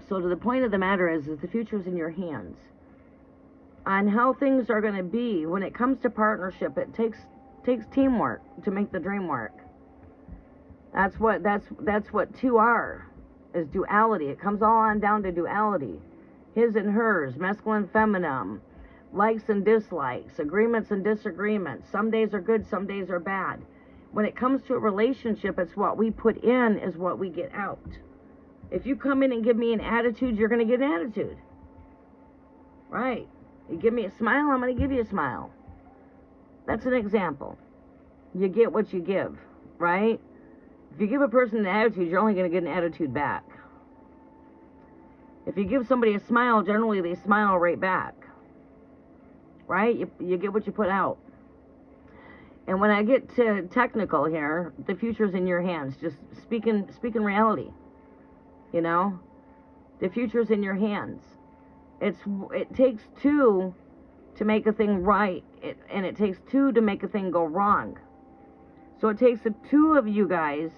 So to the point of the matter is the future's in your hands. On how things are going to be when it comes to partnership, it takes teamwork to make the dream work. That's what two are, is duality. It comes all on down to duality. His and hers, masculine, feminine, likes and dislikes, agreements and disagreements. Some days are good, some days are bad. When it comes to a relationship, it's what we put in is what we get out. If you come in and give me an attitude, you're going to get an attitude. Right. You give me a smile, I'm going to give you a smile. That's an example. You get what you give, right? If you give a person an attitude, you're only going to get an attitude back. If you give somebody a smile, generally they smile right back. Right? You get what you put out. And when I get to technical here, the future's in your hands. Just speaking reality. You know? The future's in your hands. It takes two to make a thing right, and it takes two to make a thing go wrong. So it takes the two of you guys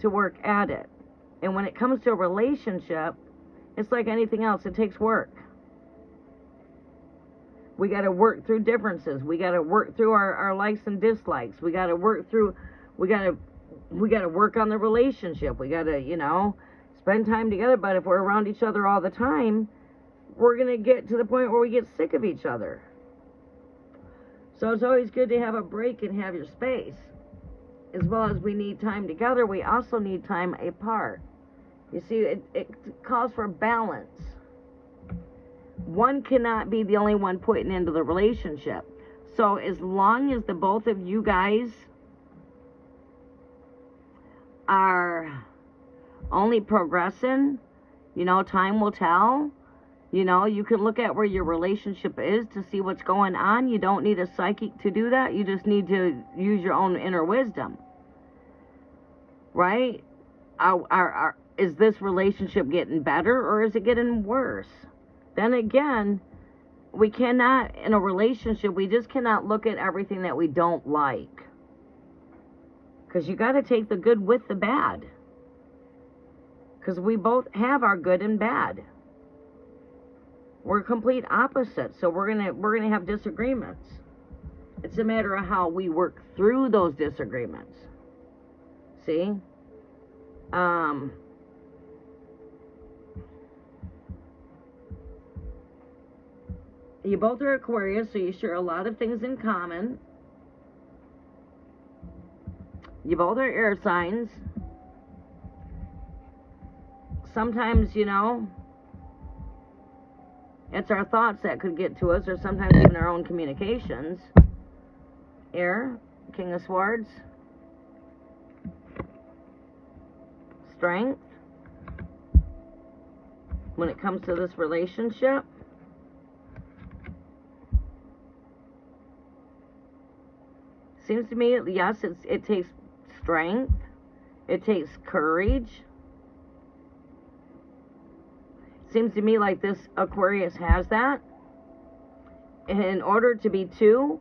to work at it. And when it comes to a relationship, it's like anything else. It takes work. We got to work through differences. We got to work through our likes and dislikes. We got to work through, we got to work on the relationship. We got to, you know, spend time together. But if we're around each other all the time, we're going to get to the point where we get sick of each other. So it's always good to have a break and have your space. As well as we need time together, we also need time apart. You see, it calls for balance. One cannot be the only one putting into the relationship. So as long as the both of you guys are only progressing, you know, time will tell. You know, you can look at where your relationship is to see what's going on. You don't need a psychic to do that. You just need to use your own inner wisdom. Right? Is this relationship getting better or is it getting worse? Then again, we cannot, in a relationship, we just cannot look at everything that we don't like. Because you got to take the good with the bad. Because we both have our good and bad. We're complete opposites, so we're gonna have disagreements. It's a matter of how we work through those disagreements. See? You both are Aquarius, so you share a lot of things in common. You both are air signs. Sometimes, you know, it's our thoughts that could get to us, or sometimes even our own communications. Air, King of Swords. Strength. When it comes to this relationship. Seems to me, yes, it takes strength. It takes courage. Seems to me like this Aquarius has that. And in order to be two,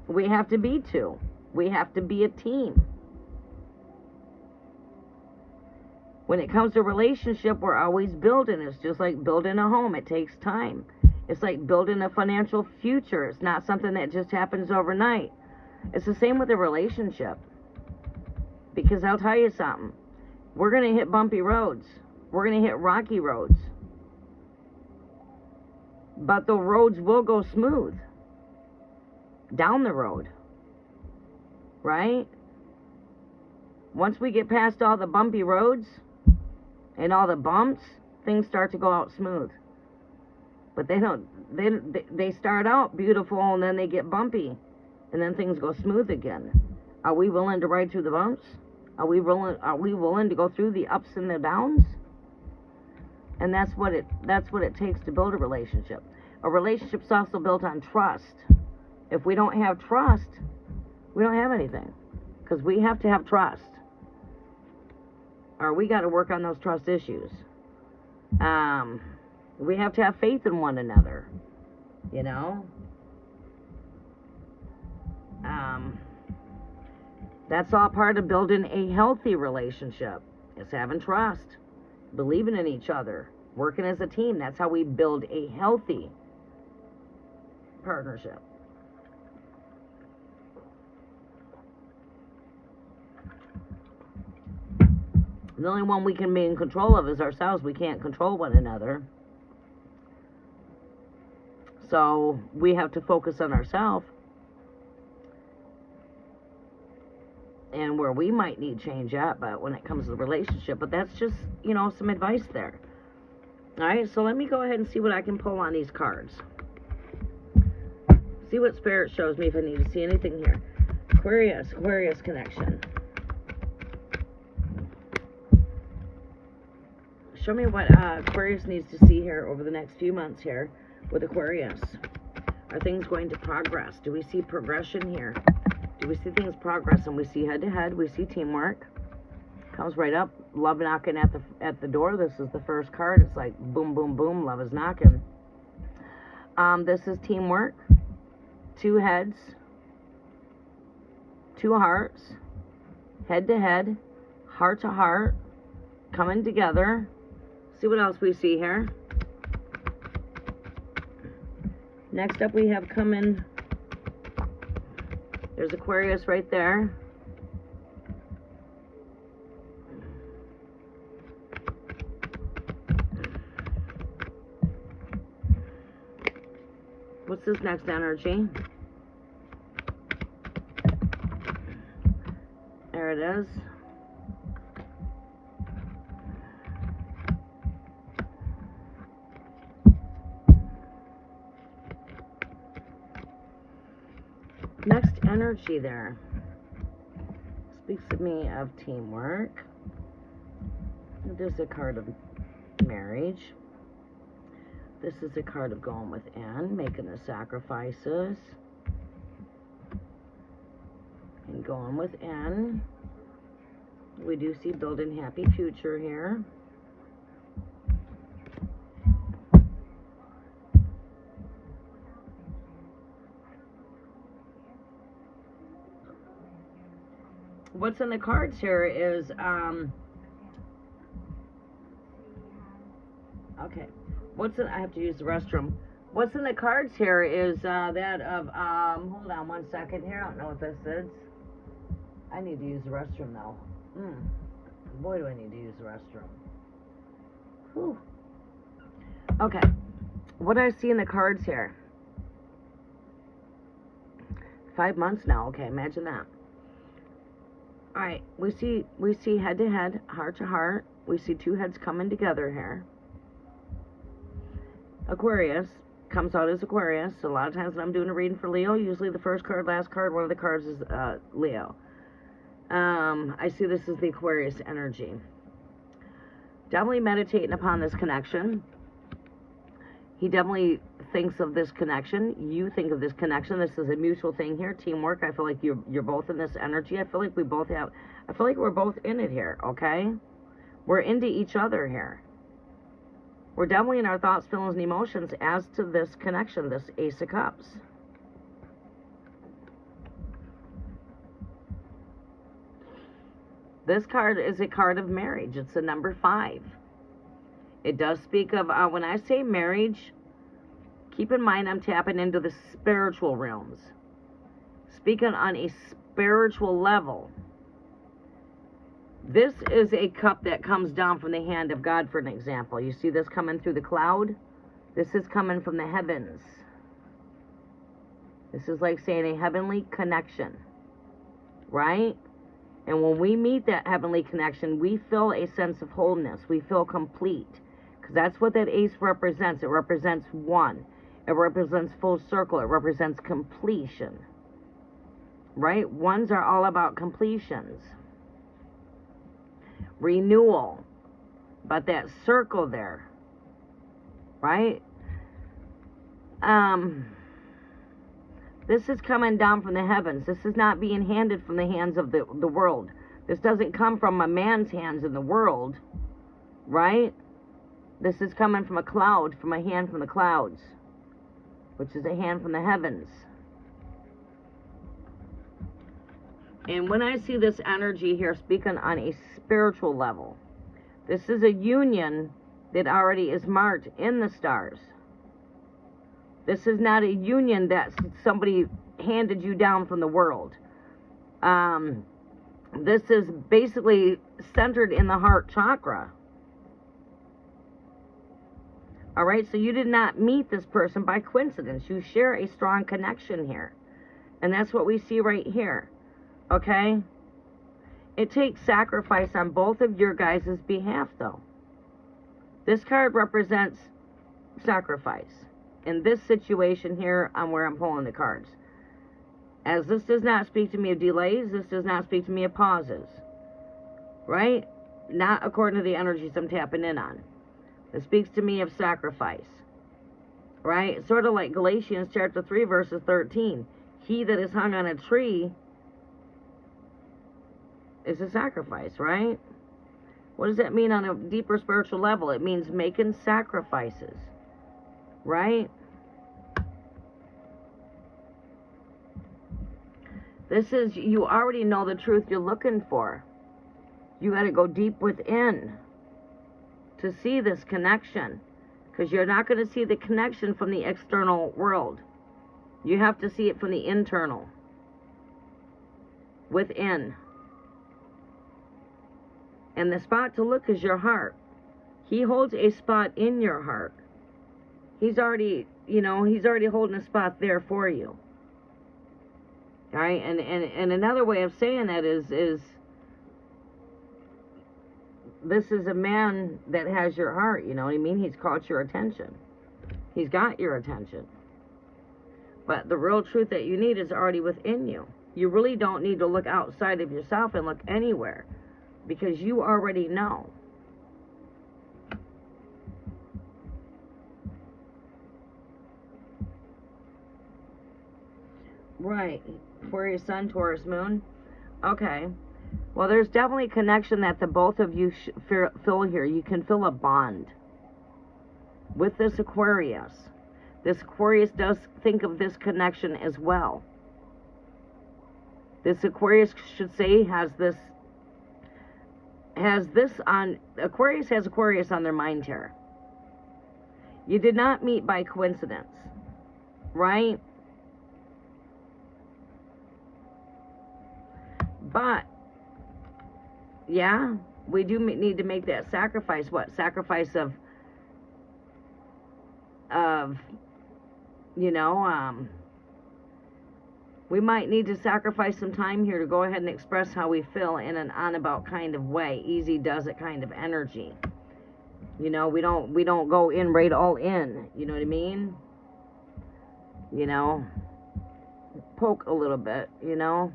we have to be two. We have to be a team. When it comes to relationship, we're always building. It's just like building a home. It takes time. It's like building a financial future. It's not something that just happens overnight. It's the same with a relationship. Because I'll tell you something. We're going to hit bumpy roads. We're going to hit rocky roads. But the roads will go smooth. Down the road. Right? Once we get past all the bumpy roads and all the bumps, things start to go out smooth. But they start out beautiful and then they get bumpy. And then things go smooth again. Are we willing to ride through the bumps? Are we willing to go through the ups and the downs? And that's what it takes to build a relationship. A relationship's also built on trust. If we don't have trust, we don't have anything. Because we have to have trust. Or we got to work on those trust issues. We have to have faith in one another. You know? That's all part of building a healthy relationship. It's having trust, believing in each other, working as a team. That's how we build a healthy partnership. The only one we can be in control of is ourselves. We can't control one another. So we have to focus on ourselves. And where we might need change at, but when it comes to the relationship, but that's just, you know, some advice there. All right, so let me go ahead and see what I can pull on these cards. See what Spirit shows me if I need to see anything here. Aquarius connection. Show me what Aquarius needs to see here over the next few months here with Aquarius. Are things going to progress? Do we see progression here? Do we see things progress? And we see head-to-head. We see teamwork. Comes right up. Love knocking at the door. This is the first card. It's like boom, boom, boom. Love is knocking. This is teamwork. 2 heads. 2 hearts. Head-to-head. Heart-to-heart. Coming together. See what else we see here. Next up we have coming, there's Aquarius right there. What's this next energy? There it is. Next energy there speaks to me of teamwork. There's a card of marriage. This is a card of going within, making the sacrifices, and going within. We do see building happy future here. What's in the cards here is, okay. I have to use the restroom. What's in the cards here is that of, hold on one second here. I don't know what this is. I need to use the restroom though. Boy, do I need to use the restroom. Whew. Okay. What do I see in the cards here? 5 months now. Okay, imagine that. All right, we see head to head, heart to heart. We see two heads coming together here. Aquarius comes out as Aquarius. So a lot of times when I'm doing a reading for Leo, usually the first card, last card, one of the cards is Leo. I see this as the Aquarius energy. Definitely meditating upon this connection. He definitely thinks of this connection. You think of this connection. This is a mutual thing here. Teamwork. I feel like you're both in this energy. I feel like we're both in it here, okay? We're into each other here. We're definitely in our thoughts, feelings, and emotions as to this connection, this Ace of Cups. This card is a card of marriage. It's the number 5. It does speak of, when I say marriage, keep in mind I'm tapping into the spiritual realms. Speaking on a spiritual level. This is a cup that comes down from the hand of God, for an example. You see this coming through the cloud? This is coming from the heavens. This is like saying a heavenly connection, right? And when we meet that heavenly connection, we feel a sense of wholeness. We feel complete. Because that's what that ace represents. It represents one. It represents full circle. It represents completion. Right? Ones are all about completions. Renewal. But that circle there. Right? This is coming down from the heavens. This is not being handed from the hands of the world. This doesn't come from a man's hands in the world. Right? This is coming from a cloud, from a hand from the clouds, which is a hand from the heavens. And when I see this energy here speaking on a spiritual level, this is a union that already is marked in the stars. This is not a union that somebody handed you down from the world. This is basically centered in the heart chakra. All right, so you did not meet this person by coincidence. You share a strong connection here. And that's what we see right here. Okay? It takes sacrifice on both of your guys' behalf, though. This card represents sacrifice. In this situation here, on where I'm pulling the cards. As this does not speak to me of delays, this does not speak to me of pauses. Right? Not according to the energies I'm tapping in on. It speaks to me of sacrifice. Right? Sort of like Galatians chapter 3, verses 13. He that is hung on a tree is a sacrifice, right? What does that mean on a deeper spiritual level? It means making sacrifices. Right? This is, you already know the truth you're looking for. You got to go deep within to see this connection. Because you're not going to see the connection from the external world. You have to see it from the internal. Within. And the spot to look is your heart. He holds a spot in your heart. He's already, you know, he's already holding a spot there for you. All right? And another way of saying that is this is a man that has your heart, you know what I mean? He's caught your attention. He's got your attention. But the real truth that you need is already within you. You really don't need to look outside of yourself and look anywhere, because you already know. Right. Aquarius Sun, Taurus Moon. Okay. Well, there's definitely a connection that the both of you feel here. You can feel a bond with this Aquarius. This Aquarius does think of this connection as well. This Aquarius should say Aquarius has Aquarius on their mind here. You did not meet by coincidence, right? But yeah, we do need to make that sacrifice. What? Sacrifice of you know, we might need to sacrifice some time here to go ahead and express how we feel in an on-about kind of way. Easy does it kind of energy. You know, we don't go in right all in. You know what I mean? You know, poke a little bit, you know.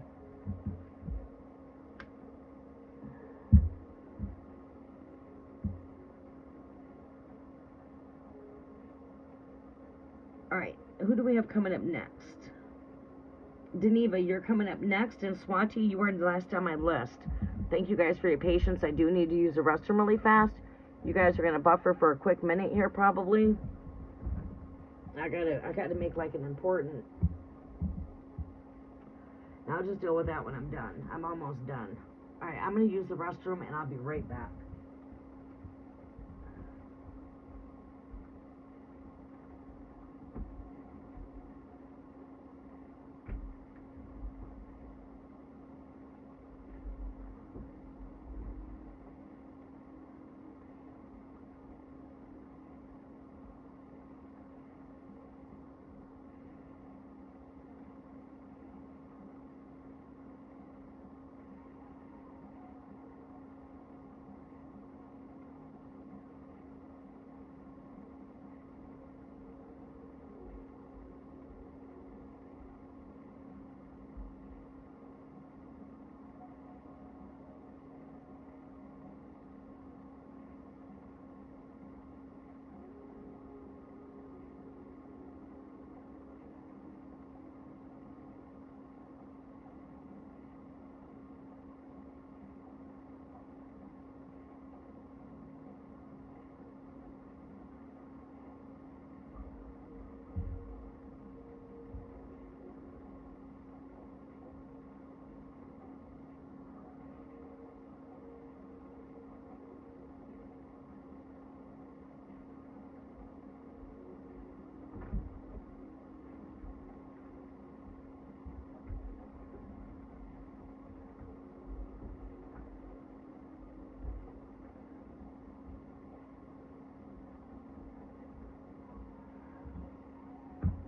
All right, who do we have coming up next? Deneva, you're coming up next, and Swati, you were the last on my list. Thank you guys for your patience. I do need to use the restroom really fast. You guys are gonna buffer for a quick minute here, probably. I gotta make like an important. I'll just deal with that when I'm done. I'm almost done. All right, I'm gonna use the restroom, and I'll be right back.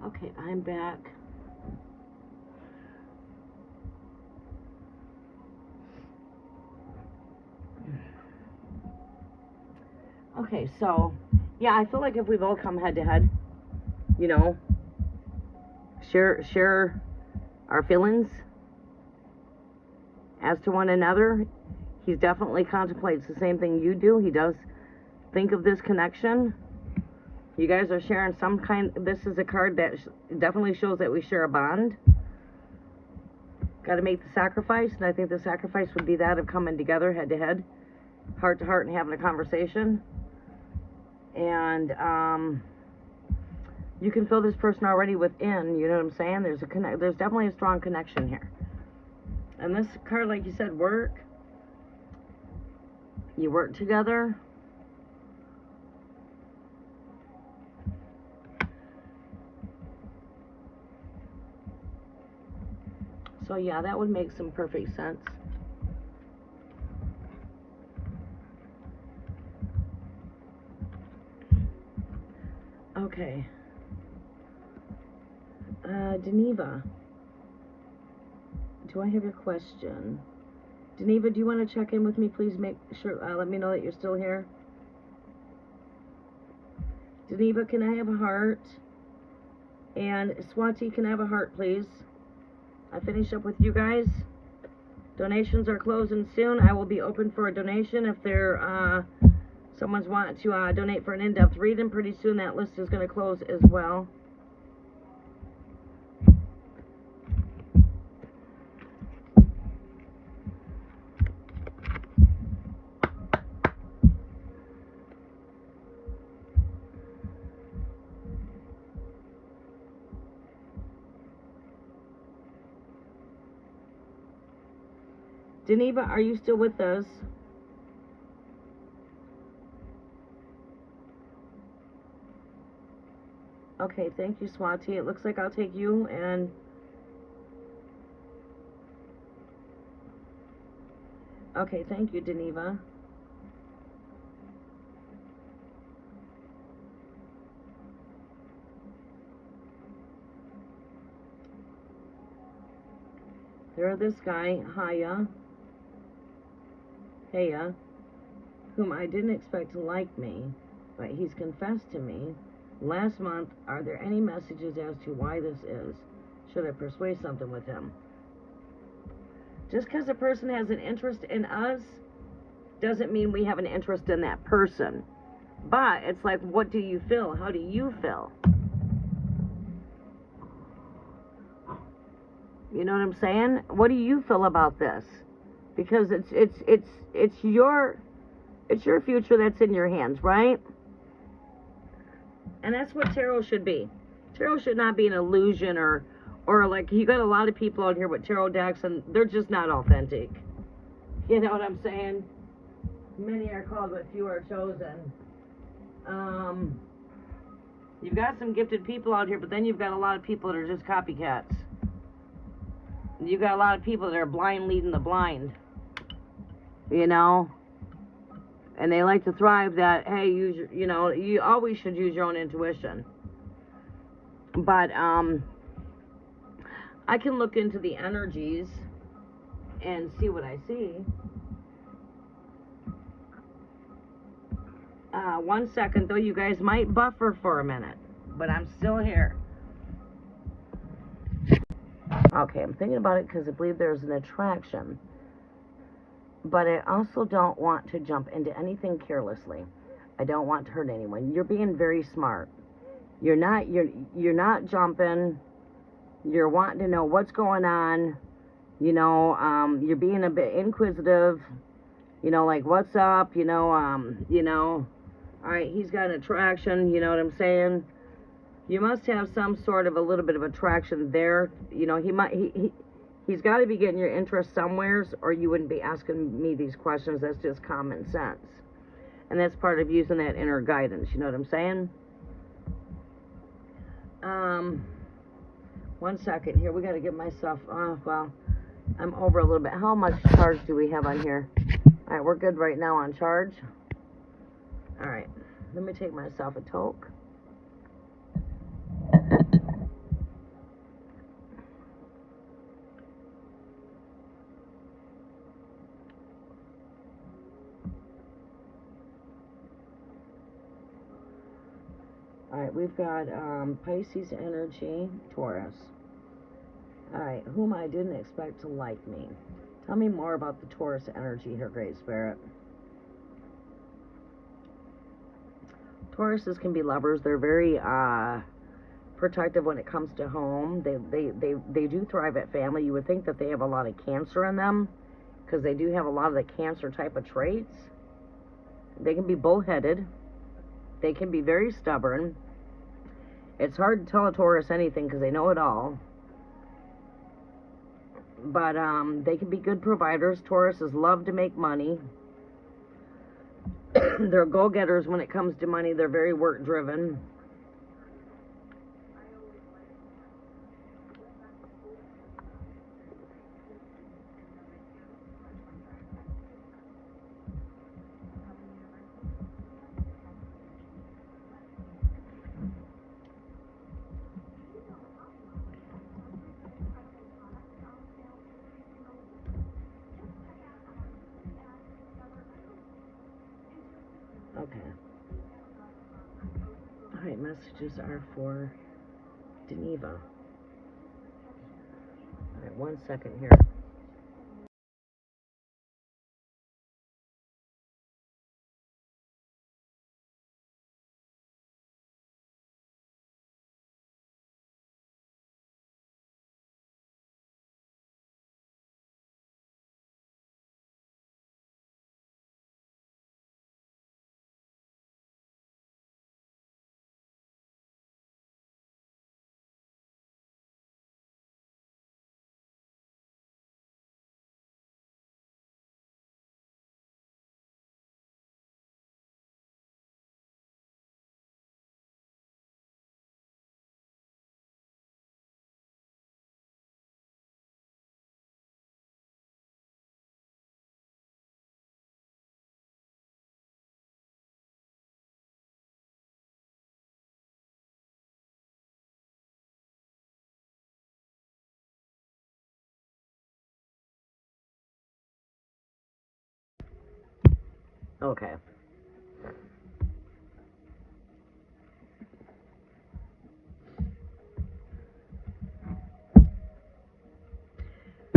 Okay, I'm back. Okay, so, yeah, I feel like if we've all come head to head, you know, share our feelings as to one another. He definitely contemplates the same thing you do. He does think of this connection. You guys are sharing some kind. This is a card that definitely shows that we share a bond. Got to make the sacrifice, and I think the sacrifice would be that of coming together head to head, heart to heart, and having a conversation. And you can feel this person already within. You know what I'm saying? There's definitely a strong connection here. And this card, like you said, work. You work together. So yeah, that would make some perfect sense. Okay. Deneva, do I have your question? Deneva, do you want to check in with me, please? Make sure, let me know that you're still here. Deneva, can I have a heart? And Swati, can I have a heart, please? I finish up with you guys. Donations are closing soon. I will be open for a donation if there, someone's wanting to donate for an in-depth reading. Pretty soon that list is going to close as well. Deneva, are you still with us? Okay, thank you, Swati. It looks like I'll take you and... Okay, thank you, Deneva. There, this guy, Heya, whom I didn't expect to like me, but he's confessed to me last month. Are there any messages as to why this is? Should I pursue something with him? Just because a person has an interest in us doesn't mean we have an interest in that person. But it's like, what do you feel? How do you feel? You know what I'm saying? What do you feel about this? Because it's your future that's in your hands, right? And that's what tarot should be. Tarot should not be an illusion or like, you got a lot of people out here with tarot decks and they're just not authentic. You know what I'm saying? Many are called, but few are chosen. You've got some gifted people out here, but then you've got a lot of people that are just copycats. You've got a lot of people that are blind leading the blind. You know? And they like to thrive that, hey, you always should use your own intuition. But, I can look into the energies and see what I see. 1 second, though, you guys might buffer for a minute, but I'm still here. Okay, I'm thinking about it because I believe there's an attraction. But I also don't want to jump into anything carelessly. I don't want to hurt anyone. You're being very smart. You're not jumping. You're wanting to know what's going on. You know, you're being a bit inquisitive. You know, like, what's up? You know, all right, he's got an attraction, you know what I'm saying? You must have some sort of a little bit of attraction there. You know, he's got to be getting your interest somewheres, or you wouldn't be asking me these questions. That's just common sense. And that's part of using that inner guidance, you know what I'm saying? 1 second here. We got to get myself, well, I'm over a little bit. How much charge do we have on here? All right, we're good right now on charge. All right, let me take myself a toke. All right, we've got Pisces energy, Taurus. All right, whom I didn't expect to like me. Tell me more about the Taurus energy here, Great Spirit. Tauruses can be lovers. They're very protective when it comes to home. They do thrive at family. You would think that they have a lot of Cancer in them because they do have a lot of the Cancer type of traits. They can be bullheaded. They can be very stubborn. It's hard to tell a Taurus anything because they know it all. But they can be good providers. Tauruses love to make money. They're go-getters when it comes to money. They're very work-driven. Okay. All right, messages are for Geneva. All right, 1 second here. Okay.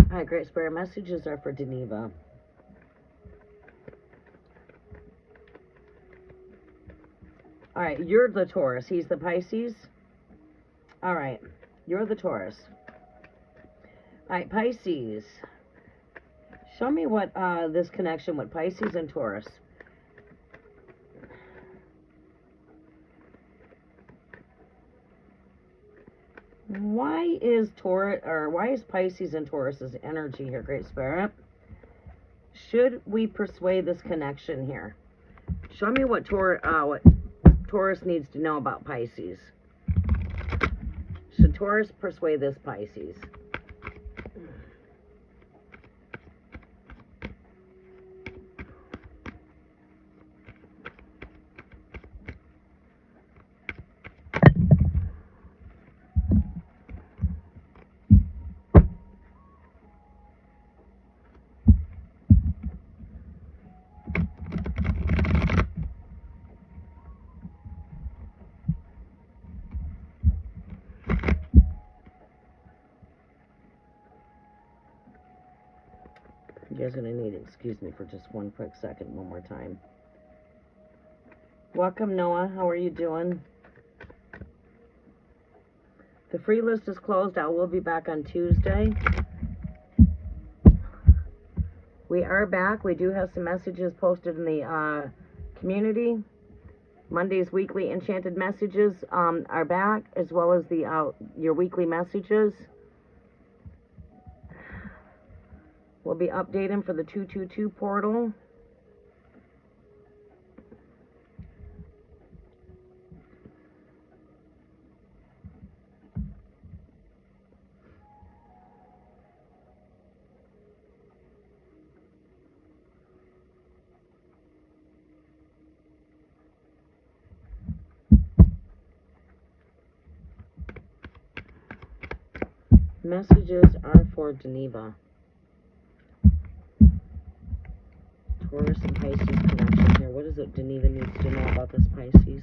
All right, Great Spirit, messages are for Geneva. All right, you're the Taurus. He's the Pisces. All right, you're the Taurus. All right, Pisces. Show me what this connection with Pisces and Taurus. Why is Pisces and Taurus's energy here, Great Spirit? Should we persuade this connection here? Show me what Taurus needs to know about Pisces. Should Taurus persuade this Pisces? You guys are going to need to excuse me for just one quick second, one more time. Welcome, Noah. How are you doing? The free list is closed. I will be back on Tuesday. We are back. We do have some messages posted in the community. Monday's weekly enchanted messages are back, as well as the your weekly messages. We'll be updating for the 222 portal. Messages are for Geneva. Taurus and Pisces connection here. What is it Geneva needs to know about this Pisces?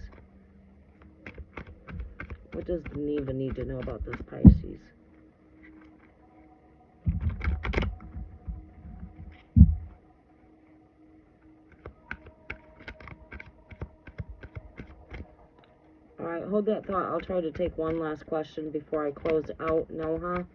What does Geneva need to know about this Pisces? Alright, hold that thought. I'll try to take one last question before I close out. Noha.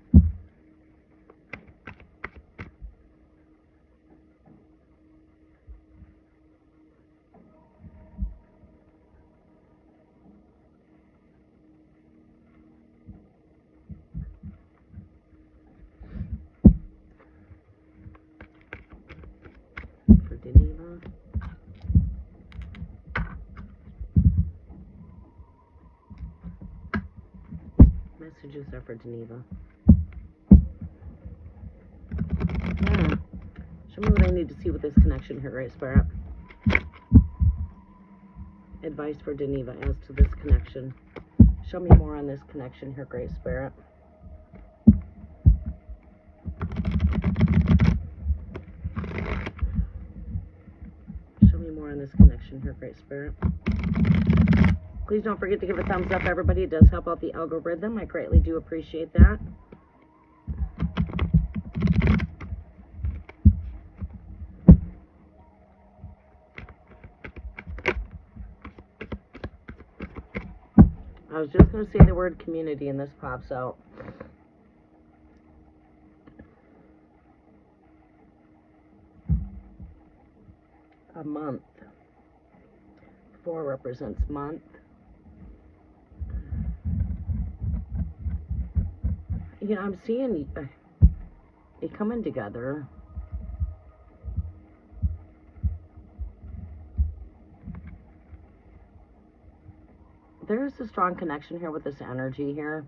For Geneva. Messages are for Geneva. Show me what I need to see with this connection here, Great Spirit. Advice for Geneva as to this connection. Show me more on this connection here, Great Spirit. Show me more on this this connection here, Great Spirit. Please don't forget to give a thumbs up, everybody. It does help out the algorithm. I greatly do appreciate that. I was just going to say the word community and this pops out. A month. 4 represents month. You know, I'm seeing you coming together. There's a strong connection here with this energy here.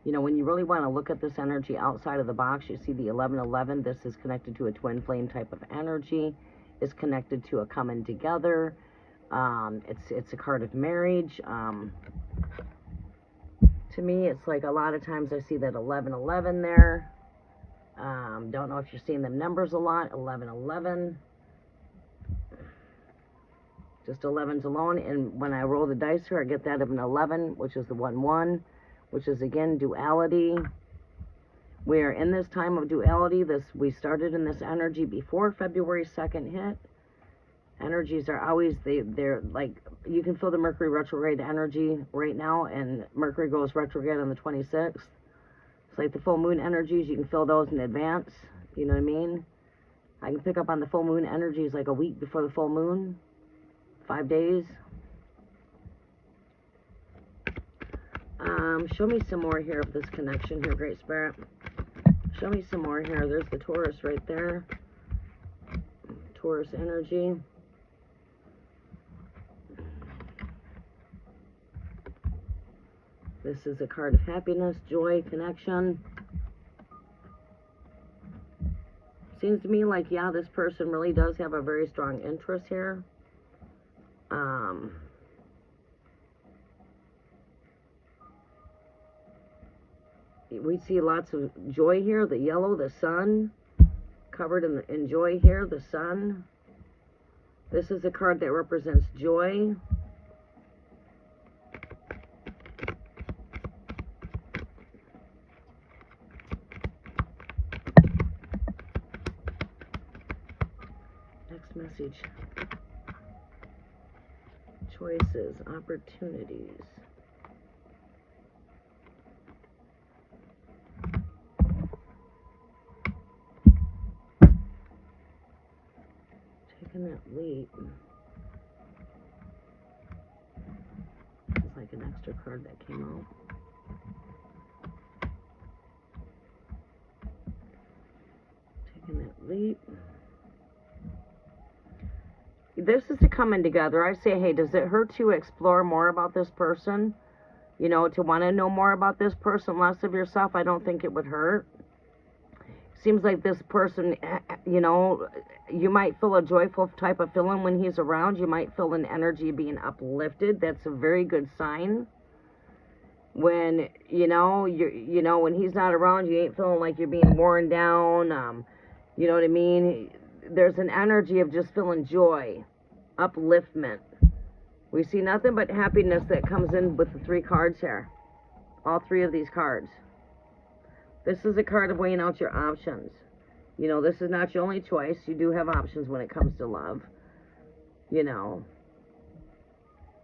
You know, when you really want to look at this energy outside of the box, you see the 1111. This is connected to a twin flame type of energy. It's connected to a coming together. It's a card of marriage. To me, it's like a lot of times I see that 1111 there. Don't know if you're seeing them numbers a lot. 1111. Just 11s alone, and when I roll the dice here, I get that of an 11, which is the 1-1, which is, again, duality. We are in this time of duality. We started in this energy before February 2nd hit. Energies are always, they're like, you can feel the Mercury retrograde energy right now, and Mercury goes retrograde on the 26th. It's like the full moon energies. You can feel those in advance. You know what I mean? I can pick up on the full moon energies like a week before the full moon. 5 days. Show me some more here of this connection here, Great Spirit. Show me some more here. There's the Taurus right there. Taurus energy. This is a card of happiness, joy, connection. Seems to me like, yeah, this person really does have a very strong interest here. We see lots of joy here. The yellow, the sun, covered in joy here, the sun. This is a card that represents joy. Next message. Choices, opportunities. Taking that leap. It's like an extra card that came out. Taking that leap. This is the coming together. I say, hey, does it hurt to explore more about this person? You know, to want to know more about this person, less of yourself? I don't think it would hurt. Seems like this person, you know, you might feel a joyful type of feeling when he's around. You might feel an energy being uplifted. That's a very good sign. When, you know, when he's not around, you ain't feeling like you're being worn down. You know what I mean? There's an energy of just feeling joy, upliftment. We see nothing but happiness that comes in with the 3 cards here. All 3 of these cards. This is a card of weighing out your options. You know, this is not your only choice. You do have options when it comes to love. You know,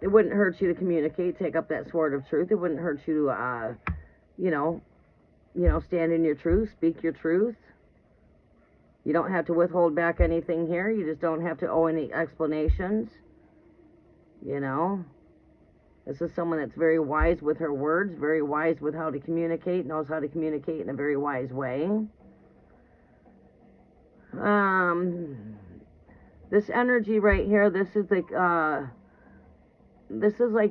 it wouldn't hurt you to communicate, take up that sword of truth. It wouldn't hurt you to, you know, stand in your truth, speak your truth. You don't have to withhold back anything here. You just don't have to owe any explanations. You know, this is someone that's very wise with her words, very wise with how to communicate, knows how to communicate in a very wise way. This energy right here, this is like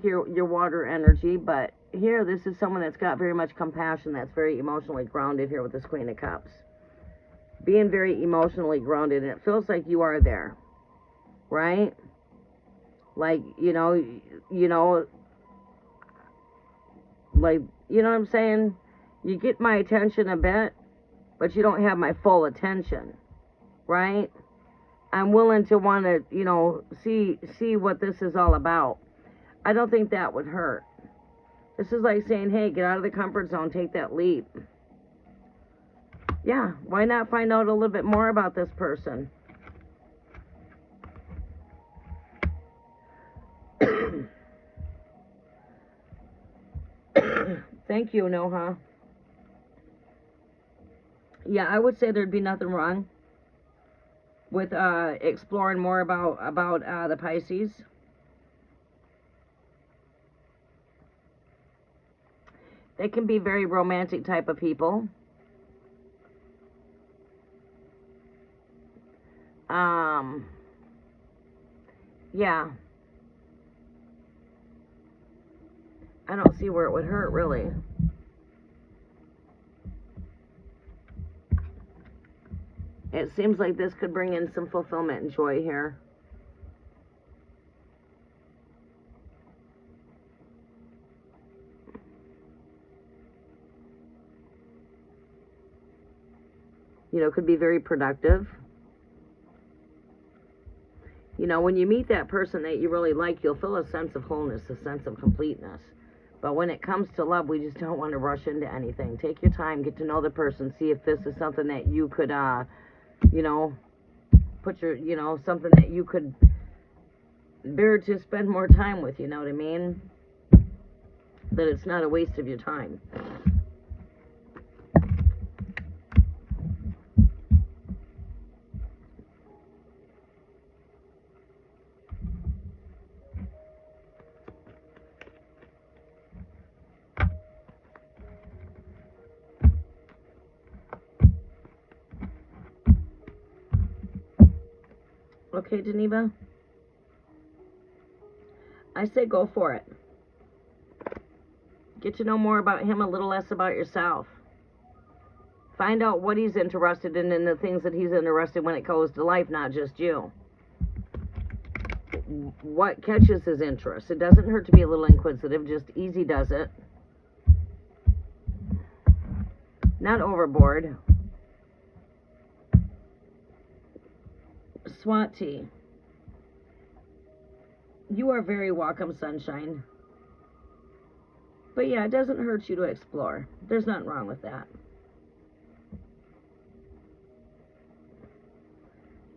your water energy, but here this is someone that's got very much compassion, that's very emotionally grounded here with this Queen of Cups. Being very emotionally grounded, and it feels like you are there, right? Like, you know, like, you know what I'm saying? You get my attention a bit, but you don't have my full attention, right? I'm willing to want to, you know, see what this is all about. I don't think that would hurt. This is like saying, hey, get out of the comfort zone, take that leap. Yeah, why not find out a little bit more about this person? Thank you, Noha. Yeah, I would say there'd be nothing wrong with exploring more about the Pisces. They can be very romantic type of people. Yeah. I don't see where it would hurt, really. It seems like this could bring in some fulfillment and joy here. You know, could be very productive. You know, when you meet that person that you really like, you'll feel a sense of wholeness, a sense of completeness. But when it comes to love, we just don't want to rush into anything. Take your time, get to know the person, see if this is something that you could, you know, put your, you know, something that you could bear to spend more time with, you know what I mean? That it's not a waste of your time. Okay, Geneva? I say go for it. Get to know more about him, a little less about yourself. Find out what he's interested in and the things that he's interested in when it goes to life, not just you. What catches his interest? It doesn't hurt to be a little inquisitive, just easy does it. Not overboard. Swati, you are very welcome, sunshine. But yeah, it doesn't hurt you to explore. There's nothing wrong with that.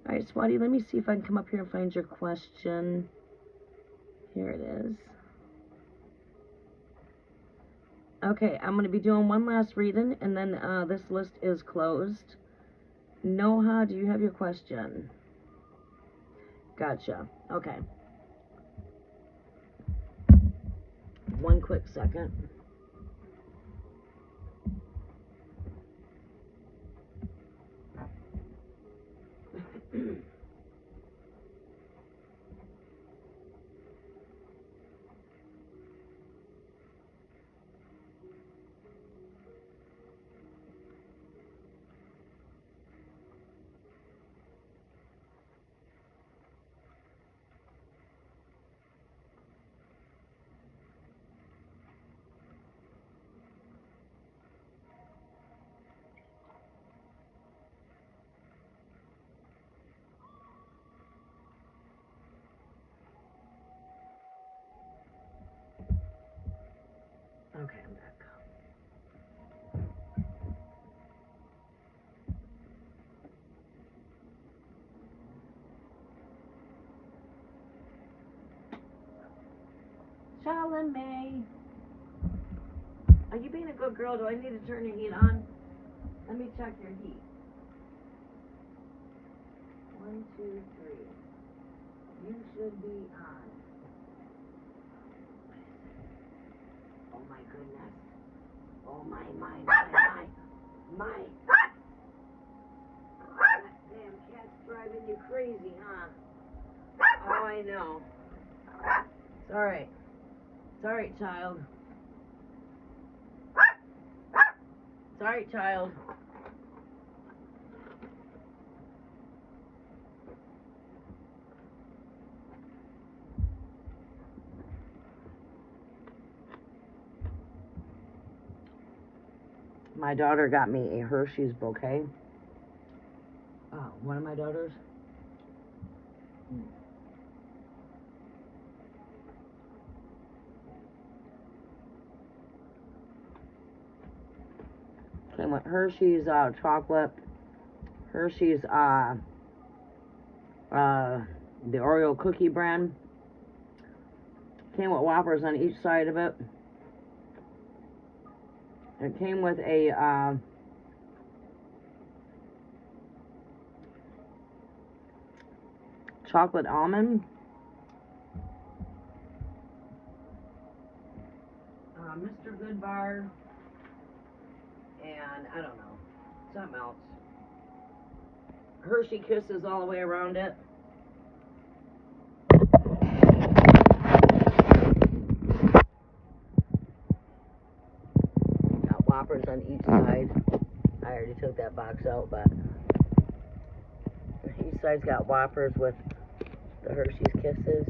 Alright, Swati, let me see if I can come up here and find your question. Here it is. Okay, I'm going to be doing one last reading, and then this list is closed. Noha, do you have your question? Gotcha. Okay. One quick second. Okay, I'm back. Charlene May, are you being a good girl? Do I need to turn your heat on? Let me check your heat. 1, 2, 3. You should be on. Oh my goodness. Oh my. That damn cat's driving you crazy, huh? Oh, I know. It's alright. It's alright, child. It's alright, child. My daughter got me a Hershey's bouquet. One of my daughters. Came with Hershey's chocolate, Hershey's the Oreo cookie brand. Came with Whoppers on each side of it. It came with a chocolate almond, Mr. Good bar, and I don't know, something else. Hershey Kisses all the way around it. Got Whoppers on each side. I already took that box out, but each side's got Whoppers with the Hershey's Kisses.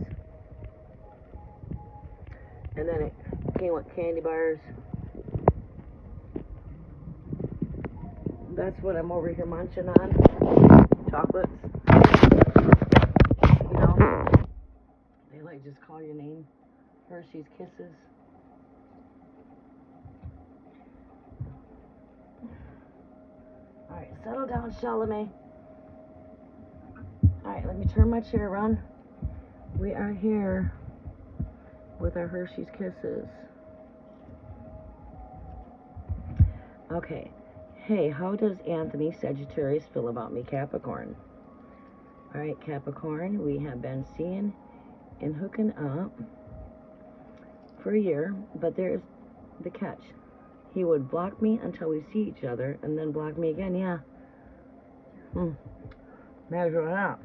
And then it came with candy bars. That's what I'm over here munching on. Chocolates. You know, they like just call your name. Hershey's Kisses. Alright, settle down, Charlemagne. Alright, let me turn my chair around. We are here with our Hershey's Kisses. Okay. Hey, how does Anthony Sagittarius feel about me, Capricorn? Alright, Capricorn, we have been seeing and hooking up for a year, but there's the catch. He would block me until we see each other, and then block me again, yeah. Measure it up.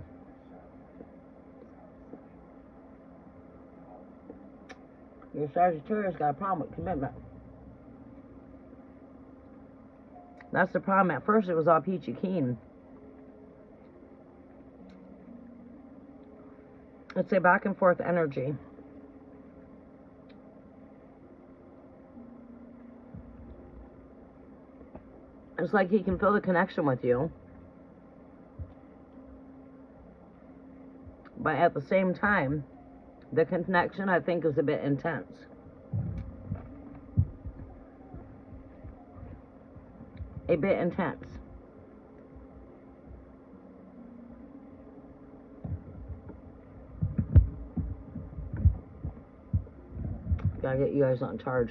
Your Sagittarius got a problem with commitment. That's the problem. At first, it was all peachy keen. It's a back and forth energy. It's like he can feel the connection with you. But at the same time, the connection, I think, is a bit intense. A bit intense. Gotta get you guys on charge.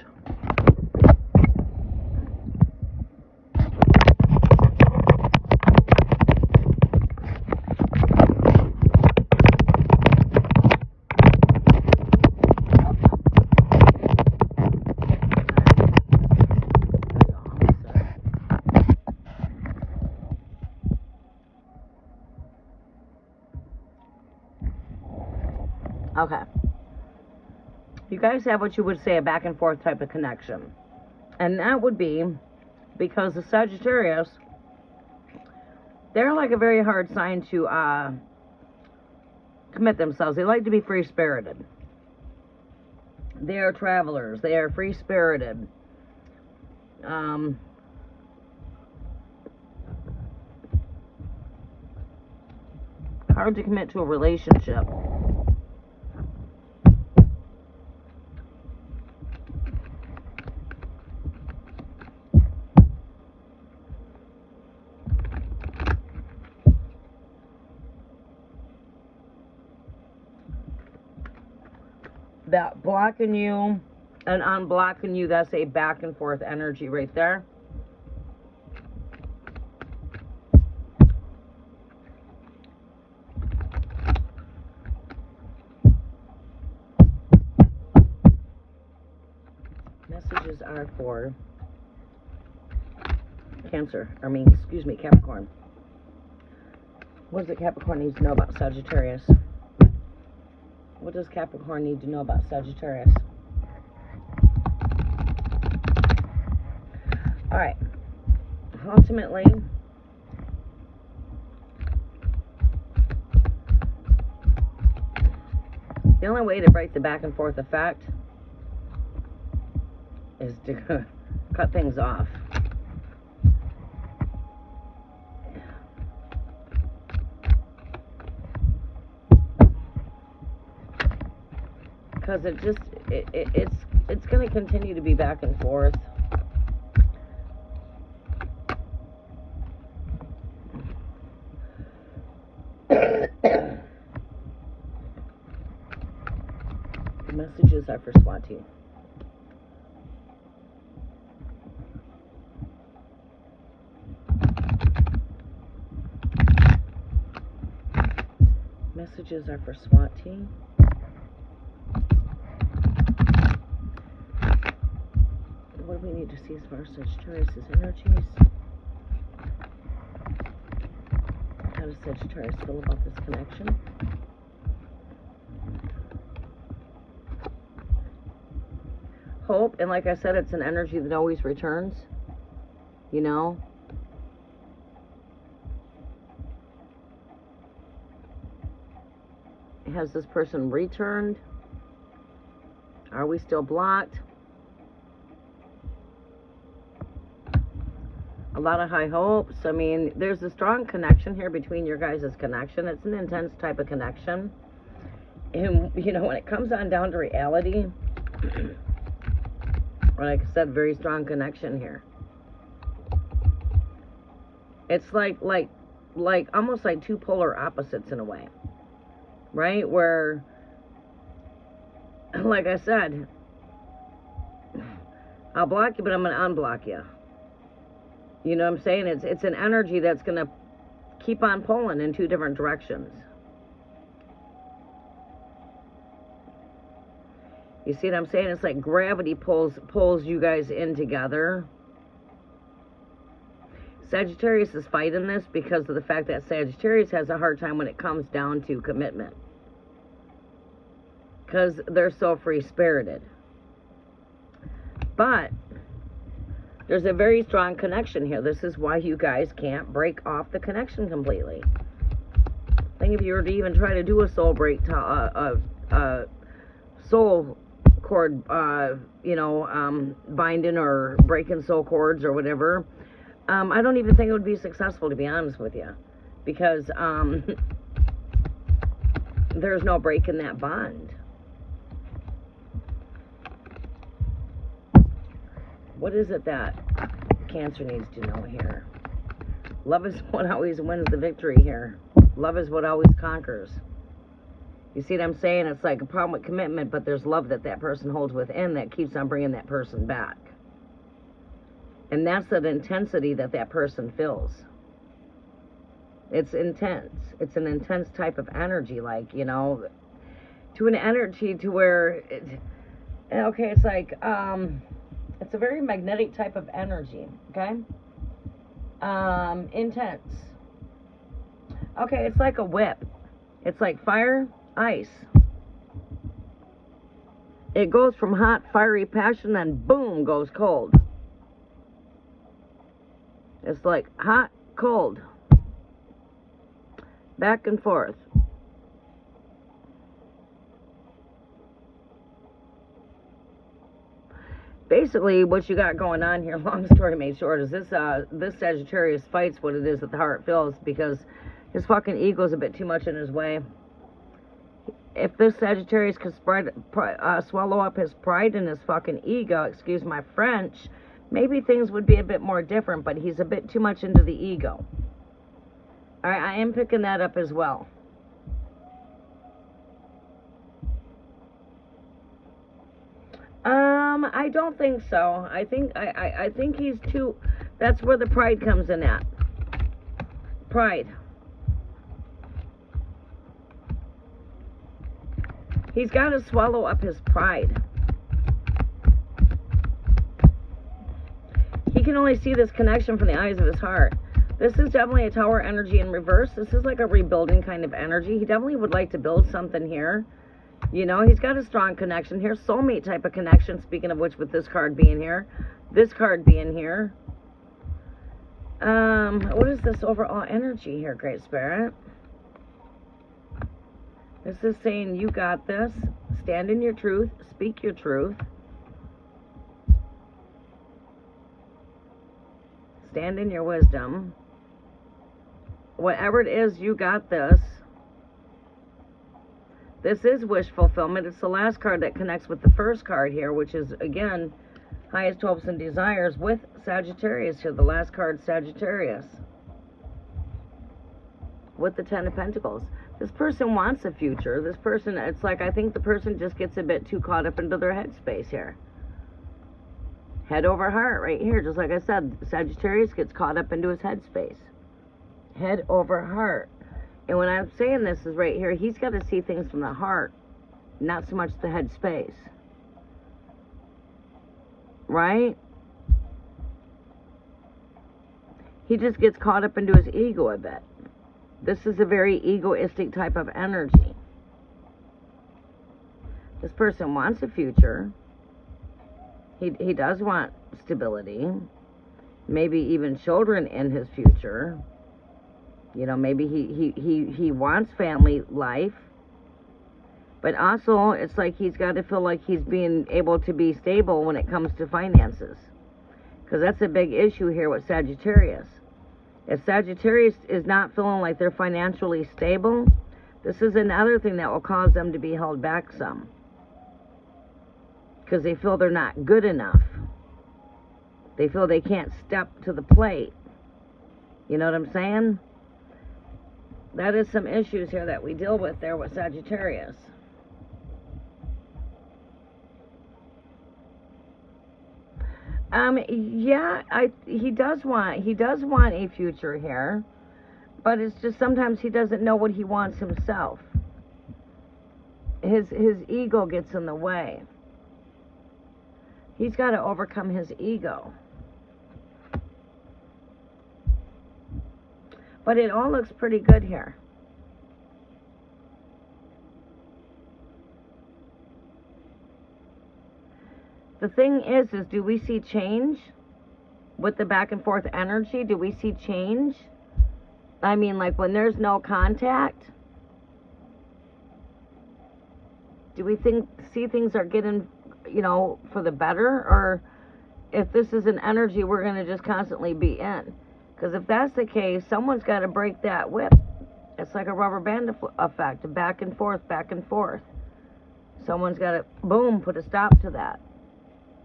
Okay. You guys have what you would say a back and forth type of connection. And that would be because the Sagittarius, they're like a very hard sign to commit themselves. They like to be free-spirited. They are travelers. They are free-spirited. Hard to commit to a relationship. That blocking you and unblocking you, that's a back and forth energy right there. Messages are for Capricorn. What does Capricorn need to know about Sagittarius? What does Capricorn need to know about Sagittarius? Alright. Ultimately, the only way to break the back and forth effect is to cut things off. Because it's going to continue to be back and forth. Messages are for Swati. Messages are for Swati. What do we need to see as far as Sagittarius' energies? How does Sagittarius feel about this connection? Hope, and like I said, it's an energy that always returns, you know. Has this person returned? Are we still blocked? A lot of high hopes. I mean, there's a strong connection here between your guys' connection. It's an intense type of connection. And, you know, when it comes on down to reality, like I said, very strong connection here. It's like almost like two polar opposites in a way. Right? Where, like I said, I'll block you, but I'm going to unblock you. You know what I'm saying? It's an energy that's going to keep on pulling in two different directions. You see what I'm saying? It's like gravity pulls you guys in together. Sagittarius is fighting this because of the fact that Sagittarius has a hard time when it comes down to commitment. Because they're so free-spirited. But there's a very strong connection here. This is why you guys can't break off the connection completely. I think if you were to even try to do a soul break, soul cord, binding or breaking soul cords or whatever, I don't even think it would be successful, to be honest with you. Because there's no break in that bond. What is it that Cancer needs to know here? Love is what always wins the victory here. Love is what always conquers. You see what I'm saying? It's like a problem with commitment, but there's love that person holds within that keeps on bringing that person back. And that's the intensity that person feels. It's intense. It's an intense type of energy, like, you know, to an energy to where, it's like, it's a very magnetic type of energy, okay? Intense. Okay, it's like a whip. It's like fire, ice. It goes from hot, fiery passion, then boom, goes cold. It's like hot, cold. Back and forth. Basically, what you got going on here, long story made short, is this Sagittarius fights what it is that the heart feels because his fucking ego's a bit too much in his way. If this Sagittarius could swallow up his pride and his fucking ego, excuse my French, maybe things would be a bit more different, but he's a bit too much into the ego. Alright, I am picking that up as well. I don't think so. I think he's too, that's where the pride comes in at. Pride. He's got to swallow up his pride. He can only see this connection from the eyes of his heart. This is definitely a tower energy in reverse. This is like a rebuilding kind of energy. He definitely would like to build something here. You know, he's got a strong connection here. Soulmate type of connection, speaking of which, with this card being here. This card being here. What is this overall energy here, Great Spirit? This is saying you got this. Stand in your truth. Speak your truth. Stand in your wisdom. Whatever it is, you got this. This is wish fulfillment. It's the last card that connects with the first card here, which is, again, highest hopes and desires with Sagittarius here. The last card, Sagittarius. With the Ten of Pentacles. This person wants a future. This person, it's like, I think the person just gets a bit too caught up into their headspace here. Head over heart right here. Just like I said, Sagittarius gets caught up into his headspace. Head over heart. And when I'm saying this is right here, he's got to see things from the heart, not so much the headspace. Right? He just gets caught up into his ego a bit. This is a very egoistic type of energy. This person wants a future. He does want stability. Maybe even children in his future. You know, maybe he wants family life. But also, it's like he's got to feel like he's being able to be stable when it comes to finances. Because that's a big issue here with Sagittarius. If Sagittarius is not feeling like they're financially stable, this is another thing that will cause them to be held back some. Because they feel they're not good enough. They feel they can't step to the plate. You know what I'm saying? That is some issues here that we deal with there with Sagittarius. Yeah, he does want a future here, but it's just sometimes he doesn't know what he wants himself. His ego gets in the way. He's got to overcome his ego. But it all looks pretty good here. The thing is do we see change with the back and forth energy? Do we see change? I mean, like when there's no contact, do we see things are getting, you know, for the better? Or if this is an energy we're going to just constantly be in? Because if that's the case, someone's got to break that whip. It's like a rubber band effect, back and forth, back and forth. Someone's got to, boom, put a stop to that.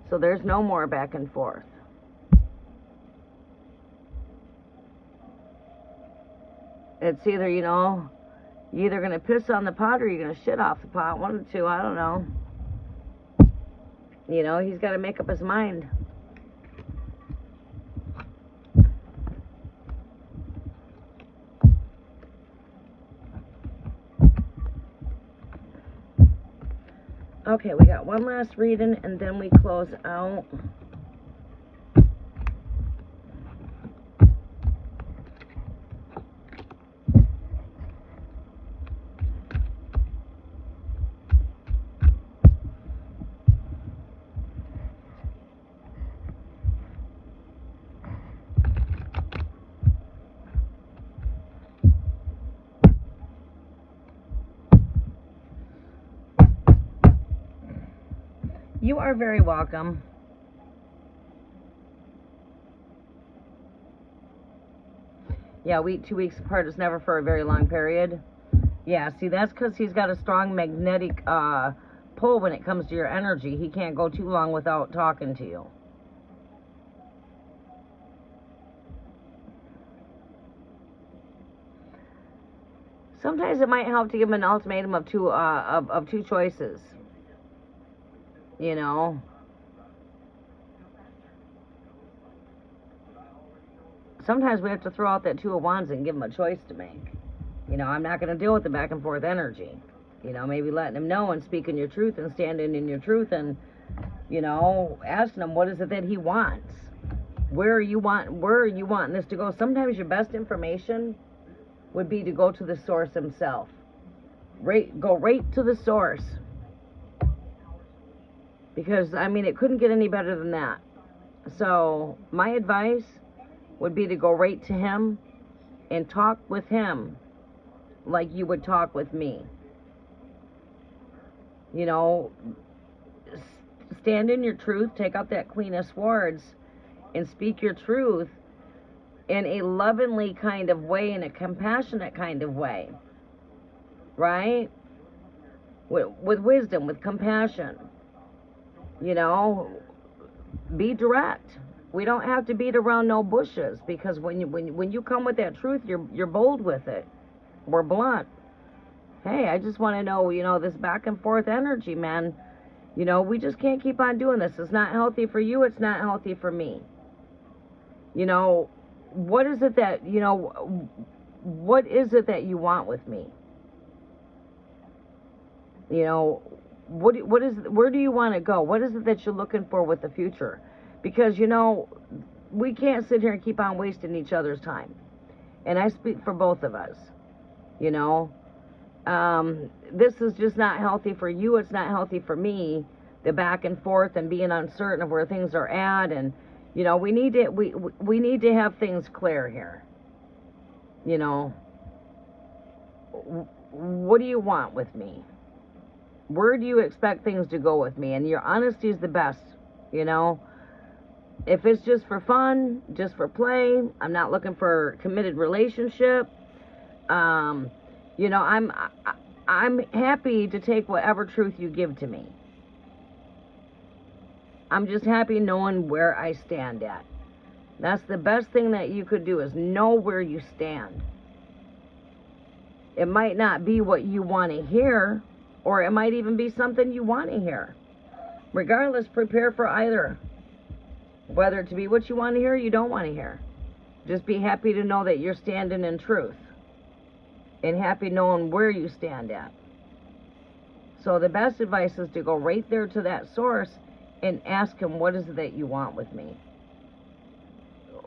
So there's no more back and forth. It's either, you know, you're either going to piss on the pot or you're going to shit off the pot. One of the two, I don't know. You know, he's got to make up his mind. Okay, we got one last reading and then we close out. You are very welcome. Yeah, 2 weeks apart is never for a very long period. Yeah, see, that's because he's got a strong magnetic pull when it comes to your energy. He can't go too long without talking to you. Sometimes it might help to give him an ultimatum of two choices. You know, sometimes we have to throw out that Two of Wands and give him a choice to make. You know, I'm not going to deal with the back and forth energy. You know, maybe letting him know and speaking your truth and standing in your truth and, you know, asking him what is it that he wants. Where are you wanting this to go? Sometimes your best information would be to go to the source himself. Go right to the source. Because, I mean, it couldn't get any better than that. So, my advice would be to go right to him and talk with him like you would talk with me. You know, stand in your truth, take out that Queen of Swords, and speak your truth in a lovingly kind of way, in a compassionate kind of way. Right? with wisdom, with compassion. You know, be direct. We don't have to beat around no bushes, because when you come with that truth, you're bold with it. We're blunt. Hey, I just want to know, you know, this back and forth energy, man. You know, we just can't keep on doing this. It's not healthy for you. It's not healthy for me. You know, what is it that, you know, what is it that you want with me? You know, where do you want to go? What is it that you're looking for with the future? Because, you know, we can't sit here and keep on wasting each other's time. And I speak for both of us. You know, this is just not healthy for you. It's not healthy for me. The back and forth and being uncertain of where things are at. And, you know, we need to have things clear here. You know, what do you want with me? Where do you expect things to go with me? And your honesty is the best, you know. If it's just for fun, just for play, I'm not looking for a committed relationship. You know, I'm happy to take whatever truth you give to me. I'm just happy knowing where I stand at. That's the best thing that you could do, is know where you stand. It might not be what you want to hear, or it might even be something you want to hear. Regardless, prepare for either. Whether it to be what you want to hear or you don't want to hear. Just be happy to know that you're standing in truth. And happy knowing where you stand at. So the best advice is to go right there to that source and ask him, what is it that you want with me?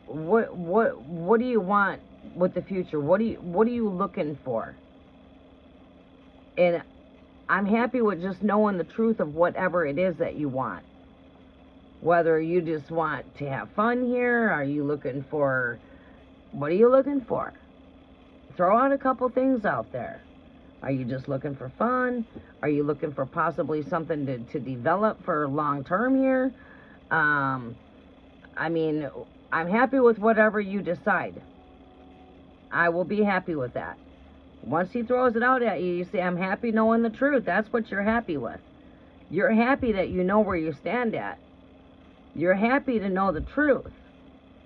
What do you want with the future? What are you looking for? And I'm happy with just knowing the truth of whatever it is that you want. Whether you just want to have fun here, are you looking for, what are you looking for? Throw out a couple things out there. Are you just looking for fun? Are you looking for possibly something to develop for long term here? I mean, I'm happy with whatever you decide. I will be happy with that. Once he throws it out at you, you say, I'm happy knowing the truth. That's what you're happy with. You're happy that you know where you stand at. You're happy to know the truth.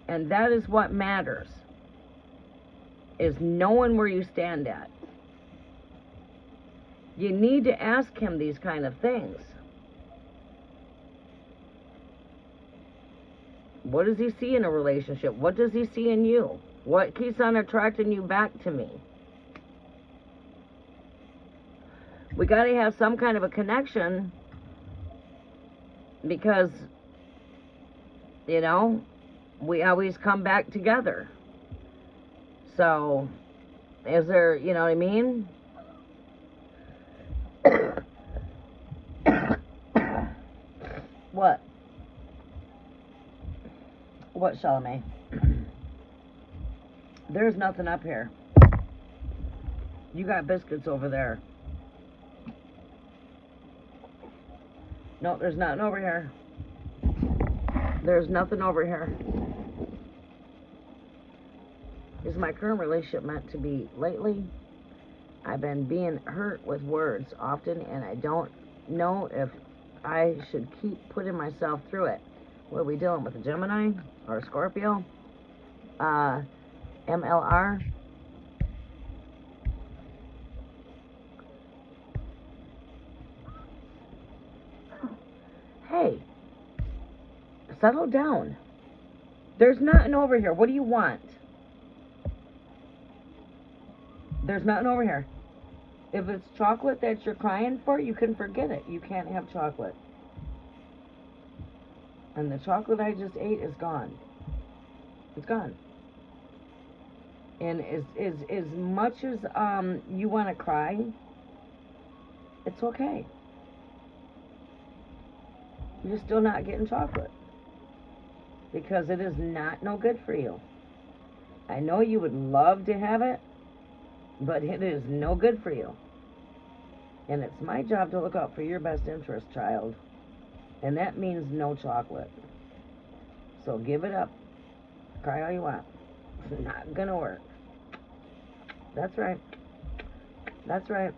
And that is what matters. Is knowing where you stand at. You need to ask him these kind of things. What does he see in a relationship? What does he see in you? What keeps on attracting you back to me? We got to have some kind of a connection, because, you know, we always come back together. So, is there, you know what I mean? What? What, Charlamagne? There's nothing up here. You got biscuits over there. No, there's nothing over here. There's nothing over here. Is my current relationship meant to be lately? I've been being hurt with words often, and I don't know if I should keep putting myself through it. What are we dealing with, a Gemini or a Scorpio? MLR? Hey, settle down. There's nothing over here. What do you want? There's nothing over here. If it's chocolate that you're crying for, you can forget it. You can't have chocolate. And the chocolate I just ate is gone. It's gone. And as much as you want to cry, it's okay. You're still not getting chocolate. Because it is not no good for you. I know you would love to have it, but it is no good for you. And it's my job to look out for your best interest, child. And that means no chocolate. So give it up. Cry all you want. It's not gonna work. That's right. That's right.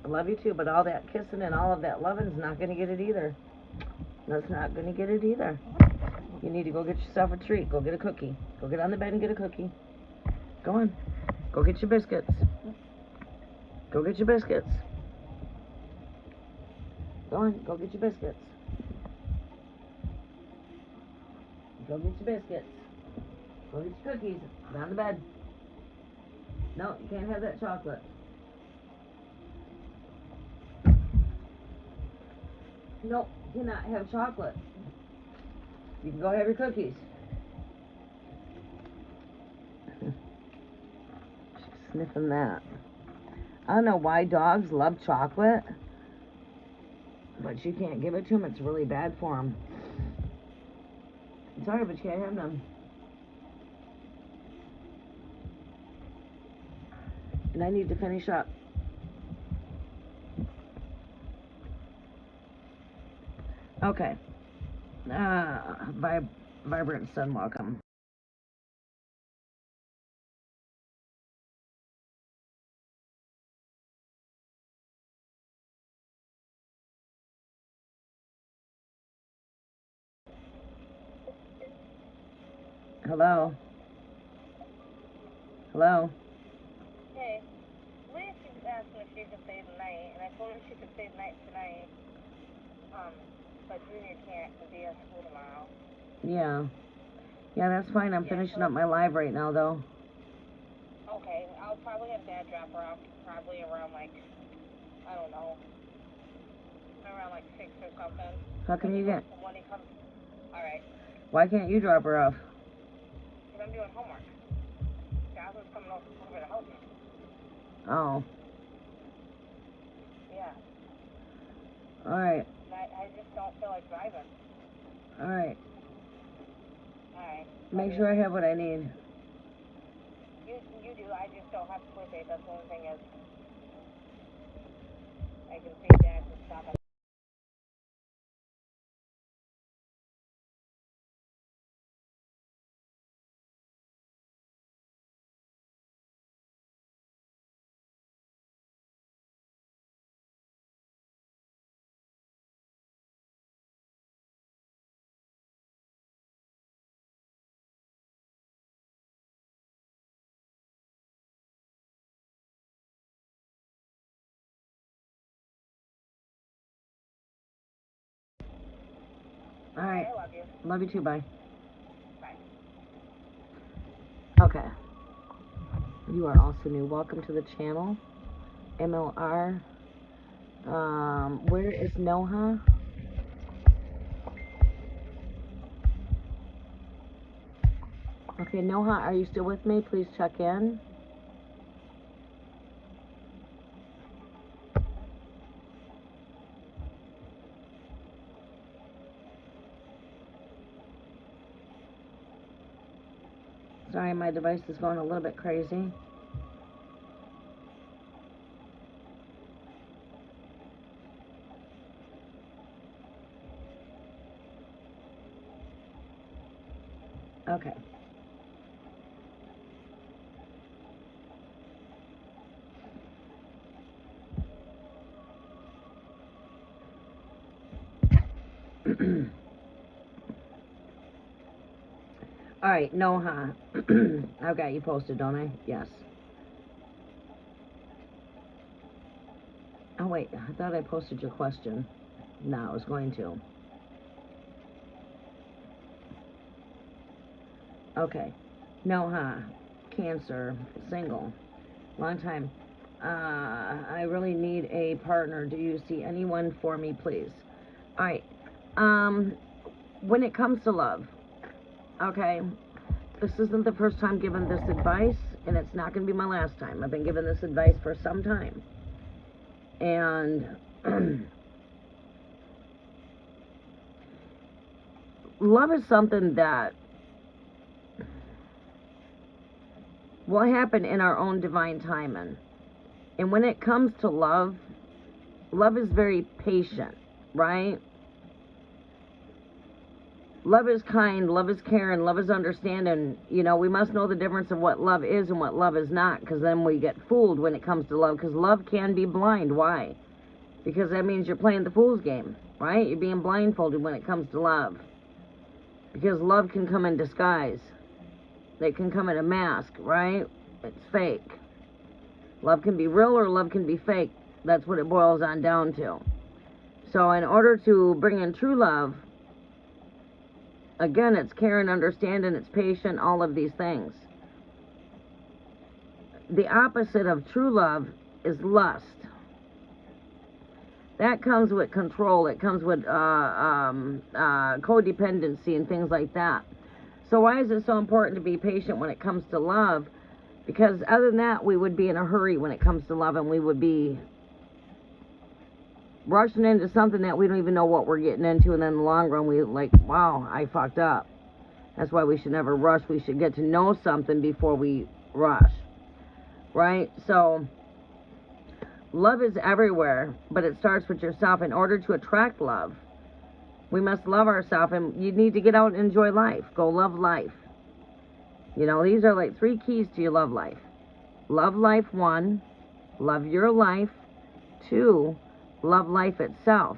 I love you too, but all that kissing and all of that loving's not going to get it either. That's not going to get it either. You need to go get yourself a treat. Go get a cookie. Go get on the bed and get a cookie. Go on. Go get your biscuits. Go get your biscuits. Go on. Go get your biscuits. Go get your biscuits. Go get your cookies. Get on the bed. No, you can't have that chocolate. No, you cannot have chocolate. You can go have your cookies. She's sniffing that. I don't know why dogs love chocolate, but you can't give it to them. It's really bad for them. Sorry, but you can't have none. And I need to finish up. Okay. Vibrant Sun, welcome. Hello? Hello? Hey, Liz asked me if she could stay the night, and I told her she could stay the night tonight. But Junior can't be at school tomorrow. Yeah. Yeah, that's fine. I'm finishing up my live right now, though. Okay, I'll probably have Dad drop her off probably around, like, I don't know, around, like, 6 or something. How come you get... When he comes... Alright. Why can't you drop her off? Because I'm doing homework. Jasmine's coming over to help me. Oh. Yeah. Alright. I just don't feel like driving. Alright. Alright. Make sure I have what I need. You do, I just don't have split date. That's the only thing is I can see Dad to stop at. Alright. I love you. Love you too, bye. Bye. Okay. You are also new. Welcome to the channel. MLR. Where is Noha? Okay, Noha, are you still with me? Please check in. Sorry, my device is going a little bit crazy. Okay. Alright, Noha. I've got you posted, don't I? Yes. Oh, wait. I thought I posted your question. No, I was going to. Okay. Noha. Cancer. Single. Long time. I really need a partner. Do you see anyone for me, please? Alright. When it comes to love, okay, this isn't the first time giving this advice, and it's not going to be my last time. I've been giving this advice for some time. And love is something that will happen in our own divine timing. And when it comes to love, love is very patient, right? Love is kind, love is caring, love is understanding. You know, we must know the difference of what love is and what love is not, because then we get fooled when it comes to love, because love can be blind. Why? Because that means you're playing the fool's game, right? You're being blindfolded when it comes to love. Because love can come in disguise. It can come in a mask, right? It's fake. Love can be real or love can be fake. That's what it boils on down to. So in order to bring in true love, again, it's caring, understanding, it's patient, all of these things. The opposite of true love is lust. That comes with control. It comes with codependency and things like that. So why is it so important to be patient when it comes to love? Because other than that, we would be in a hurry when it comes to love, and we would be rushing into something that we don't even know what we're getting into, and then in the long run, we like, wow, I fucked up. That's why we should never rush. We should get to know something before we rush, right? So love is everywhere, but it starts with yourself. In order to attract love, we must love ourselves, and you need to get out and enjoy life. Go love life. You know, these are like 3 keys to your love life. Love life, 1. Love your life. 2. Love life itself.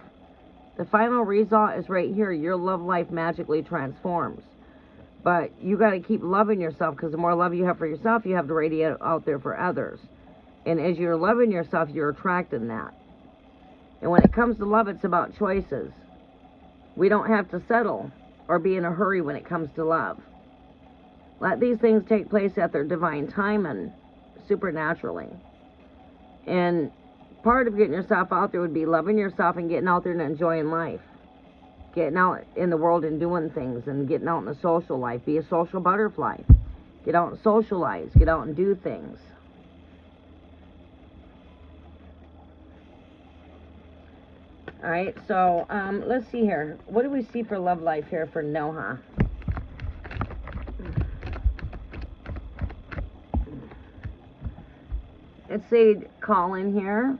The final result is right here. Your love life magically transforms. But you got to keep loving yourself, because the more love you have for yourself, you have to radiate out there for others. And as you're loving yourself, you're attracting that. And when it comes to love, it's about choices. We don't have to settle or be in a hurry when it comes to love. Let these things take place at their divine time and supernaturally. And part of getting yourself out there would be loving yourself and getting out there and enjoying life. Getting out in the world and doing things and getting out in the social life. Be a social butterfly. Get out and socialize. Get out and do things. Alright, so let's see here. What do we see for love life here for Noha? It's a call-in here.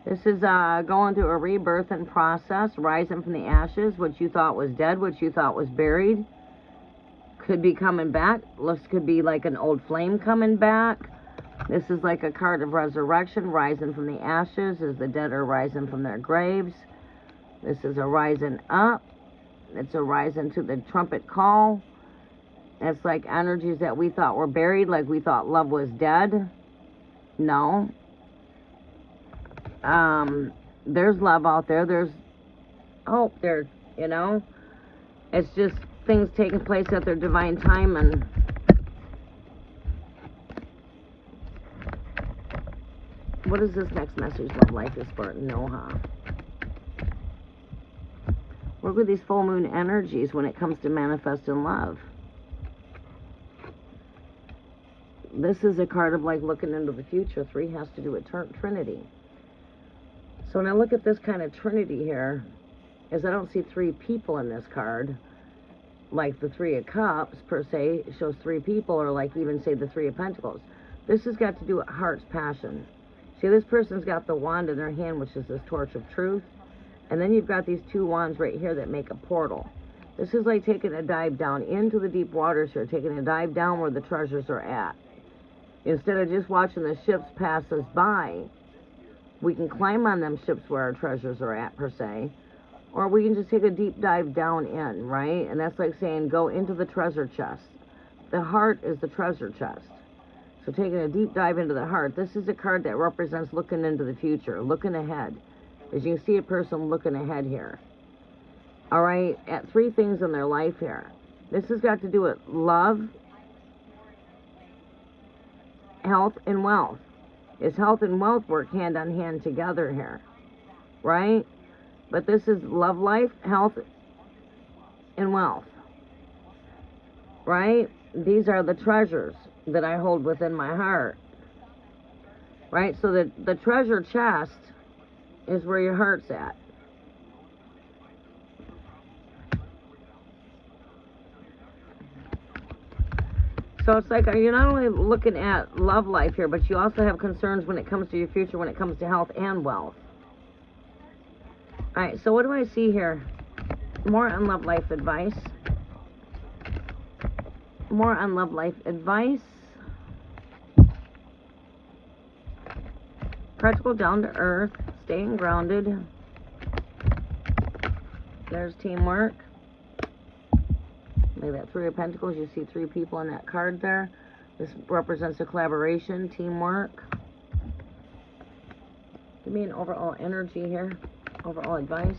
This is going through a rebirth and process, rising from the ashes. What you thought was dead, what you thought was buried, could be coming back. Looks could be like an old flame coming back. This is like a card of resurrection, rising from the ashes, as the dead are rising from their graves. This is a rising up. It's a rising to the trumpet call. It's like energies that we thought were buried, like we thought love was dead. No. There's love out there. There's hope there, you know. It's just things taking place at their divine time. And what is this next message love life is for Noha? Work with these full moon energies when it comes to manifesting love. This is a card of like looking into the future. 3 has to do with Trinity. So when I look at this kind of Trinity here, is I don't see 3 people in this card. Like the 3 of Cups, per se, shows 3 people, or like even say the 3 of Pentacles. This has got to do with heart's passion. See, this person's got the wand in their hand, which is this torch of truth. And then you've got these 2 wands right here that make a portal. This is like taking a dive down into the deep waters here, taking a dive down where the treasures are at. Instead of just watching the ships pass us by, we can climb on them ships where our treasures are at, per se. Or we can just take a deep dive down in, right? And that's like saying go into the treasure chest. The heart is the treasure chest. So taking a deep dive into the heart. This is a card that represents looking into the future, looking ahead. As you can see a person looking ahead here. All right, at 3 things in their life here. This has got to do with love, health, and wealth. Is health and wealth work hand on hand together here, right? But this is love life, health, and wealth, right? These are the treasures that I hold within my heart, right? So the treasure chest is where your heart's at. So it's like, you're not only looking at love life here, but you also have concerns when it comes to your future, when it comes to health and wealth. All right, so what do I see here More on love life advice. More on love life advice. Practical, down to earth, staying grounded. There's teamwork. Look at that 3 of Pentacles. You see 3 people in that card there. This represents a collaboration, teamwork. Give me an overall energy here. Overall advice.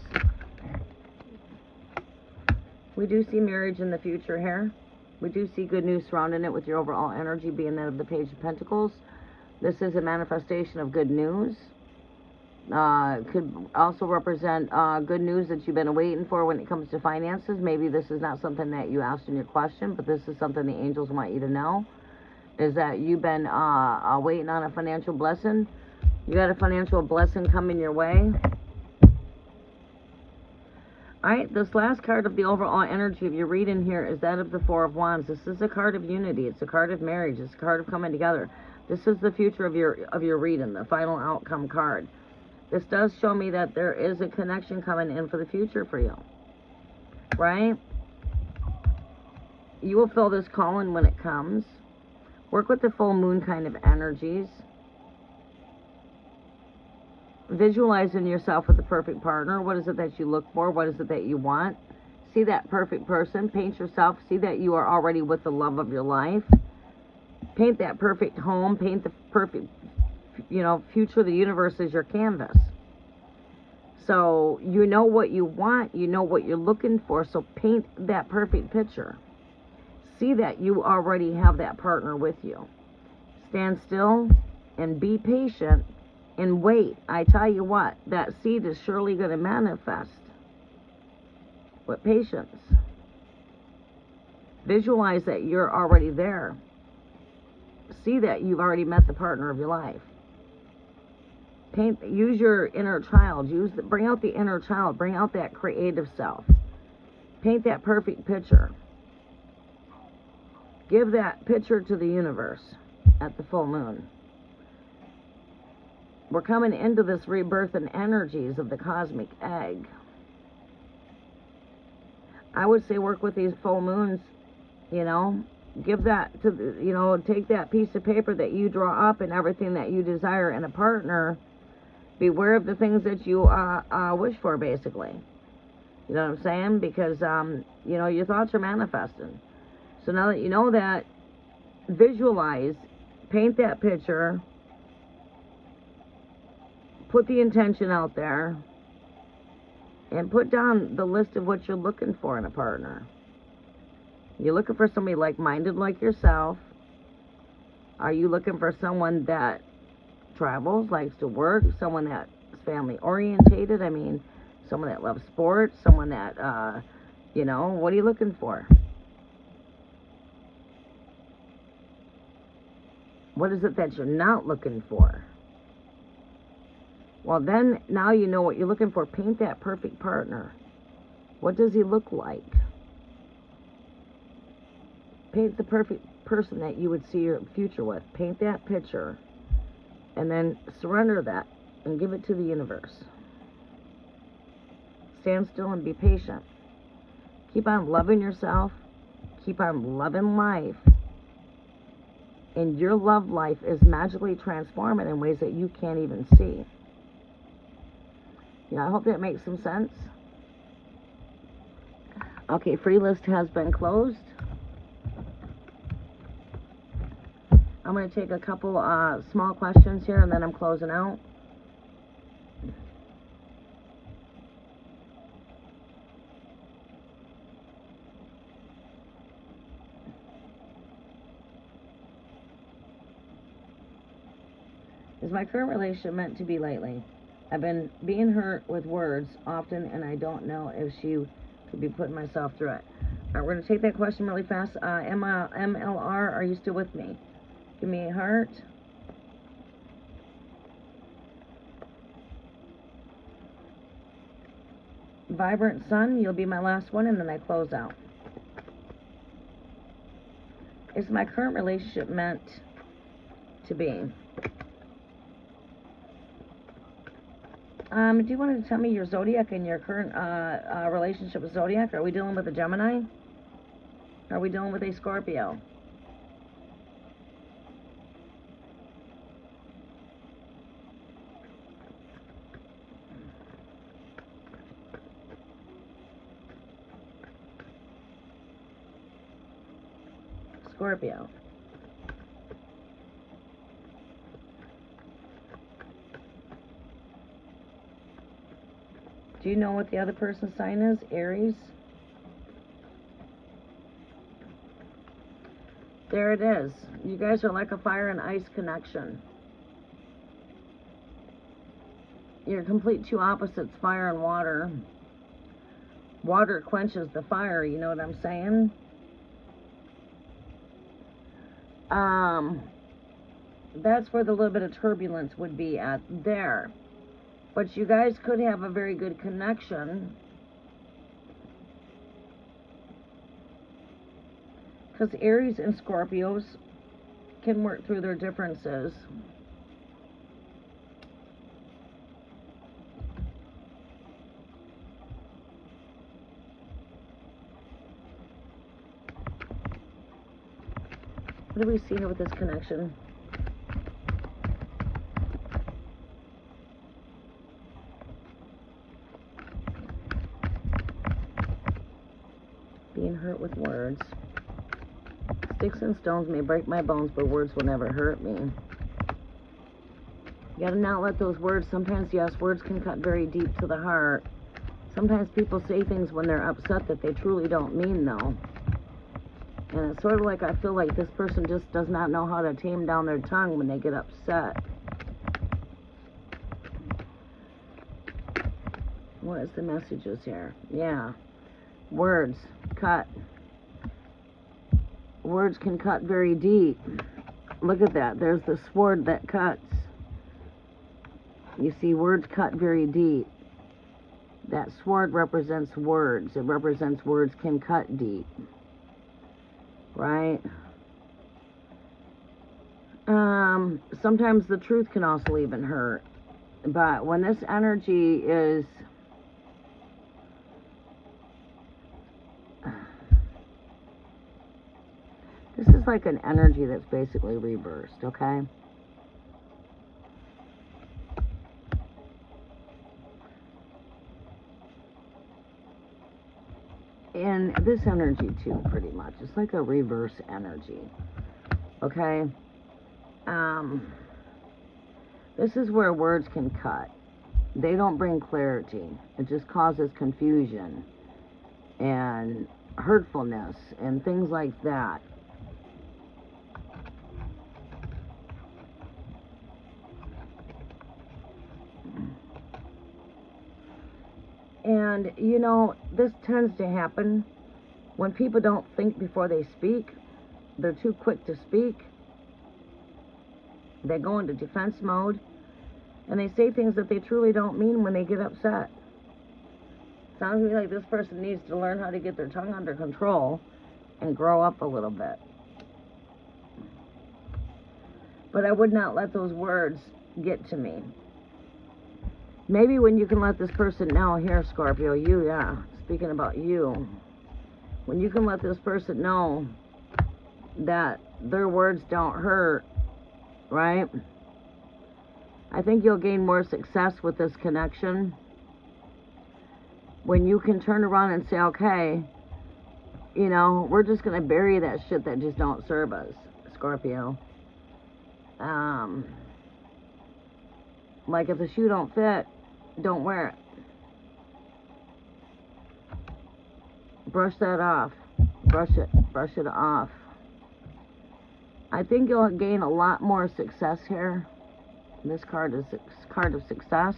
We do see marriage in the future here. We do see good news surrounding it with your overall energy being that of the Page of Pentacles. This is a manifestation of good news. Could also represent good news that you've been waiting for when it comes to finances. Maybe this is not something that you asked in your question, but this is something the angels want you to know, is that you've been waiting on a financial blessing. You got a financial blessing coming your way. Alright, this last card of the overall energy of your reading here is that of the 4 of Wands. This is a card of unity. It's a card of marriage. It's a card of coming together. This is the future of your reading, the final outcome card. This does show me that there is a connection coming in for the future for you. Right? You will feel this calling when it comes. Work with the full moon kind of energies. Visualizing yourself with the perfect partner. What is it that you look for? What is it that you want? See that perfect person. Paint yourself. See that you are already with the love of your life. Paint that perfect home. Paint the perfect, future. The universe is your canvas. So you know what you want. You know what you're looking for. So paint that perfect picture. See that you already have that partner with you. Stand still and be patient. And wait, I tell you what, that seed is surely going to manifest. With patience. Visualize that you're already there. See that you've already met the partner of your life. Use your inner child. Bring out the inner child. Bring out that creative self. Paint that perfect picture. Give that picture to the universe at the full moon. We're coming into this rebirth and energies of the cosmic egg. I would say work with these full moons, give that to, take that piece of paper that you draw up and everything that you desire in a partner. Beware of the things that you wish for, basically. You know what I'm saying? Because, your thoughts are manifesting. So now that you know that, visualize, paint that picture, put the intention out there, and put down the list of what you're looking for in a partner. You're looking for somebody like-minded like yourself. Are you looking for someone that travels, likes to work, someone that's family-orientated? I mean, someone that loves sports, someone that, what are you looking for? What is it that you're not looking for? Well, then, now you know what you're looking for. Paint that perfect partner. What does he look like? Paint the perfect person that you would see your future with. Paint that picture. And then surrender that and give it to the universe. Stand still and be patient. Keep on loving yourself. Keep on loving life. And your love life is magically transforming in ways that you can't even see. I hope that makes some sense. Okay, free list has been closed. I'm going to take a couple small questions here, and then I'm closing out. Is my current relationship meant to be lately? I've been being hurt with words often, and I don't know if she could be putting myself through it. All right, we're going to take that question really fast. MLR, are you still with me? Give me a heart. Vibrant Sun, you'll be my last one, and then I close out. Is my current relationship meant to be? Do you want to tell me your zodiac and your current relationship with zodiac? Are we dealing with a Gemini? Are we dealing with a Scorpio? Scorpio. Do you know what the other person's sign is? Aries? There it is. You guys are like a fire and ice connection. You're complete two opposites, fire and water. Water quenches the fire, you know what I'm saying? That's where the little bit of turbulence would be at there. But you guys could have a very good connection. Because Aries and Scorpios can work through their differences. What do we see here with this connection? Being hurt with words. Sticks and stones may break my bones, but words will never hurt me. You gotta not let those words, sometimes, yes, words can cut very deep to the heart. Sometimes people say things when they're upset that they truly don't mean, though. And it's sort of like I feel like this person just does not know how to tame down their tongue when they get upset. What is the messages here? Yeah. Words cut. Words can cut very deep. Look at that. There's the sword that cuts. You see, words cut very deep. That sword represents words. It represents words can cut deep. Right? Sometimes the truth can also even hurt. But when this energy is... This is like an energy that's basically reversed, okay? And this energy too, pretty much. It's like a reverse energy, okay? This is where words can cut. They don't bring clarity. It just causes confusion and hurtfulness and things like that. And, you know, this tends to happen when people don't think before they speak. They're too quick to speak. They go into defense mode. And they say things that they truly don't mean when they get upset. Sounds to me like this person needs to learn how to get their tongue under control and grow up a little bit. But I would not let those words get to me. Maybe when you can let this person know, here, Scorpio, you, yeah, speaking about you, when you can let this person know that their words don't hurt, right? I think you'll gain more success with this connection when you can turn around and say, okay, you know, we're just going to bury that shit that just don't serve us, Scorpio. Like if the shoe don't fit, don't wear it. Brush that off. Brush it off. I think you'll gain a lot more success here. This card is card of success.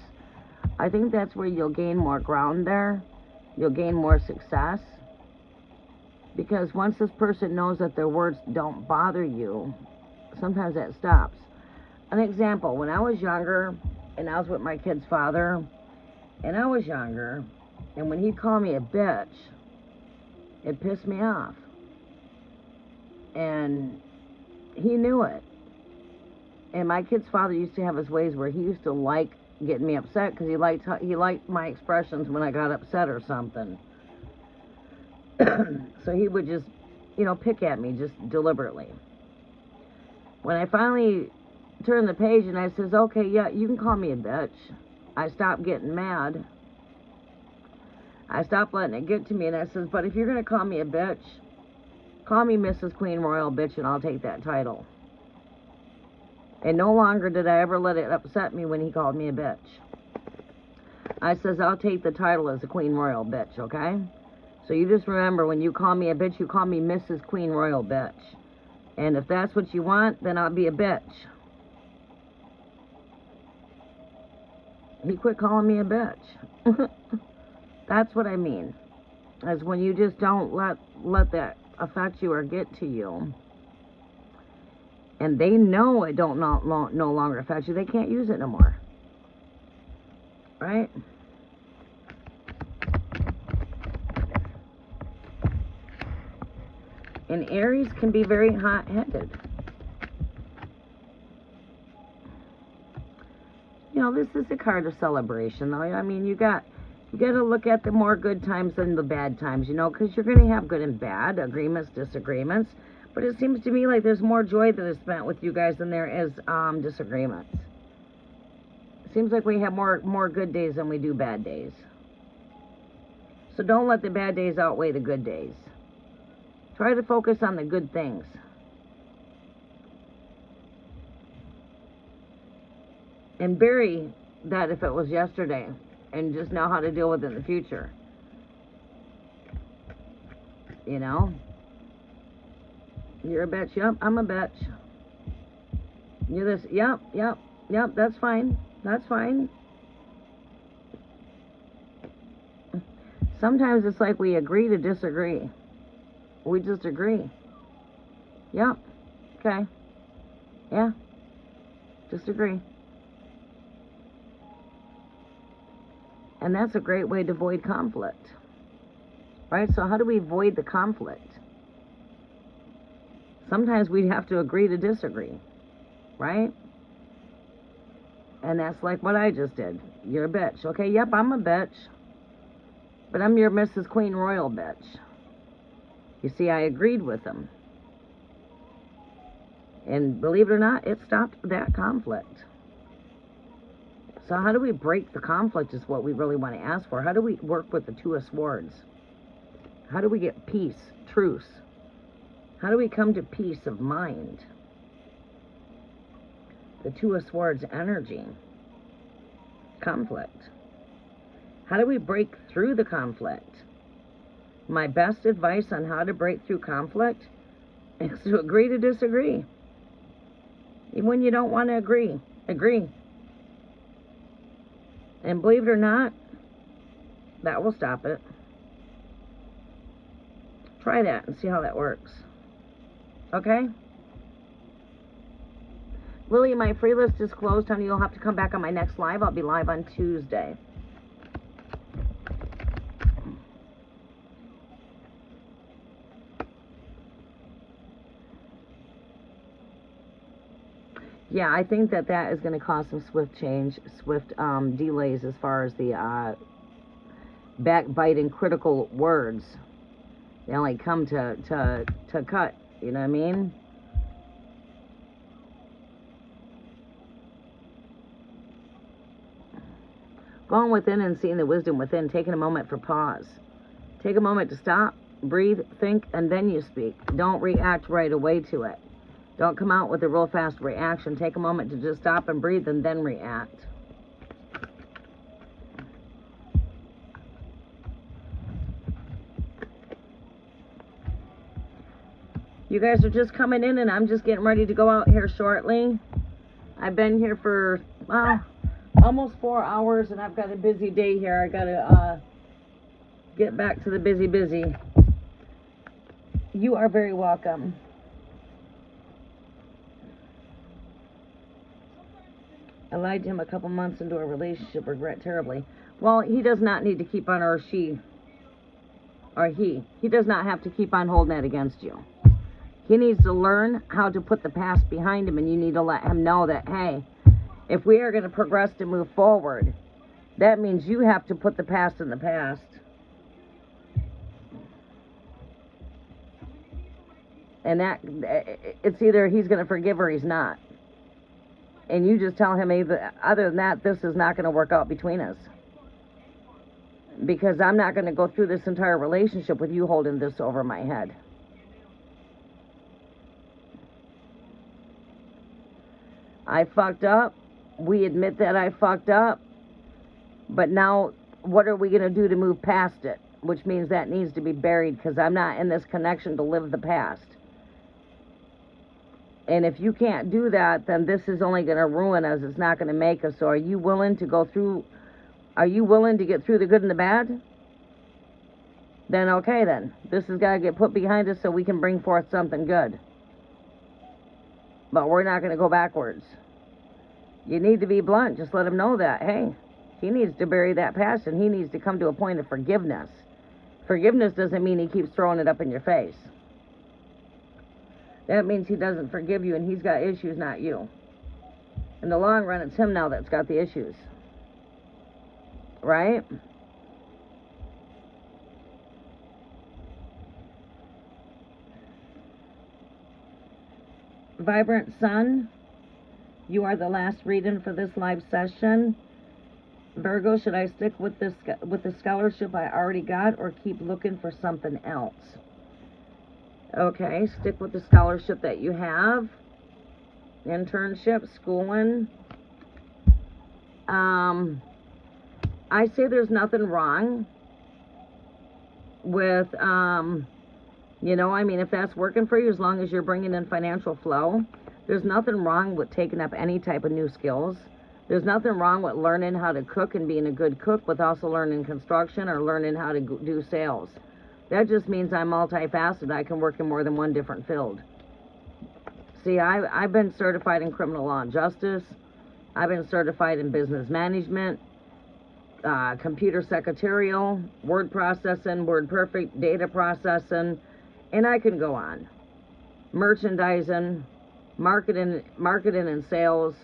I think that's where you'll gain more ground there. You'll gain more success. Because once this person knows that their words don't bother you, sometimes that stops. An example, when I was younger, and I was with my kid's father, and I was younger, and when he'd call me a bitch, it pissed me off. And he knew it. And my kid's father used to have his ways where he used to like getting me upset because he liked my expressions when I got upset or something. So he would just, pick at me just deliberately. When I finally turned the page and I says, okay, yeah, you can call me a bitch, I stopped getting mad. I stopped letting it get to me, and I says, but if you're going to call me a bitch, call me Mrs. Queen Royal Bitch, and I'll take that title. And no longer did I ever let it upset me when he called me a bitch. I says, I'll take the title as a Queen Royal Bitch, okay? So you just remember, when you call me a bitch, you call me Mrs. Queen Royal Bitch. And if that's what you want, then I'll be a bitch. He quit calling me a bitch. That's what I mean. As when you just don't let that affect you or get to you. And they know it no longer affects you. They can't use it no more. Right? And Aries can be very hot-headed. This is a card of celebration, though. I mean, you got to look at the more good times than the bad times, because you're going to have good and bad, agreements, disagreements. But it seems to me like there's more joy that is spent with you guys than there is disagreements. It seems like we have more good days than we do bad days. So don't let the bad days outweigh the good days. Try to focus on the good things. And bury that if it was yesterday. And just know how to deal with it in the future. You're a bitch. Yep, I'm a bitch. You're this. Yep, that's fine. That's fine. Sometimes it's like we agree to disagree. We just agree. Yep. Okay. Yeah. Just agree. And that's a great way to avoid conflict. Right? So how do we avoid the conflict? Sometimes we have to agree to disagree. Right? And that's like what I just did. You're a bitch. Okay, yep, I'm a bitch. But I'm your Mrs. Queen Royal Bitch. You see, I agreed with him. And believe it or not, it stopped that conflict. So how do we break the conflict is what we really want to ask for. How do we work with the Two of Swords? How do we get peace, truce? How do we come to peace of mind? The Two of Swords energy. Conflict. How do we break through the conflict? My best advice on how to break through conflict is to agree to disagree. Even when you don't want to agree, agree. And believe it or not, that will stop it. Try that and see how that works. Okay? Lily, my free list is closed, honey. You'll have to come back on my next live. I'll be live on Tuesday. Yeah, I think that is going to cause some swift change, swift delays as far as the backbiting critical words. They only come to cut, you know what I mean? Going within and seeing the wisdom within, taking a moment for pause. Take a moment to stop, breathe, think, and then you speak. Don't react right away to it. Don't come out with a real fast reaction. Take a moment to just stop and breathe and then react. You guys are just coming in and I'm just getting ready to go out here shortly. I've been here for almost 4 hours and I've got a busy day here. I got to get back to the busy. You are very welcome. I lied to him a couple months into a relationship, regret terribly. Well, he does not need to keep on, or she, or he does not have to keep on holding that against you. He needs to learn how to put the past behind him, and you need to let him know that, hey, If we are going to progress to move forward, that means you have to put the past in the past. And that, it's either he's going to forgive or he's not. And you just tell him, other than that, this is not going to work out between us. Because I'm not going to go through this entire relationship with you holding this over my head. I fucked up. We admit that I fucked up. But now, what are we going to do to move past it? Which means that needs to be buried, because I'm not in this connection to live the past. And if you can't do that, then this is only going to ruin us. It's not going to make us. So are you willing to go through, are you willing to get through the good and the bad? Then okay then. This has got to get put behind us so we can bring forth something good. But we're not going to go backwards. You need to be blunt. Just let him know that, hey, he needs to bury that past and he needs to come to a point of forgiveness. Forgiveness doesn't mean he keeps throwing it up in your face. That means he doesn't forgive you and he's got issues, not you. In the long run, it's him now that's got the issues. Right? Vibrant Sun, you are the last reading for this live session. Virgo, should I stick with the scholarship I already got or keep looking for something else? Okay, stick with the scholarship that you have. Internship, schooling. I say there's nothing wrong with, if that's working for you, as long as you're bringing in financial flow. There's nothing wrong with taking up any type of new skills. There's nothing wrong with learning how to cook and being a good cook, with also learning construction or learning how to do sales. That just means I'm multifaceted. I can work in more than one different field. See, I've been certified in criminal law and justice. I've been certified in business management, computer secretarial, word processing, word perfect, data processing, and I can go on. Merchandising, marketing and sales.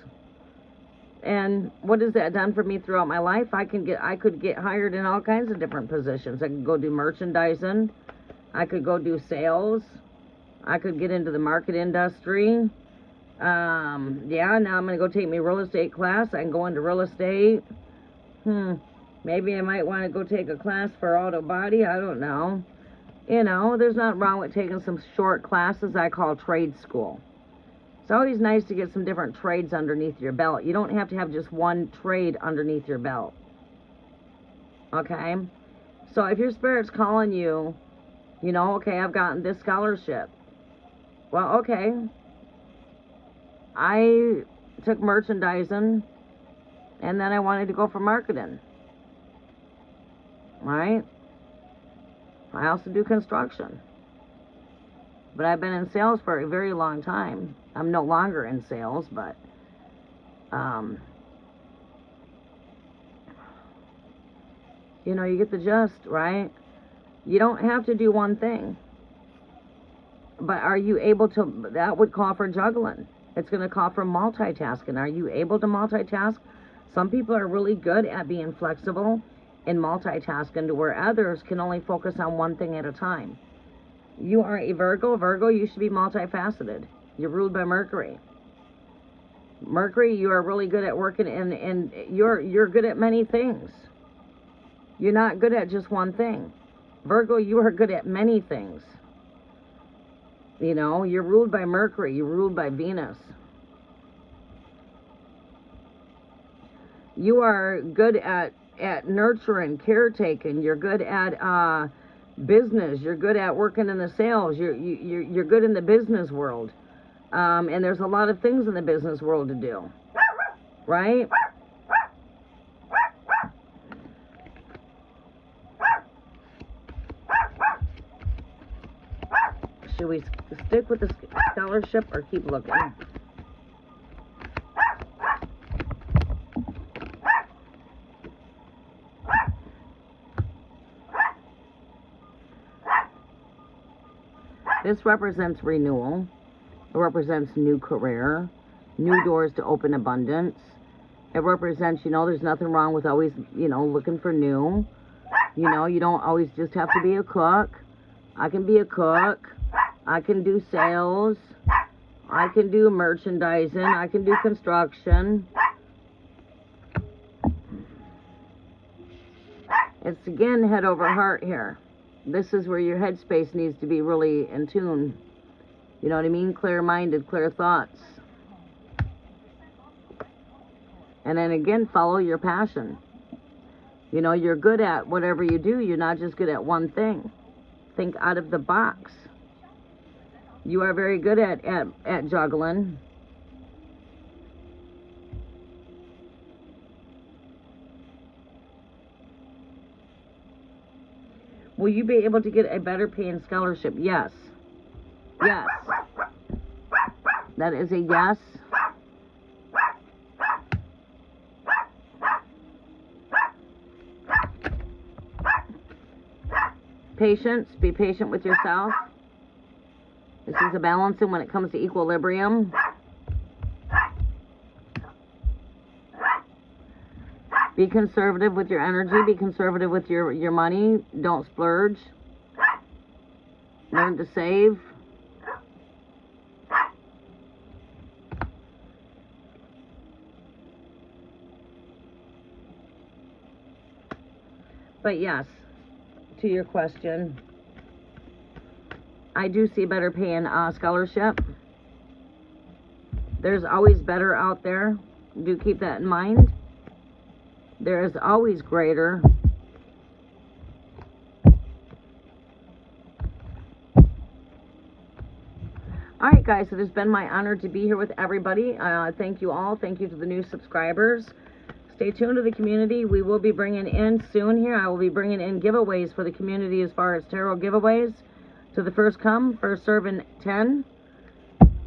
And what has that done for me throughout my life? I could get hired in all kinds of different positions. I could go do merchandising. I could go do sales. I could get into the market industry. Now I'm going to go take my real estate class. I can go into real estate. Maybe I might want to go take a class for auto body. I don't know. There's nothing wrong with taking some short classes I call trade school. It's always nice to get some different trades underneath your belt. You don't have to have just one trade underneath your belt. Okay? So if your spirit's calling you, okay, I've gotten this scholarship. Well, okay. I took merchandising, and then I wanted to go for marketing. Right? I also do construction. But I've been in sales for a very long time. I'm no longer in sales, but you get the gist, right? You don't have to do one thing. But are you able to, that would call for juggling. It's going to call for multitasking. Are you able to multitask? Some people are really good at being flexible and multitasking to where others can only focus on one thing at a time. You are a Virgo. Virgo, you should be multifaceted. You're ruled by Mercury. Mercury, you are really good at working, and you're good at many things. You're not good at just one thing. Virgo, you are good at many things. You're ruled by Mercury. You're ruled by Venus. You are good at nurturing, caretaking. You're good at business. You're good at working in the sales. You're good in the business world. And there's a lot of things in the business world to do. Right? Should we stick with the scholarship or keep looking? This represents renewal. It represents new career, new doors to open abundance, It represents, you know, there's nothing wrong with always, you know, looking for new. You know, you don't always just have to be a cook. I can be a cook. I can do sales. I can do merchandising. I can do construction. It's, again, head over heart here. This is where your headspace needs to be really in tune. You know what I mean? Clear-minded, clear thoughts. And then, again, follow your passion. You know, you're good at whatever you do. You're not just good at one thing. Think out of the box. You are very good at juggling. Will you be able to get a better paying scholarship? Yes. Yes. That is a yes. Patience. Be patient with yourself. This is a balancing when it comes to equilibrium. Be conservative with your energy. Be conservative with your money. Don't splurge. Learn to save. But yes, to your question, I do see better paying scholarship. There's always better out there. Do keep that in mind. There is always greater. Alright guys, it has been my honor to be here with everybody. Thank you all. Thank you to the new subscribers. Stay tuned to the community. We will be bringing in soon here. I will be bringing in giveaways for the community as far as tarot giveaways. To the first come, first serve in 10.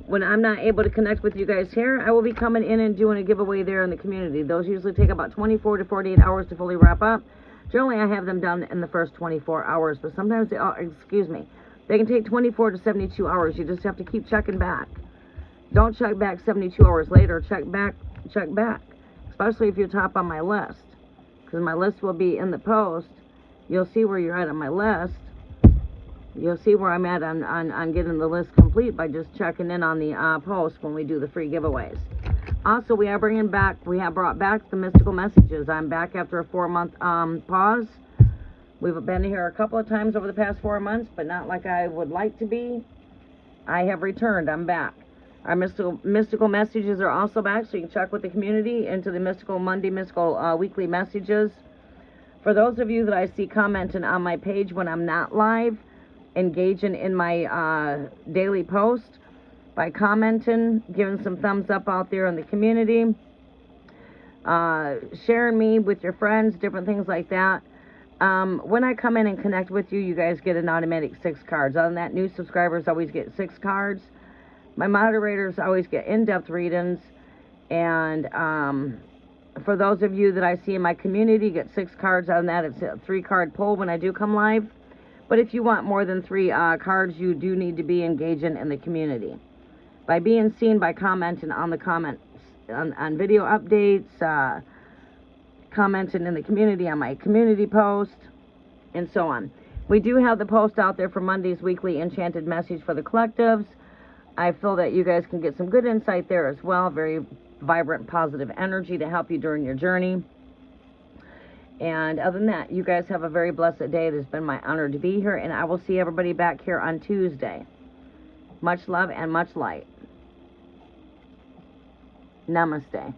When I'm not able to connect with you guys here, I will be coming in and doing a giveaway there in the community. Those usually take about 24 to 48 hours to fully wrap up. Generally, I have them done in the first 24 hours, but sometimes they, they can take 24 to 72 hours. You just have to keep checking back. Don't check back 72 hours later. Check back, especially if you're top on my list, because my list will be in the post. You'll see where you're at on my list. You'll see where I'm at on getting the list complete by just checking in on the post when we do the free giveaways. Also, we have brought back the mystical messages. I'm back after a 4-month pause. We've been here a couple of times over the past 4 months, but not like I would like to be. I have returned. I'm back. Our mystical messages are also back, so you can check with the community into the mystical Monday, mystical weekly messages. For those of you that I see commenting on my page when I'm not live, engaging in my daily post by commenting, giving some thumbs up out there in the community, sharing me with your friends, different things like that. When I come in and connect with you, you guys get an automatic 6 cards. Other than that, new subscribers always get 6 cards. My moderators always get in-depth readings. And for those of you that I see in my community, get 6 cards. Other than that, it's a 3-card pull when I do come live. But if you want more than 3 cards, you do need to be engaging in the community. By being seen, by commenting on the comments, on video updates, commenting in the community on my community post, and so on. We do have the post out there for Monday's weekly enchanted message for the collectives. I feel that you guys can get some good insight there as well. Very vibrant, positive energy to help you during your journey. And other than that, you guys have a very blessed day. It has been my honor to be here, and I will see everybody back here on Tuesday. Much love and much light. Namaste.